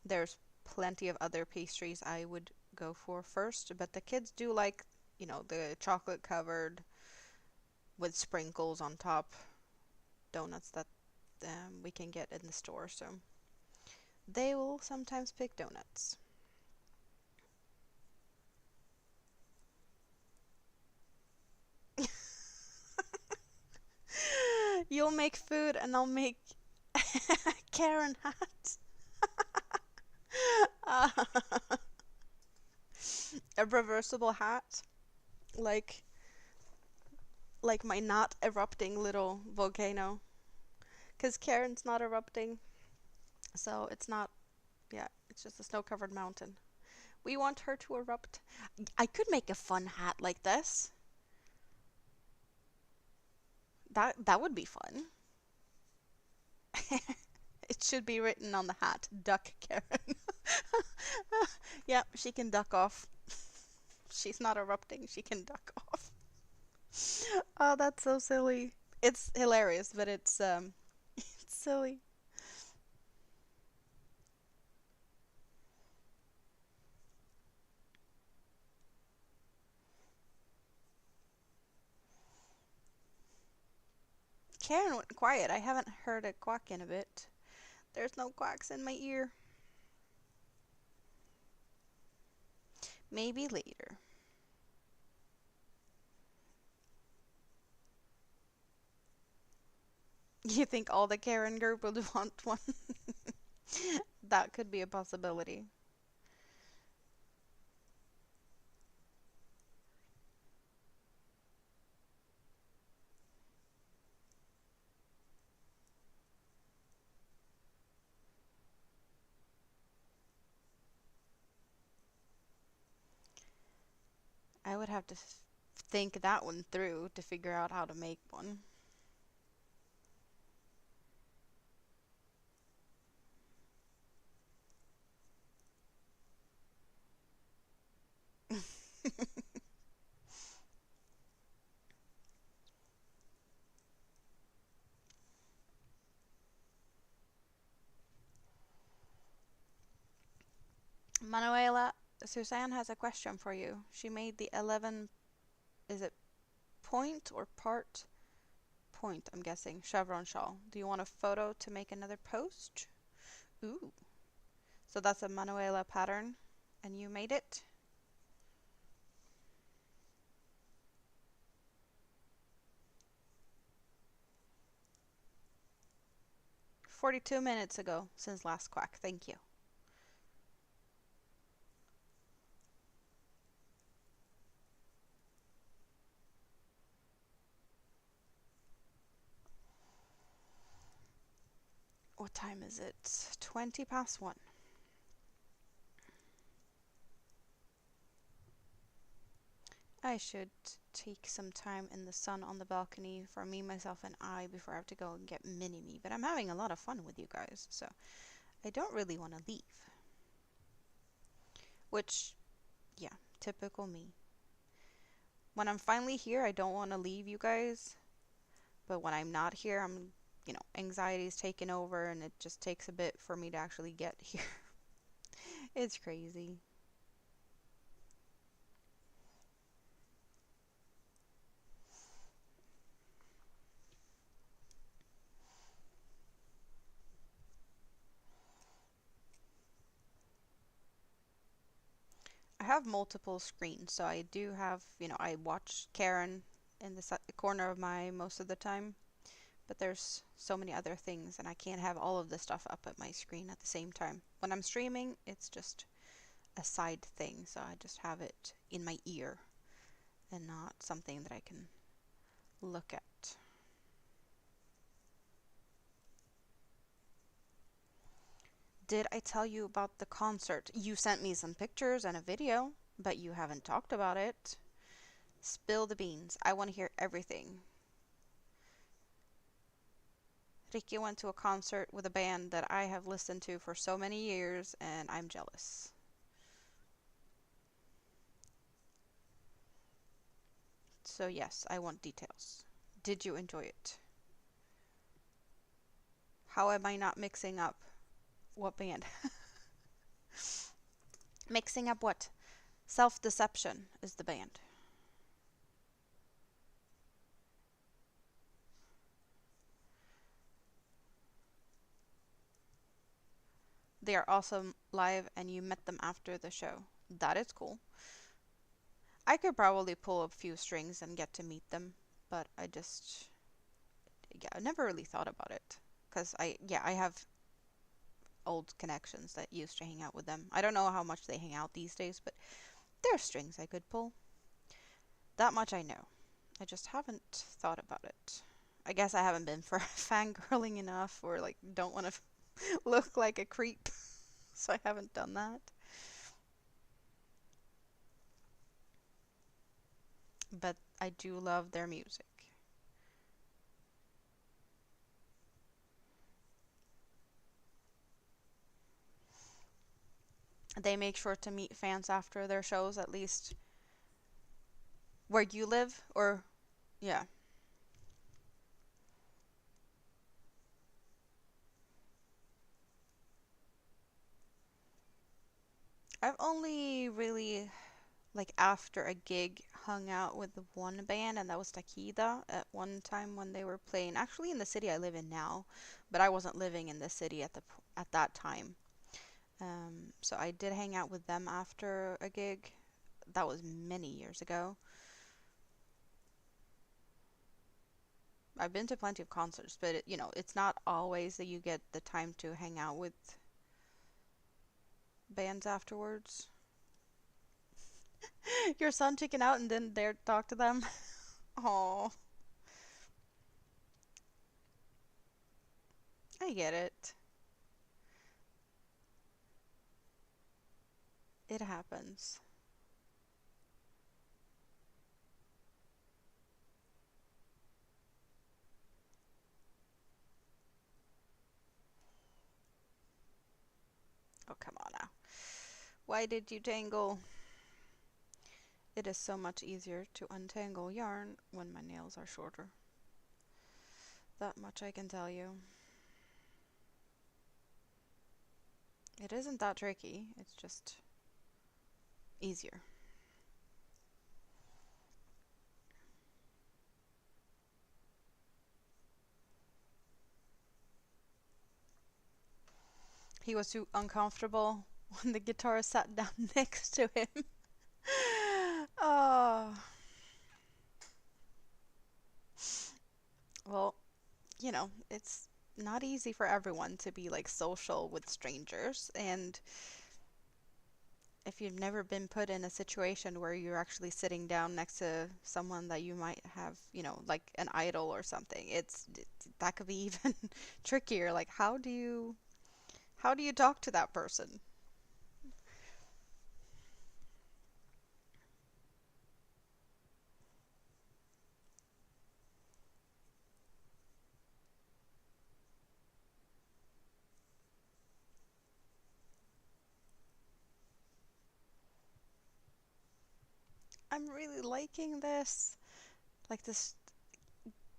There's plenty of other pastries I would go for first, but the kids do like, the chocolate covered with sprinkles on top donuts that we can get in the store, so they will sometimes pick donuts. You'll make food and I'll make Karen hats. uh, a reversible hat, like my not erupting little volcano. Because Karen's not erupting, so it's not, yeah, it's just a snow-covered mountain. We want her to erupt. I could make a fun hat like this. That would be fun. It should be written on the hat, Duck Karen. Yep, she can duck off. She's not erupting, she can duck off. Oh, that's so silly. It's hilarious, but it's it's silly. Karen went quiet. I haven't heard a quack in a bit. There's no quacks in my ear. Maybe later. You think all the Karen group would want one? That could be a possibility. I would have to think that one through to figure out how to make one. Manuela, Suzanne has a question for you. She made the 11, is it point or part? Point, I'm guessing. Chevron shawl. Do you want a photo to make another post? Ooh. So that's a Manuela pattern, and you made it? 42 minutes ago since last quack. Thank you. What time is it? 20 past 1. I should take some time in the sun on the balcony for me, myself, and I before I have to go and get mini-me. But I'm having a lot of fun with you guys, so I don't really want to leave. Which, yeah, typical me. When I'm finally here, I don't want to leave you guys. But when I'm not here, anxiety's taking over and it just takes a bit for me to actually get here. It's crazy. I have multiple screens, so I do have, I watch Karen in the corner of my most of the time, but there's so many other things and I can't have all of the stuff up at my screen at the same time. When I'm streaming, it's just a side thing, so I just have it in my ear and not something that I can look at. Did I tell you about the concert? You sent me some pictures and a video, but you haven't talked about it. Spill the beans. I want to hear everything. Ricky went to a concert with a band that I have listened to for so many years, and I'm jealous. So yes, I want details. Did you enjoy it? How am I not mixing up? What band? Mixing up what? Self-Deception is the band. They are awesome live and you met them after the show. That is cool. I could probably pull a few strings and get to meet them, but I never really thought about it. Because I have old connections that used to hang out with them. I don't know how much they hang out these days, but there are strings I could pull. That much I know. I just haven't thought about it. I guess I haven't been for fangirling enough or like don't want to look like a creep. So I haven't done that. But I do love their music. They make sure to meet fans after their shows, at least where you live, or yeah. I've only really, like, after a gig, hung out with the one band, and that was Takida at one time when they were playing, actually in the city I live in now, but I wasn't living in the city at that time. So I did hang out with them after a gig. That was many years ago. I've been to plenty of concerts, but it's not always that you get the time to hang out with bands afterwards. Your son checking out and then there talk to them. Oh, I get it. It happens. Oh, come on now. Why did you tangle? It is so much easier to untangle yarn when my nails are shorter. That much I can tell you. It isn't that tricky, it's just easier. He was too uncomfortable when the guitar sat down next to him. Oh, well, it's not easy for everyone to be like social with strangers, and if you've never been put in a situation where you're actually sitting down next to someone that you might have, like an idol or something, that could be even trickier. Like, how do you talk to that person? I'm really liking this. Like this,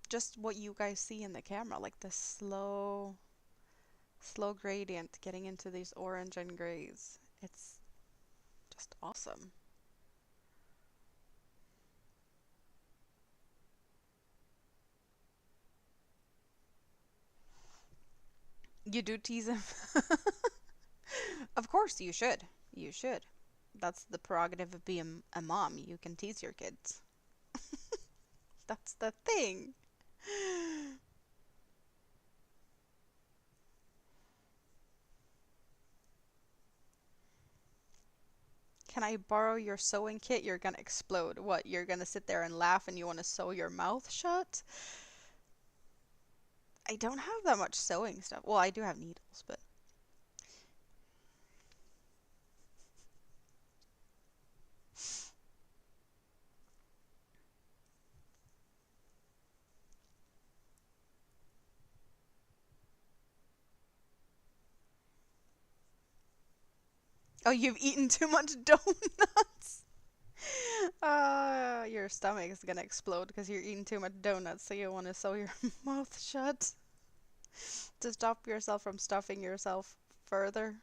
just what you guys see in the camera, like the slow gradient getting into these orange and grays. It's just awesome. You do tease him. Of course you should. You should. That's the prerogative of being a mom. You can tease your kids. That's the thing. Can I borrow your sewing kit? You're gonna explode. What? You're gonna sit there and laugh and you want to sew your mouth shut? I don't have that much sewing stuff. Well, I do have needles, but oh, you've eaten too much donuts. Your stomach is gonna explode because you're eating too much donuts, so you want to sew your mouth shut to stop yourself from stuffing yourself further.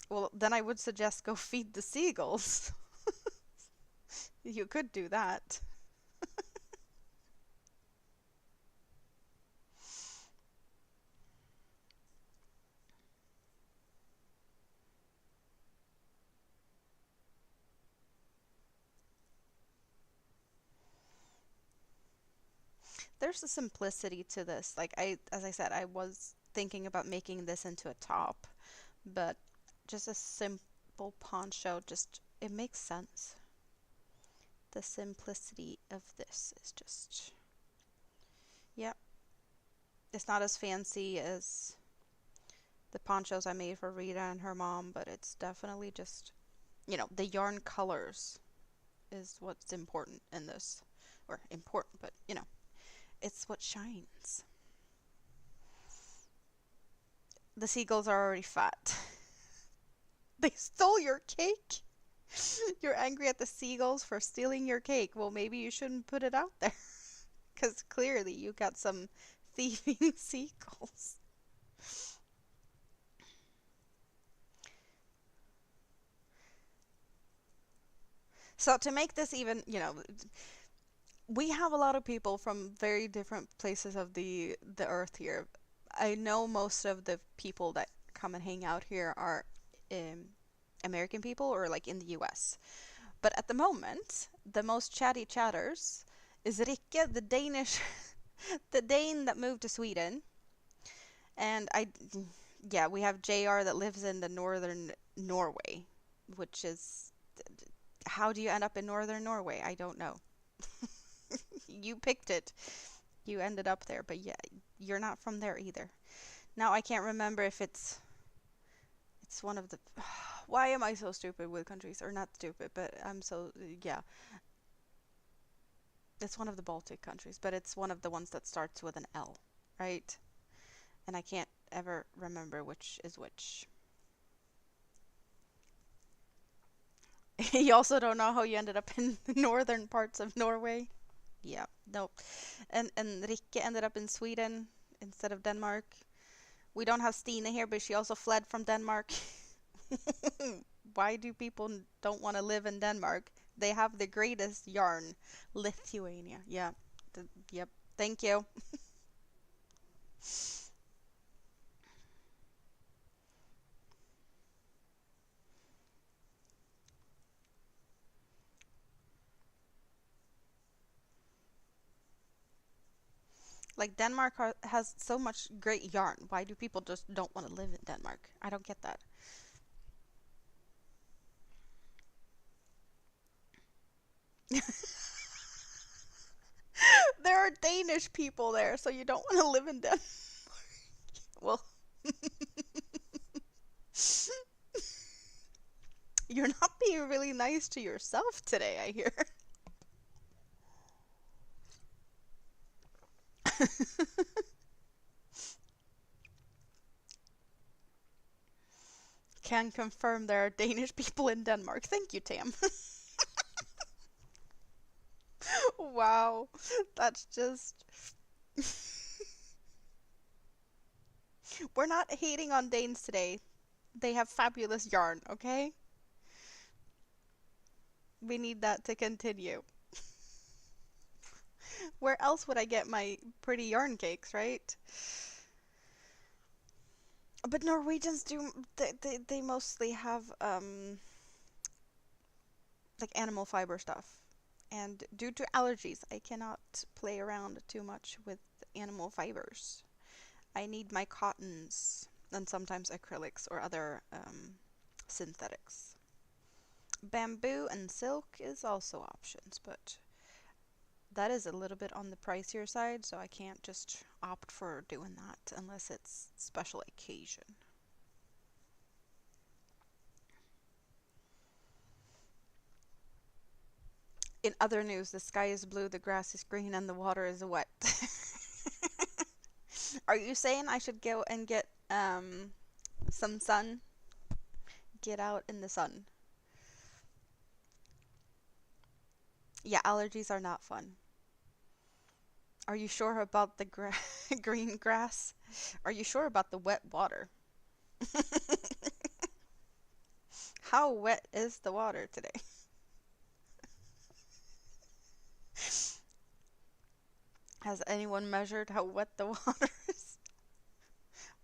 Well, then I would suggest go feed the seagulls. You could do that. There's a simplicity to this. Like as I said, I was thinking about making this into a top, but just a simple poncho, just it makes sense. The simplicity of this is just, yeah, it's not as fancy as the ponchos I made for Rita and her mom, but it's definitely just, the yarn colors is what's important in this. Or important, but it's what shines. The seagulls are already fat. They stole your cake? You're angry at the seagulls for stealing your cake. Well, maybe you shouldn't put it out there. Because clearly you got some thieving seagulls. So to make this even, we have a lot of people from very different places of the earth here. I know most of the people that come and hang out here are um, American people or like in the US. But at the moment, the most chatty chatters is Rikke, the Danish, the Dane that moved to Sweden, and yeah, we have JR that lives in the northern Norway, which is, how do you end up in northern Norway? I don't know. You picked it. You ended up there, but yeah, you're not from there either. Now I can't remember if it's one of the why am I so stupid with countries? Or not stupid, but I'm so yeah. It's one of the Baltic countries, but it's one of the ones that starts with an L, right? And I can't ever remember which is which. You also don't know how you ended up in the northern parts of Norway. Yeah, nope. And Rikke ended up in Sweden instead of Denmark. We don't have Stine here, but she also fled from Denmark. Why do people don't want to live in Denmark? They have the greatest yarn. Lithuania. Yeah. Yep. Thank you. Like Denmark has so much great yarn. Why do people just don't want to live in Denmark? I don't get that. There are Danish people there, so you don't want to live in Denmark. Well, you're not being really nice to yourself today, I hear. Can confirm there are Danish people in Denmark. Thank you, Tam. Wow, that's just. We're not hating on Danes today. They have fabulous yarn, okay? We need that to continue. Where else would I get my pretty yarn cakes, right? But Norwegians do, they mostly have, like animal fiber stuff. And due to allergies, I cannot play around too much with animal fibers. I need my cottons and sometimes acrylics or other synthetics. Bamboo and silk is also options, but that is a little bit on the pricier side, so I can't just opt for doing that unless it's special occasion. In other news, the sky is blue, the grass is green, and the water is wet. Are you saying I should go and get some sun? Get out in the sun. Yeah, allergies are not fun. Are you sure about the green grass? Are you sure about the wet water? How wet is the water today? Has anyone measured how wet the water is?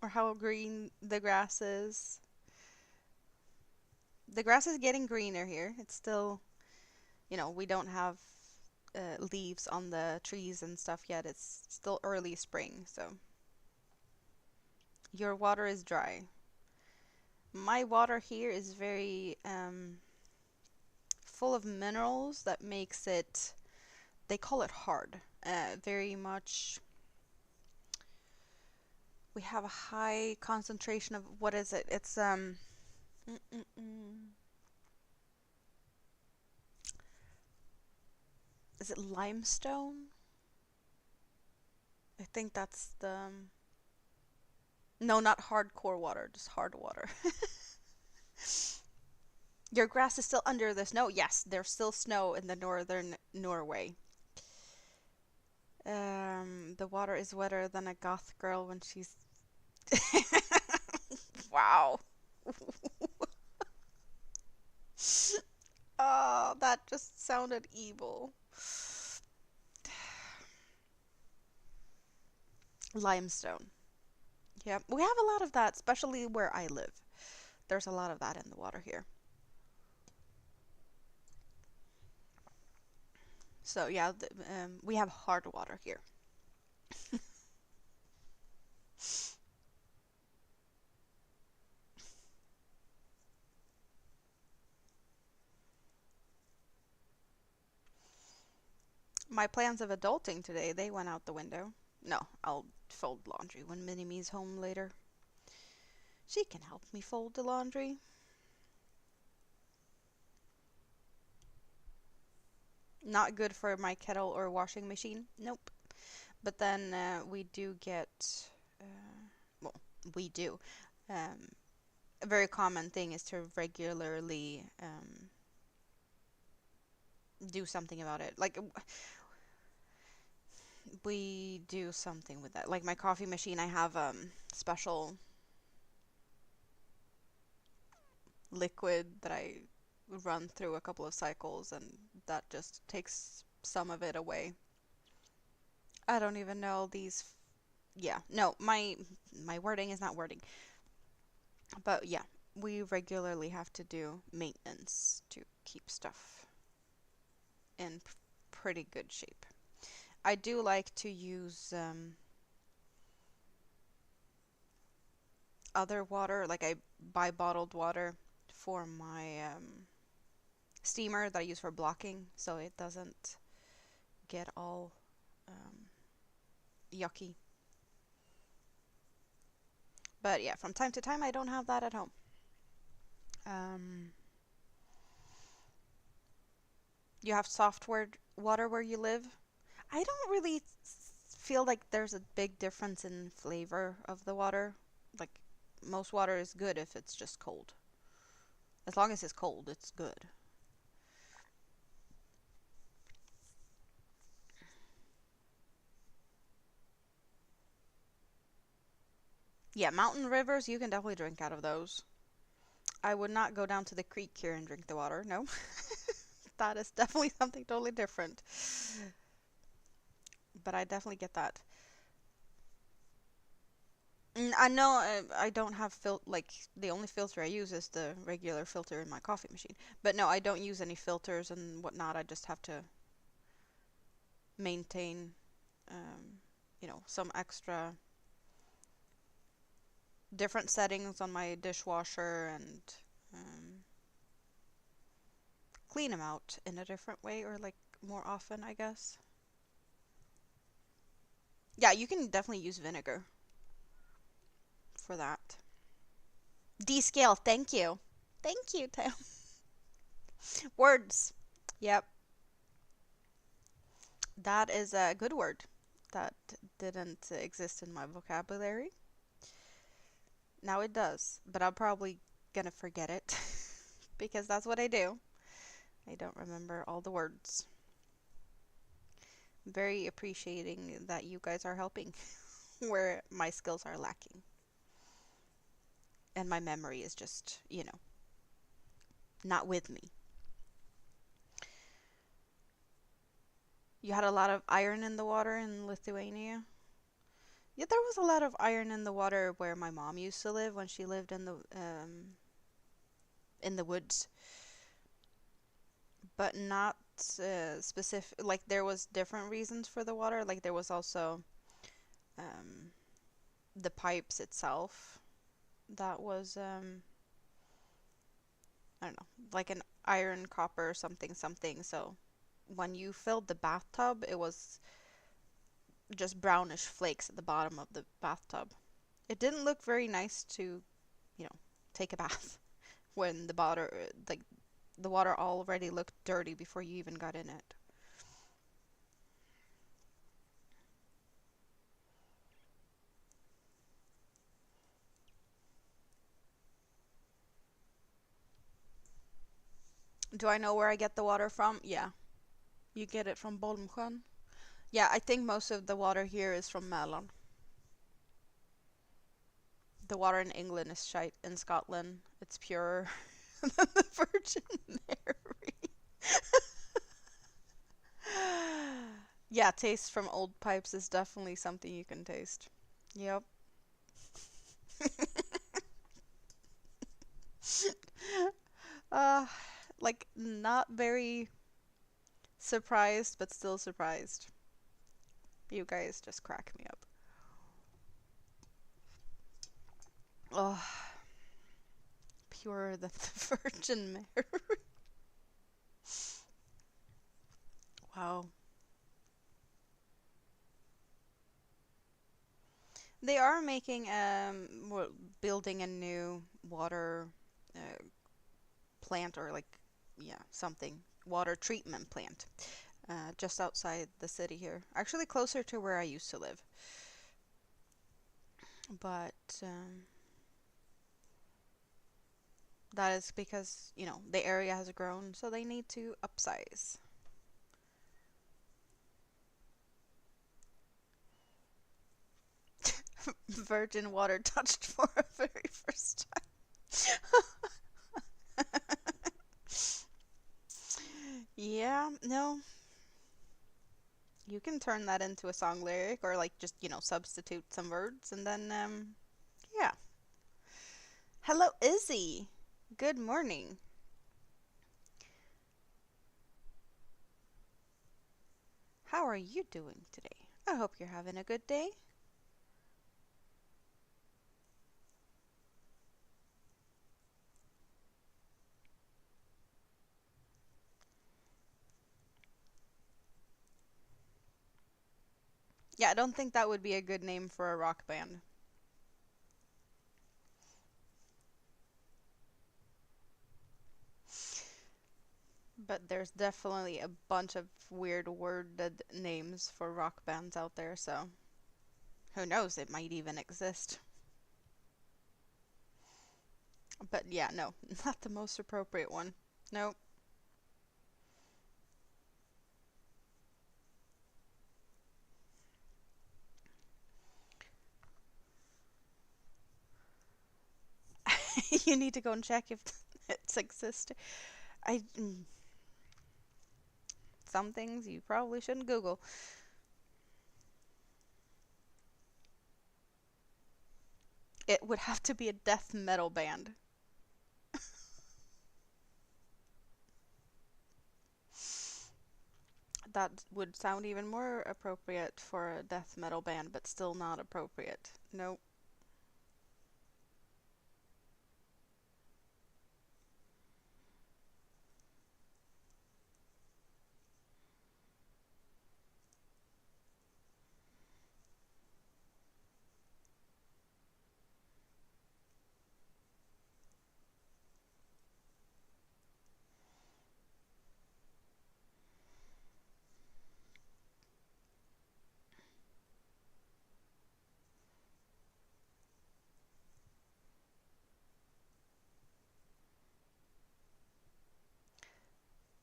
Or how green the grass is? The grass is getting greener here. It's still, we don't have leaves on the trees and stuff yet. It's still early spring, so. Your water is dry. My water here is very full of minerals that makes it, they call it hard. Very much, we have a high concentration of, what is it? It's, mm, mm, mm. Is it limestone? I think that's the, no, not hardcore water, just hard water. Your grass is still under the snow? Yes, there's still snow in the northern Norway. The water is wetter than a goth girl when she's. Wow. Oh, that just sounded evil. Limestone. Yeah, we have a lot of that, especially where I live. There's a lot of that in the water here. So yeah, we have hard water here. My plans of adulting today, they went out the window. No, I'll fold laundry when Minnie-Me's home later. She can help me fold the laundry. Not good for my kettle or washing machine. Nope. But then we do get, well, we do. Um, a very common thing is to regularly do something about it. Like, we do something with that. Like my coffee machine, I have special liquid that I run through a couple of cycles, and that just takes some of it away. I don't even know these. Yeah, no, my wording is not wording. But yeah, we regularly have to do maintenance to keep stuff in pretty good shape. I do like to use other water, like I buy bottled water for my steamer that I use for blocking so it doesn't get all yucky. But yeah, from time to time I don't have that at home. Um, you have soft water where you live? I don't really feel like there's a big difference in flavor of the water. Like, most water is good if it's just cold. As long as it's cold, it's good. Yeah, mountain rivers, you can definitely drink out of those. I would not go down to the creek here and drink the water. No. That is definitely something totally different. But I definitely get that. I know I don't have like the only filter I use is the regular filter in my coffee machine. But no, I don't use any filters and whatnot. I just have to maintain, um, some extra different settings on my dishwasher and um, clean them out in a different way or like more often, I guess. Yeah, you can definitely use vinegar for that. Descale, thank you. Thank you, Tam. Words. Yep, that is a good word that didn't exist in my vocabulary. Now it does, but I'm probably gonna forget it because that's what I do. I don't remember all the words. Very appreciating that you guys are helping where my skills are lacking. And my memory is just, not with me. You had a lot of iron in the water in Lithuania? Yeah, there was a lot of iron in the water where my mom used to live when she lived in the woods, but not specific. Like there was different reasons for the water. Like there was also um, the pipes itself that was I don't know, like an iron copper something something. So when you filled the bathtub, it was just brownish flakes at the bottom of the bathtub. It didn't look very nice to, you know, take a bath when the water already looked dirty before you even got in it. Do I know where I get the water from? Yeah. You get it from Bolmsjön? Yeah, I think most of the water here is from Mälon. The water in England is shite. In Scotland, it's purer than the Virgin Mary. Yeah, taste from old pipes is definitely something you can taste. Yep. uh, like not very surprised, but still surprised. You guys just crack me up. Oh, purer than the Virgin Mary. Wow. They are making building a new water uh, plant or like yeah, something water treatment plant just outside the city here. Actually closer to where I used to live. But that is because, the area has grown, so they need to upsize. Virgin water touched for a very first time. Yeah, no. You can turn that into a song lyric or like just, substitute some words and then yeah. Hello Izzy. Good morning. How are you doing today? I hope you're having a good day. Yeah, I don't think that would be a good name for a rock band. But there's definitely a bunch of weird worded names for rock bands out there, so who knows, it might even exist. But yeah, no, not the most appropriate one. Nope. You need to go and check if it's existing. I some things you probably shouldn't Google. It would have to be a death metal band. That would sound even more appropriate for a death metal band, but still not appropriate. Nope.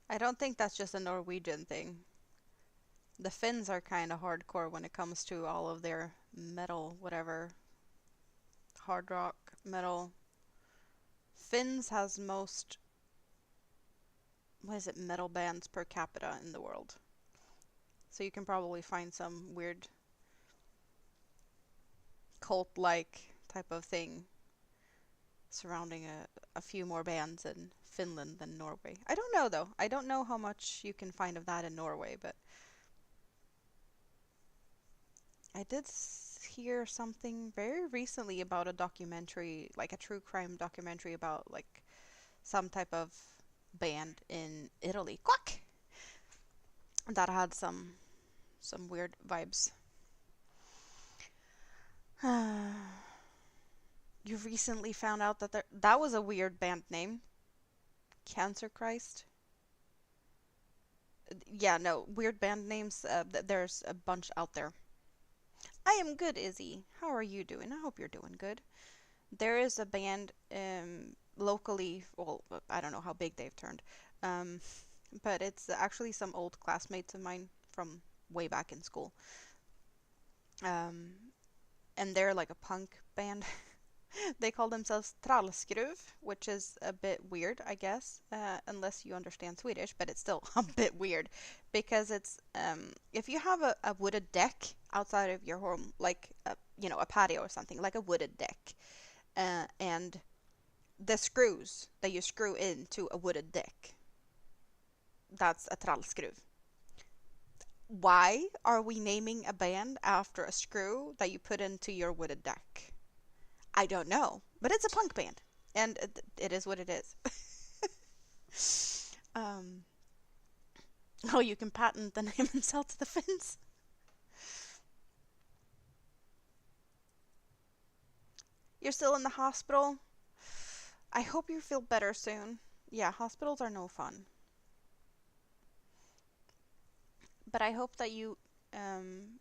I don't think that's just a Norwegian thing. The Finns are kind of hardcore when it comes to all of their metal, whatever, hard rock, metal. Finns has most, what is it, metal bands per capita in the world. So you can probably find some weird cult-like type of thing surrounding a few more bands in Finland than Norway. I don't know though. I don't know how much you can find of that in Norway, but I did hear something very recently about a documentary, like a true crime documentary about like some type of band in Italy. Quack! That had some weird vibes. You recently found out that that was a weird band name. Cancer Christ. Yeah, no, weird band names. There's a bunch out there. I am good, Izzy. How are you doing? I hope you're doing good. There is a band locally, well, I don't know how big they've turned, um, but it's actually some old classmates of mine from way back in school. Um, and they're like a punk band. They call themselves Trallskruv, which is a bit weird, I guess, unless you understand Swedish, but it's still a bit weird because it's if you have a wooded deck outside of your home, like a patio or something, like a wooded deck, and the screws that you screw into a wooded deck, that's a trallskruv. Why are we naming a band after a screw that you put into your wooded deck? I don't know, but it's a punk band, and it is what it is. um, oh, you can patent the name and sell to the Finns. You're still in the hospital. I hope you feel better soon. Yeah, hospitals are no fun, but I hope that you, um,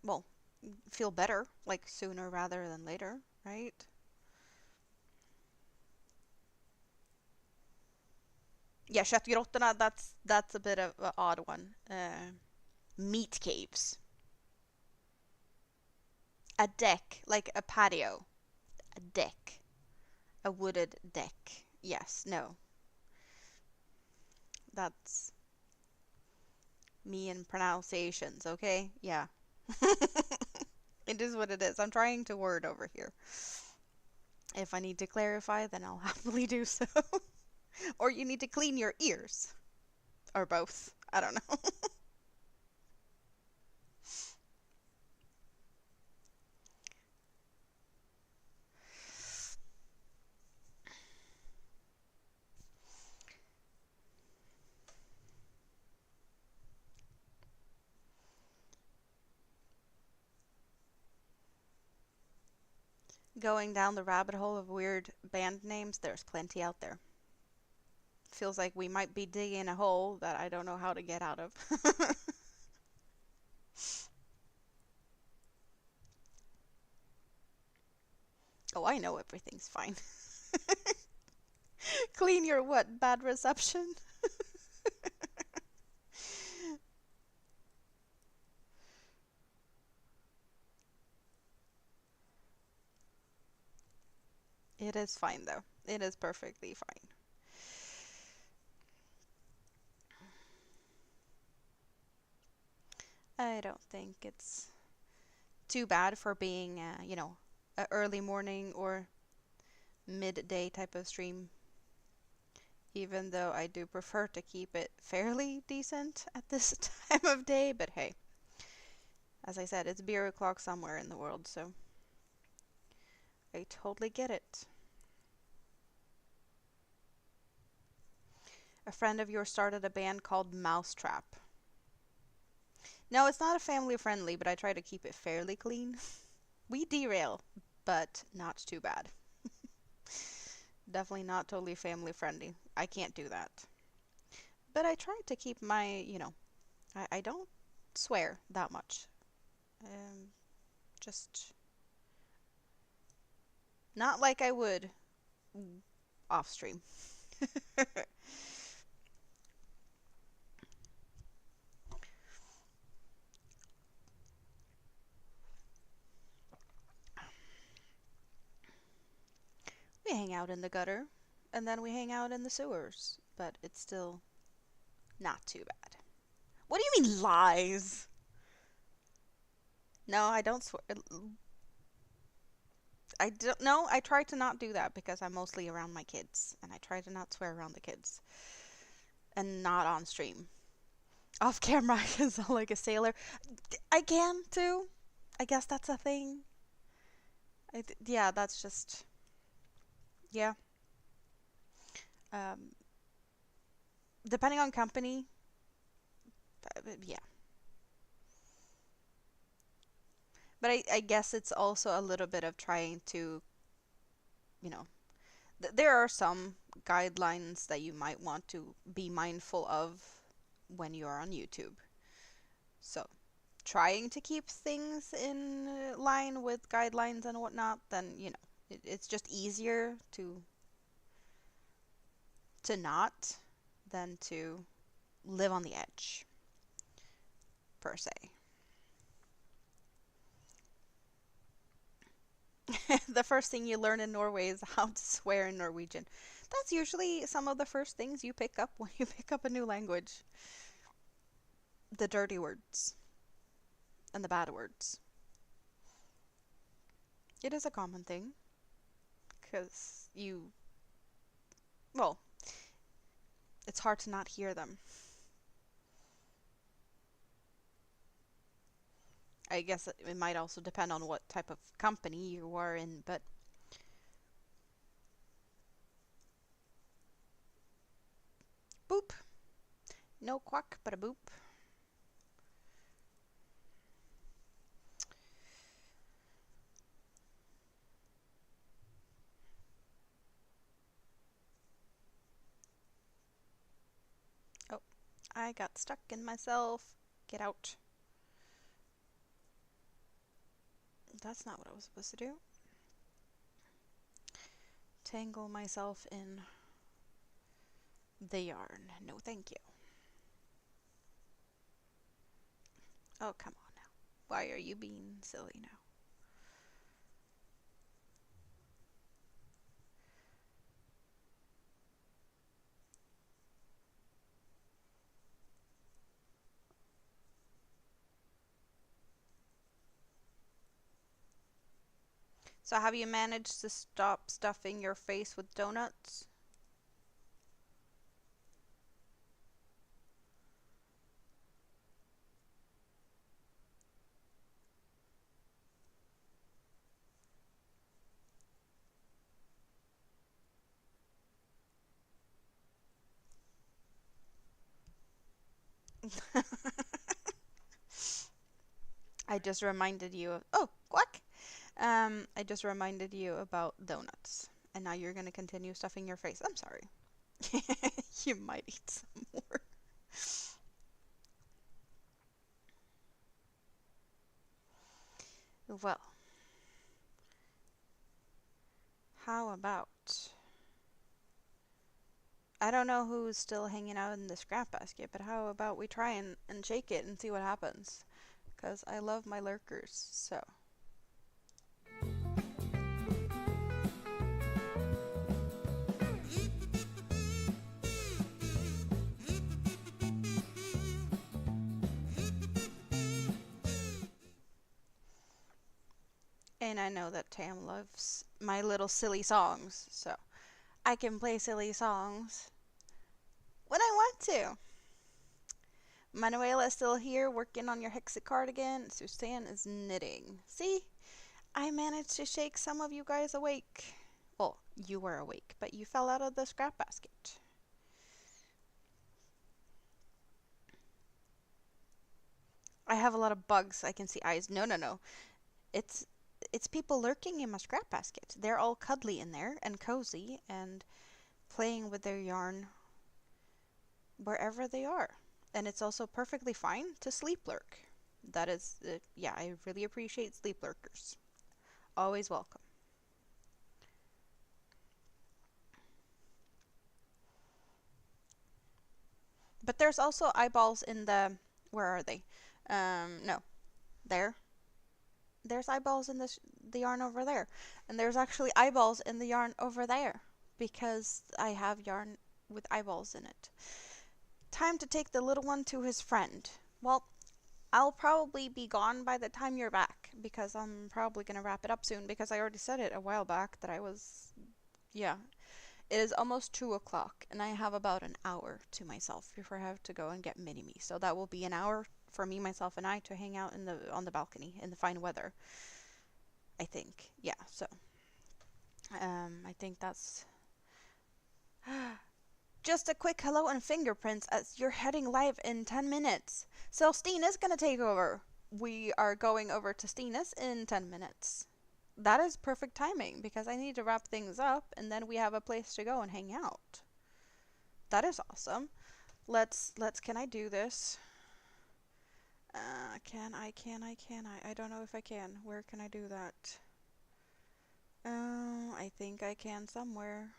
well, feel better like sooner rather than later, right? Yeah, köttgrottorna. That's a bit of an odd one. Meat caves. A deck, like a patio. A deck. A wooded deck. Yes, no. That's me and pronunciations, okay? Yeah. It is what it is. I'm trying to word over here. If I need to clarify, then I'll happily do so. Or you need to clean your ears. Or both. I don't know. Going down the rabbit hole of weird band names, there's plenty out there. Feels like we might be digging a hole that I don't know how to get out of. Oh, I know everything's fine. Clean your what? Bad reception? It is fine though. It is perfectly fine. I don't think it's too bad for being, a early morning or midday type of stream, even though I do prefer to keep it fairly decent at this time of day. But hey, as I said, it's beer o'clock somewhere in the world, so I totally get it. A friend of yours started a band called Mousetrap. No, it's not a family friendly, but I try to keep it fairly clean. We derail, but not too bad. Definitely not totally family friendly. I can't do that. But I try to keep I don't swear that much. Um, just not like I would off stream. We hang out in the gutter, and then we hang out in the sewers, but it's still not too bad. What do you mean lies? No, I don't swear. I don't. No, I try to not do that because I'm mostly around my kids, and I try to not swear around the kids, and not on stream. Off camera, I can sound like a sailor. I can too. I guess that's a thing. Yeah, that's just yeah. Um, Depending on company, yeah. But I guess it's also a little bit of trying to, you know, there are some guidelines that you might want to be mindful of when you are on YouTube. So, trying to keep things in line with guidelines and whatnot, then, it's just easier to not than to live on the edge, per se. The first thing you learn in Norway is how to swear in Norwegian. That's usually some of the first things you pick up when you pick up a new language. The dirty words and the bad words. It is a common thing because well, it's hard to not hear them. I guess it might also depend on what type of company you are in, but boop. No quack, but a boop. Oh, I got stuck in myself. Get out. That's not what I was supposed to do. Tangle myself in the yarn. No, thank you. Oh, come on now. Why are you being silly now? So have you managed to stop stuffing your face with donuts? I just reminded you of, oh, quack! I just reminded you about donuts, and now you're gonna continue stuffing your face. I'm sorry. You might eat some more. Well, how about... I don't know who's still hanging out in the scrap basket, but how about we try and shake it and see what happens? Because I love my lurkers, so... And I know that Tam loves my little silly songs, so I can play silly songs when I want to. Manuela's still here working on your hexit cardigan. Suzanne is knitting. See? I managed to shake some of you guys awake. Well, you were awake, but you fell out of the scrap basket. I have a lot of bugs. I can see eyes. No, no, no. It's it's people lurking in my scrap basket. They're all cuddly in there and cozy and playing with their yarn wherever they are. And it's also perfectly fine to sleep lurk. That is, yeah, I really appreciate sleep lurkers. Always welcome. But there's also eyeballs in the... Where are they? No. There. There's eyeballs in the yarn over there. And there's actually eyeballs in the yarn over there. Because I have yarn with eyeballs in it. Time to take the little one to his friend. Well, I'll probably be gone by the time you're back. Because I'm probably going to wrap it up soon. Because I already said it a while back that I was... Yeah. It is almost 2 o'clock, and I have about an hour to myself before I have to go and get Mini-Me. So that will be an hour for me, myself, and I to hang out on the balcony in the fine weather. I think. Yeah, so. I think that's... Just a quick hello and fingerprints as you're heading live in 10 minutes. So Stina's gonna take over. We are going over to Stina's in 10 minutes. That is perfect timing because I need to wrap things up and then we have a place to go and hang out. That is awesome. Can I do this? Can I? I don't know if I can. Where can I do that? I think I can somewhere.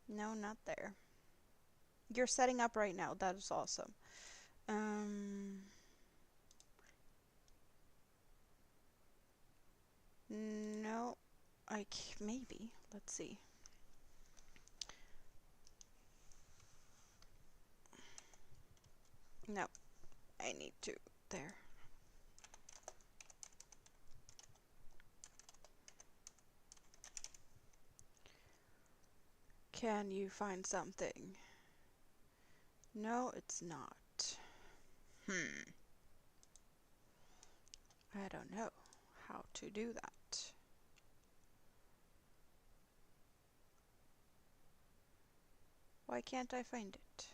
No, not there. You're setting up right now. That is awesome. No, maybe. Let's see. No, I need to. There. Can you find something? No, it's not. I don't know how to do that. Why can't I find it?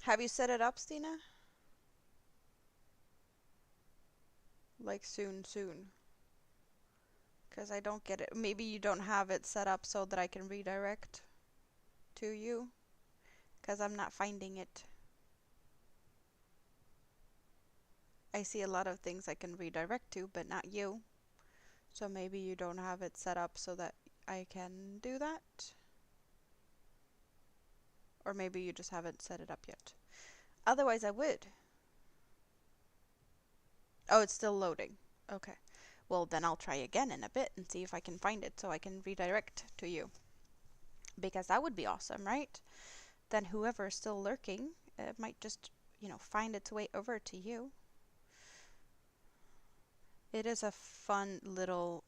Have you set it up, Stina? Like soon. Because I don't get it. Maybe you don't have it set up so that I can redirect to you. Because I'm not finding it. I see a lot of things I can redirect to, but not you. So maybe you don't have it set up so that I can do that. Or maybe you just haven't set it up yet. Otherwise I would. Oh, it's still loading. Okay. Well, then I'll try again in a bit and see if I can find it so I can redirect to you. Because that would be awesome, right? Then whoever is still lurking might just, find its way over to you. It is a fun little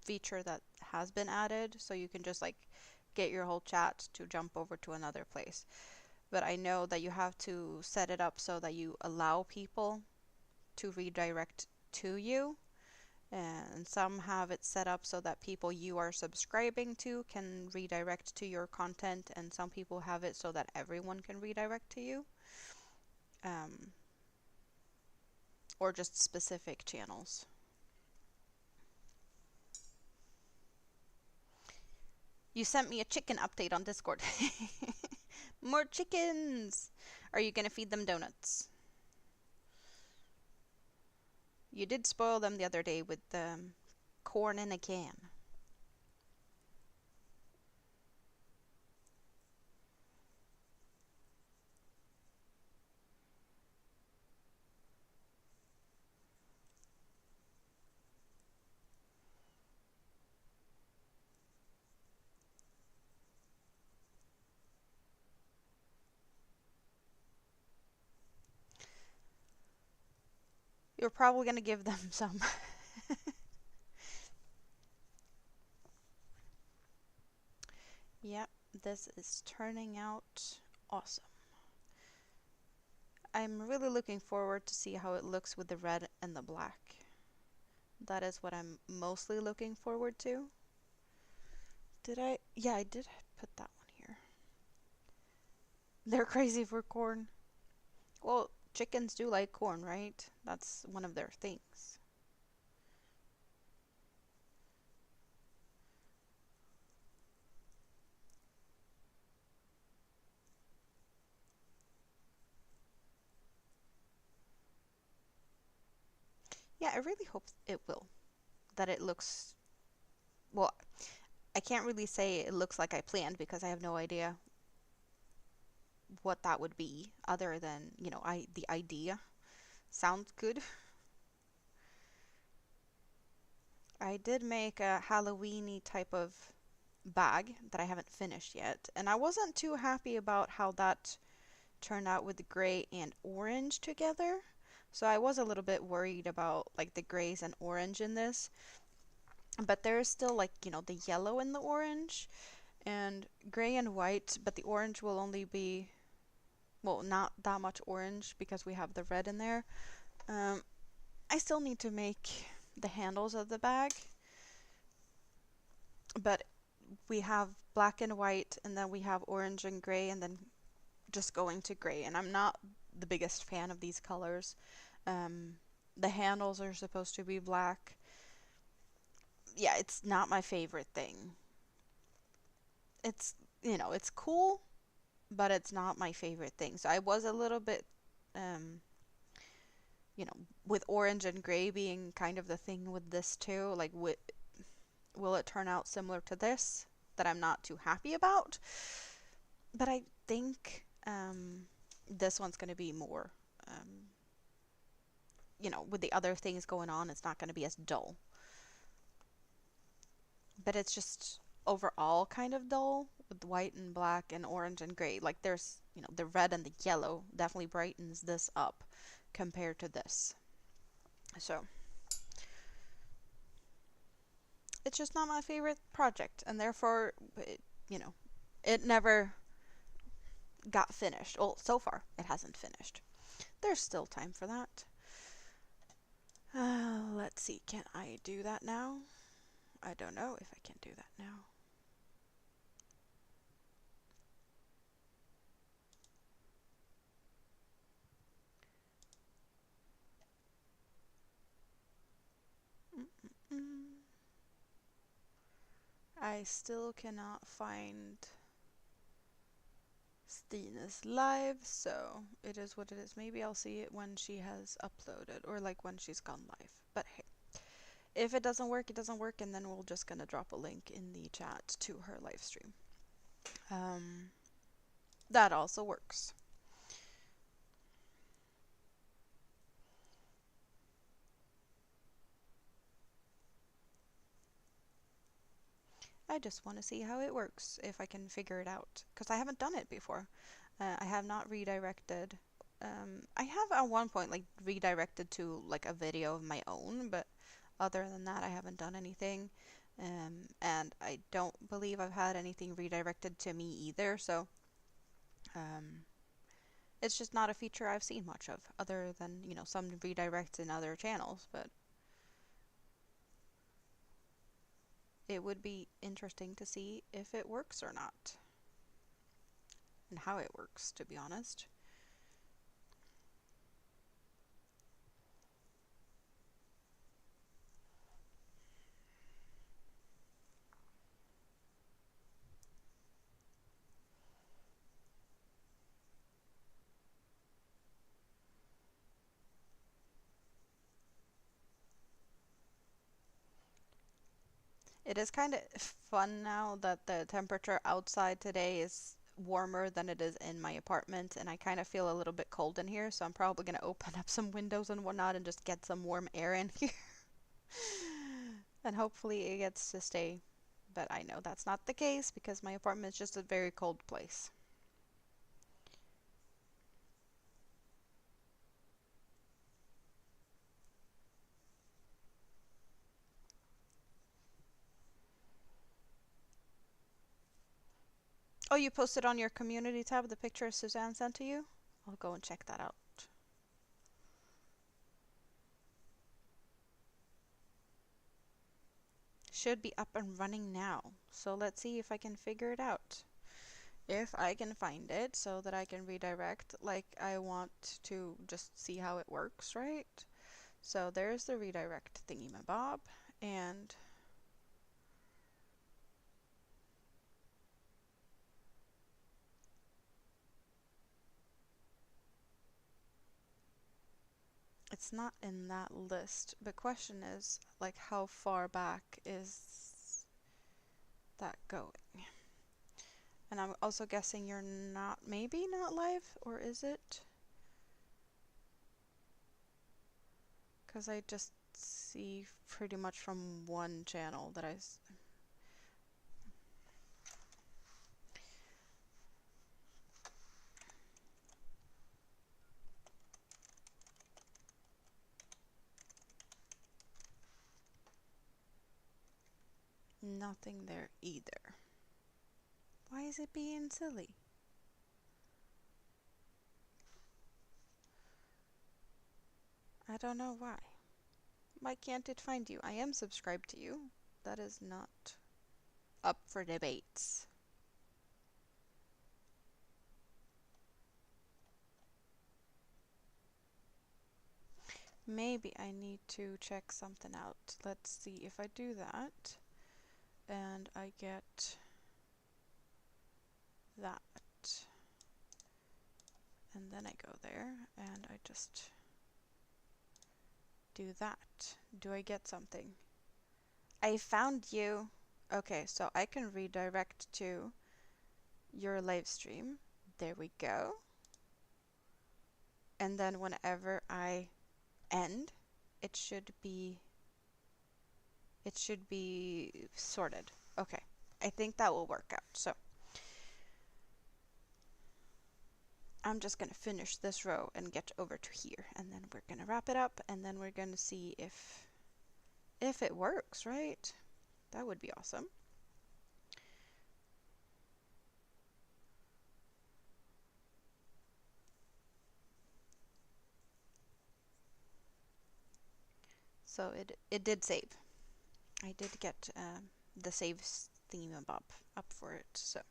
feature that has been added, so you can just get your whole chat to jump over to another place. But I know that you have to set it up so that you allow people to redirect to you. and some have it set up so that people you are subscribing to can redirect to your content, and some people have it so that everyone can redirect to you, um, or just specific channels. You sent me a chicken update on Discord. More chickens! Are you gonna feed them donuts? You did spoil them the other day with corn in a can. You're probably gonna give them some. Yep, this is turning out awesome. I'm really looking forward to see how it looks with the red and the black. That is what I'm mostly looking forward to. Did I? Yeah, I did put that one here. They're crazy for corn. Well, chickens do like corn, right? That's one of their things. Yeah, I really hope it will. That it looks, well, I can't really say it looks like I planned because I have no idea what that would be other than, the idea sounds good. I did make a Halloweeny type of bag that I haven't finished yet, and I wasn't too happy about how that turned out with the gray and orange together. So I was a little bit worried about like the grays and orange in this, but there is still like, the yellow and the orange and gray and white, but the orange will only be, well, not that much orange because we have the red in there. Um, I still need to make the handles of the bag, but we have black and white, and then we have orange and gray, and then just going to gray. And I'm not the biggest fan of these colors. Um, the handles are supposed to be black. Yeah, it's not my favorite thing. It's, it's cool, but it's not my favorite thing. So I was a little bit, um, with orange and gray being kind of the thing with this too. Like, will it turn out similar to this that I'm not too happy about? But I think this one's going to be more, with the other things going on, it's not going to be as dull. But it's just overall kind of dull with white and black and orange and gray. Like there's, the red and the yellow definitely brightens this up compared to this. So it's just not my favorite project, and therefore, it never got finished. Well, so far, it hasn't finished. There's still time for that. Let's see, can I do that now? I don't know if I can do that now. Mm-mm-mm. I still cannot find Stina's live, so it is what it is. Maybe I'll see it when she has uploaded, or like when she's gone live. But hey, if it doesn't work, it doesn't work, and then we're just gonna drop a link in the chat to her live stream. That also works. I just want to see how it works, if I can figure it out, because I haven't done it before. I have not redirected. I have at one point like redirected to like a video of my own, but other than that, I haven't done anything. And I don't believe I've had anything redirected to me either, so it's just not a feature I've seen much of, other than, some redirects in other channels, but it would be interesting to see if it works or not, and how it works, to be honest. It is kind of fun now that the temperature outside today is warmer than it is in my apartment, and I kind of feel a little bit cold in here, so I'm probably going to open up some windows and whatnot and just get some warm air in here. And hopefully it gets to stay. But I know that's not the case because my apartment is just a very cold place. Oh, you posted on your community tab the picture Suzanne sent to you? I'll go and check that out. Should be up and running now. So let's see if I can figure it out. If I can find it so that I can redirect, like I want to just see how it works, right? So there's the redirect thingy-mabob, and it's not in that list. The question is, like, how far back is that going? And I'm also guessing you're not, maybe not live, or is it? Because I just see pretty much from one channel that nothing there either. Why is it being silly? I don't know why. Why can't it find you? I am subscribed to you. That is not up for debates. Maybe I need to check something out. Let's see if I do that and I get that. And then I go there and I just do that. Do I get something? I found you. Okay, so I can redirect to your live stream. There we go. And then whenever I end, it should be sorted. Okay. I think that will work out. So I'm just going to finish this row and get over to here, and then we're going to wrap it up, and then we're going to see if it works, right? That would be awesome. So it did save. I did get the save thingamabob up for it. So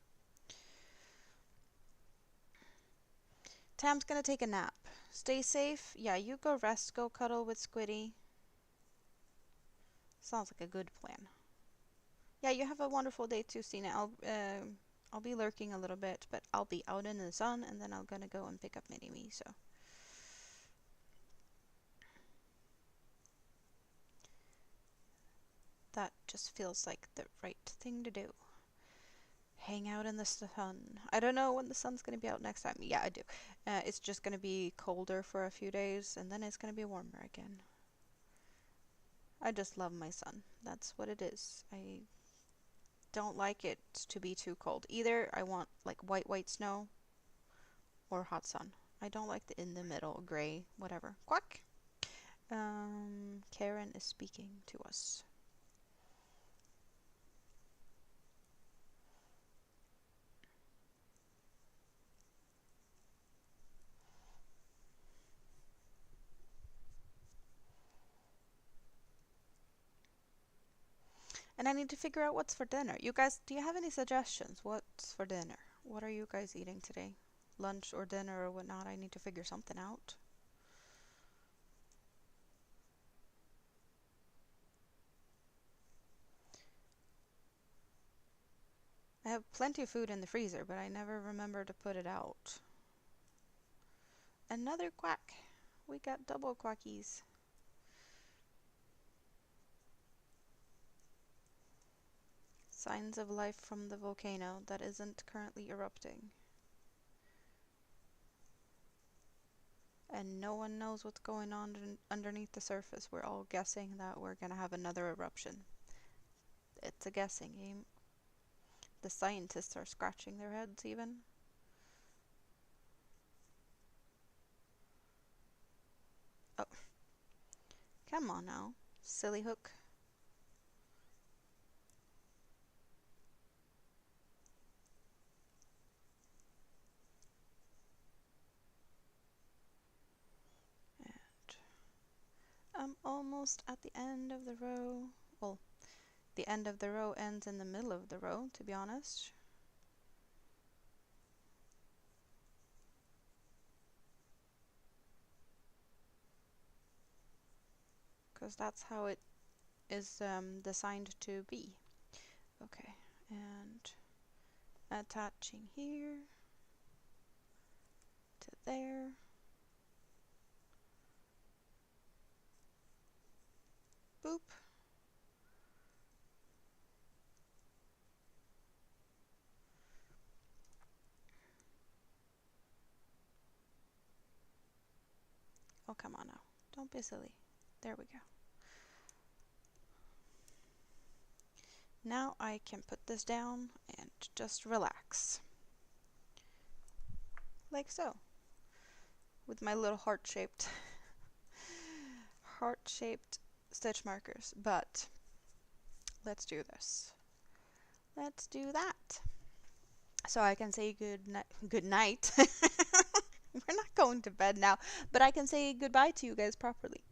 Tam's gonna take a nap. Stay safe. Yeah, you go rest. Go cuddle with Squiddy. Sounds like a good plan. Yeah, you have a wonderful day too, Stina. I'll be lurking a little bit, but I'll be out in the sun, and then I'm gonna go and pick up Mini-Me. So that just feels like the right thing to do. Hang out in the sun. I don't know when the sun's gonna be out next time. Yeah, I do. It's just gonna be colder for a few days, and then it's gonna be warmer again. I just love my sun. That's what it is. I don't like it to be too cold. Either I want like white snow or hot sun. I don't like the in the middle, gray, whatever. Quack! Karen is speaking to us. And I need to figure out what's for dinner. You guys, do you have any suggestions? What's for dinner? What are you guys eating today? Lunch or dinner or whatnot? I need to figure something out. I have plenty of food in the freezer, but I never remember to put it out. Another quack. We got double quackies. Signs of life from the volcano that isn't currently erupting. And no one knows what's going on underneath the surface. We're all guessing that we're gonna have another eruption. It's a guessing game. The scientists are scratching their heads even. Oh, come on now, silly hook. And I'm almost at the end of the row. Well, the end of the row ends in the middle of the row, to be honest. Because that's how it is designed to be. Okay, and attaching here to there. Boop. Oh, come on now. Don't be silly. There we go. Now I can put this down and just relax. Like so. With my little heart-shaped stitch markers. But let's do this. Let's do that. So I can say good night. We're not going to bed now, but I can say goodbye to you guys properly.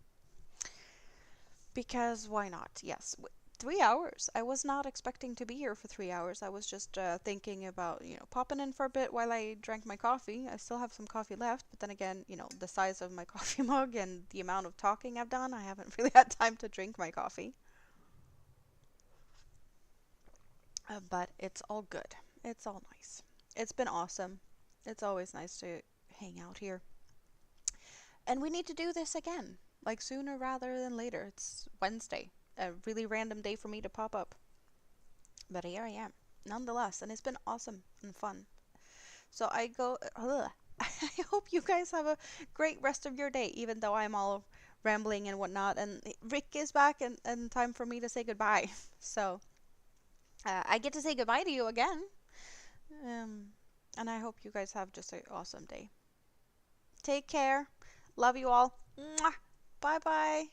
Because why not? Yes. 3 hours. I was not expecting to be here for 3 hours. I was just thinking about, popping in for a bit while I drank my coffee. I still have some coffee left, but then again, the size of my coffee mug and the amount of talking I've done, I haven't really had time to drink my coffee. But it's all good. It's all nice. It's been awesome. It's always nice to hang out here. And we need to do this again, like sooner rather than later. It's Wednesday, a really random day for me to pop up. But here I am, nonetheless, and it's been awesome and fun. So I go, I hope you guys have a great rest of your day, even though I'm all rambling and whatnot. And Rick is back, and time for me to say goodbye. So I get to say goodbye to you again. And I hope you guys have just an awesome day. Take care. Love you all. Mwah. Bye bye.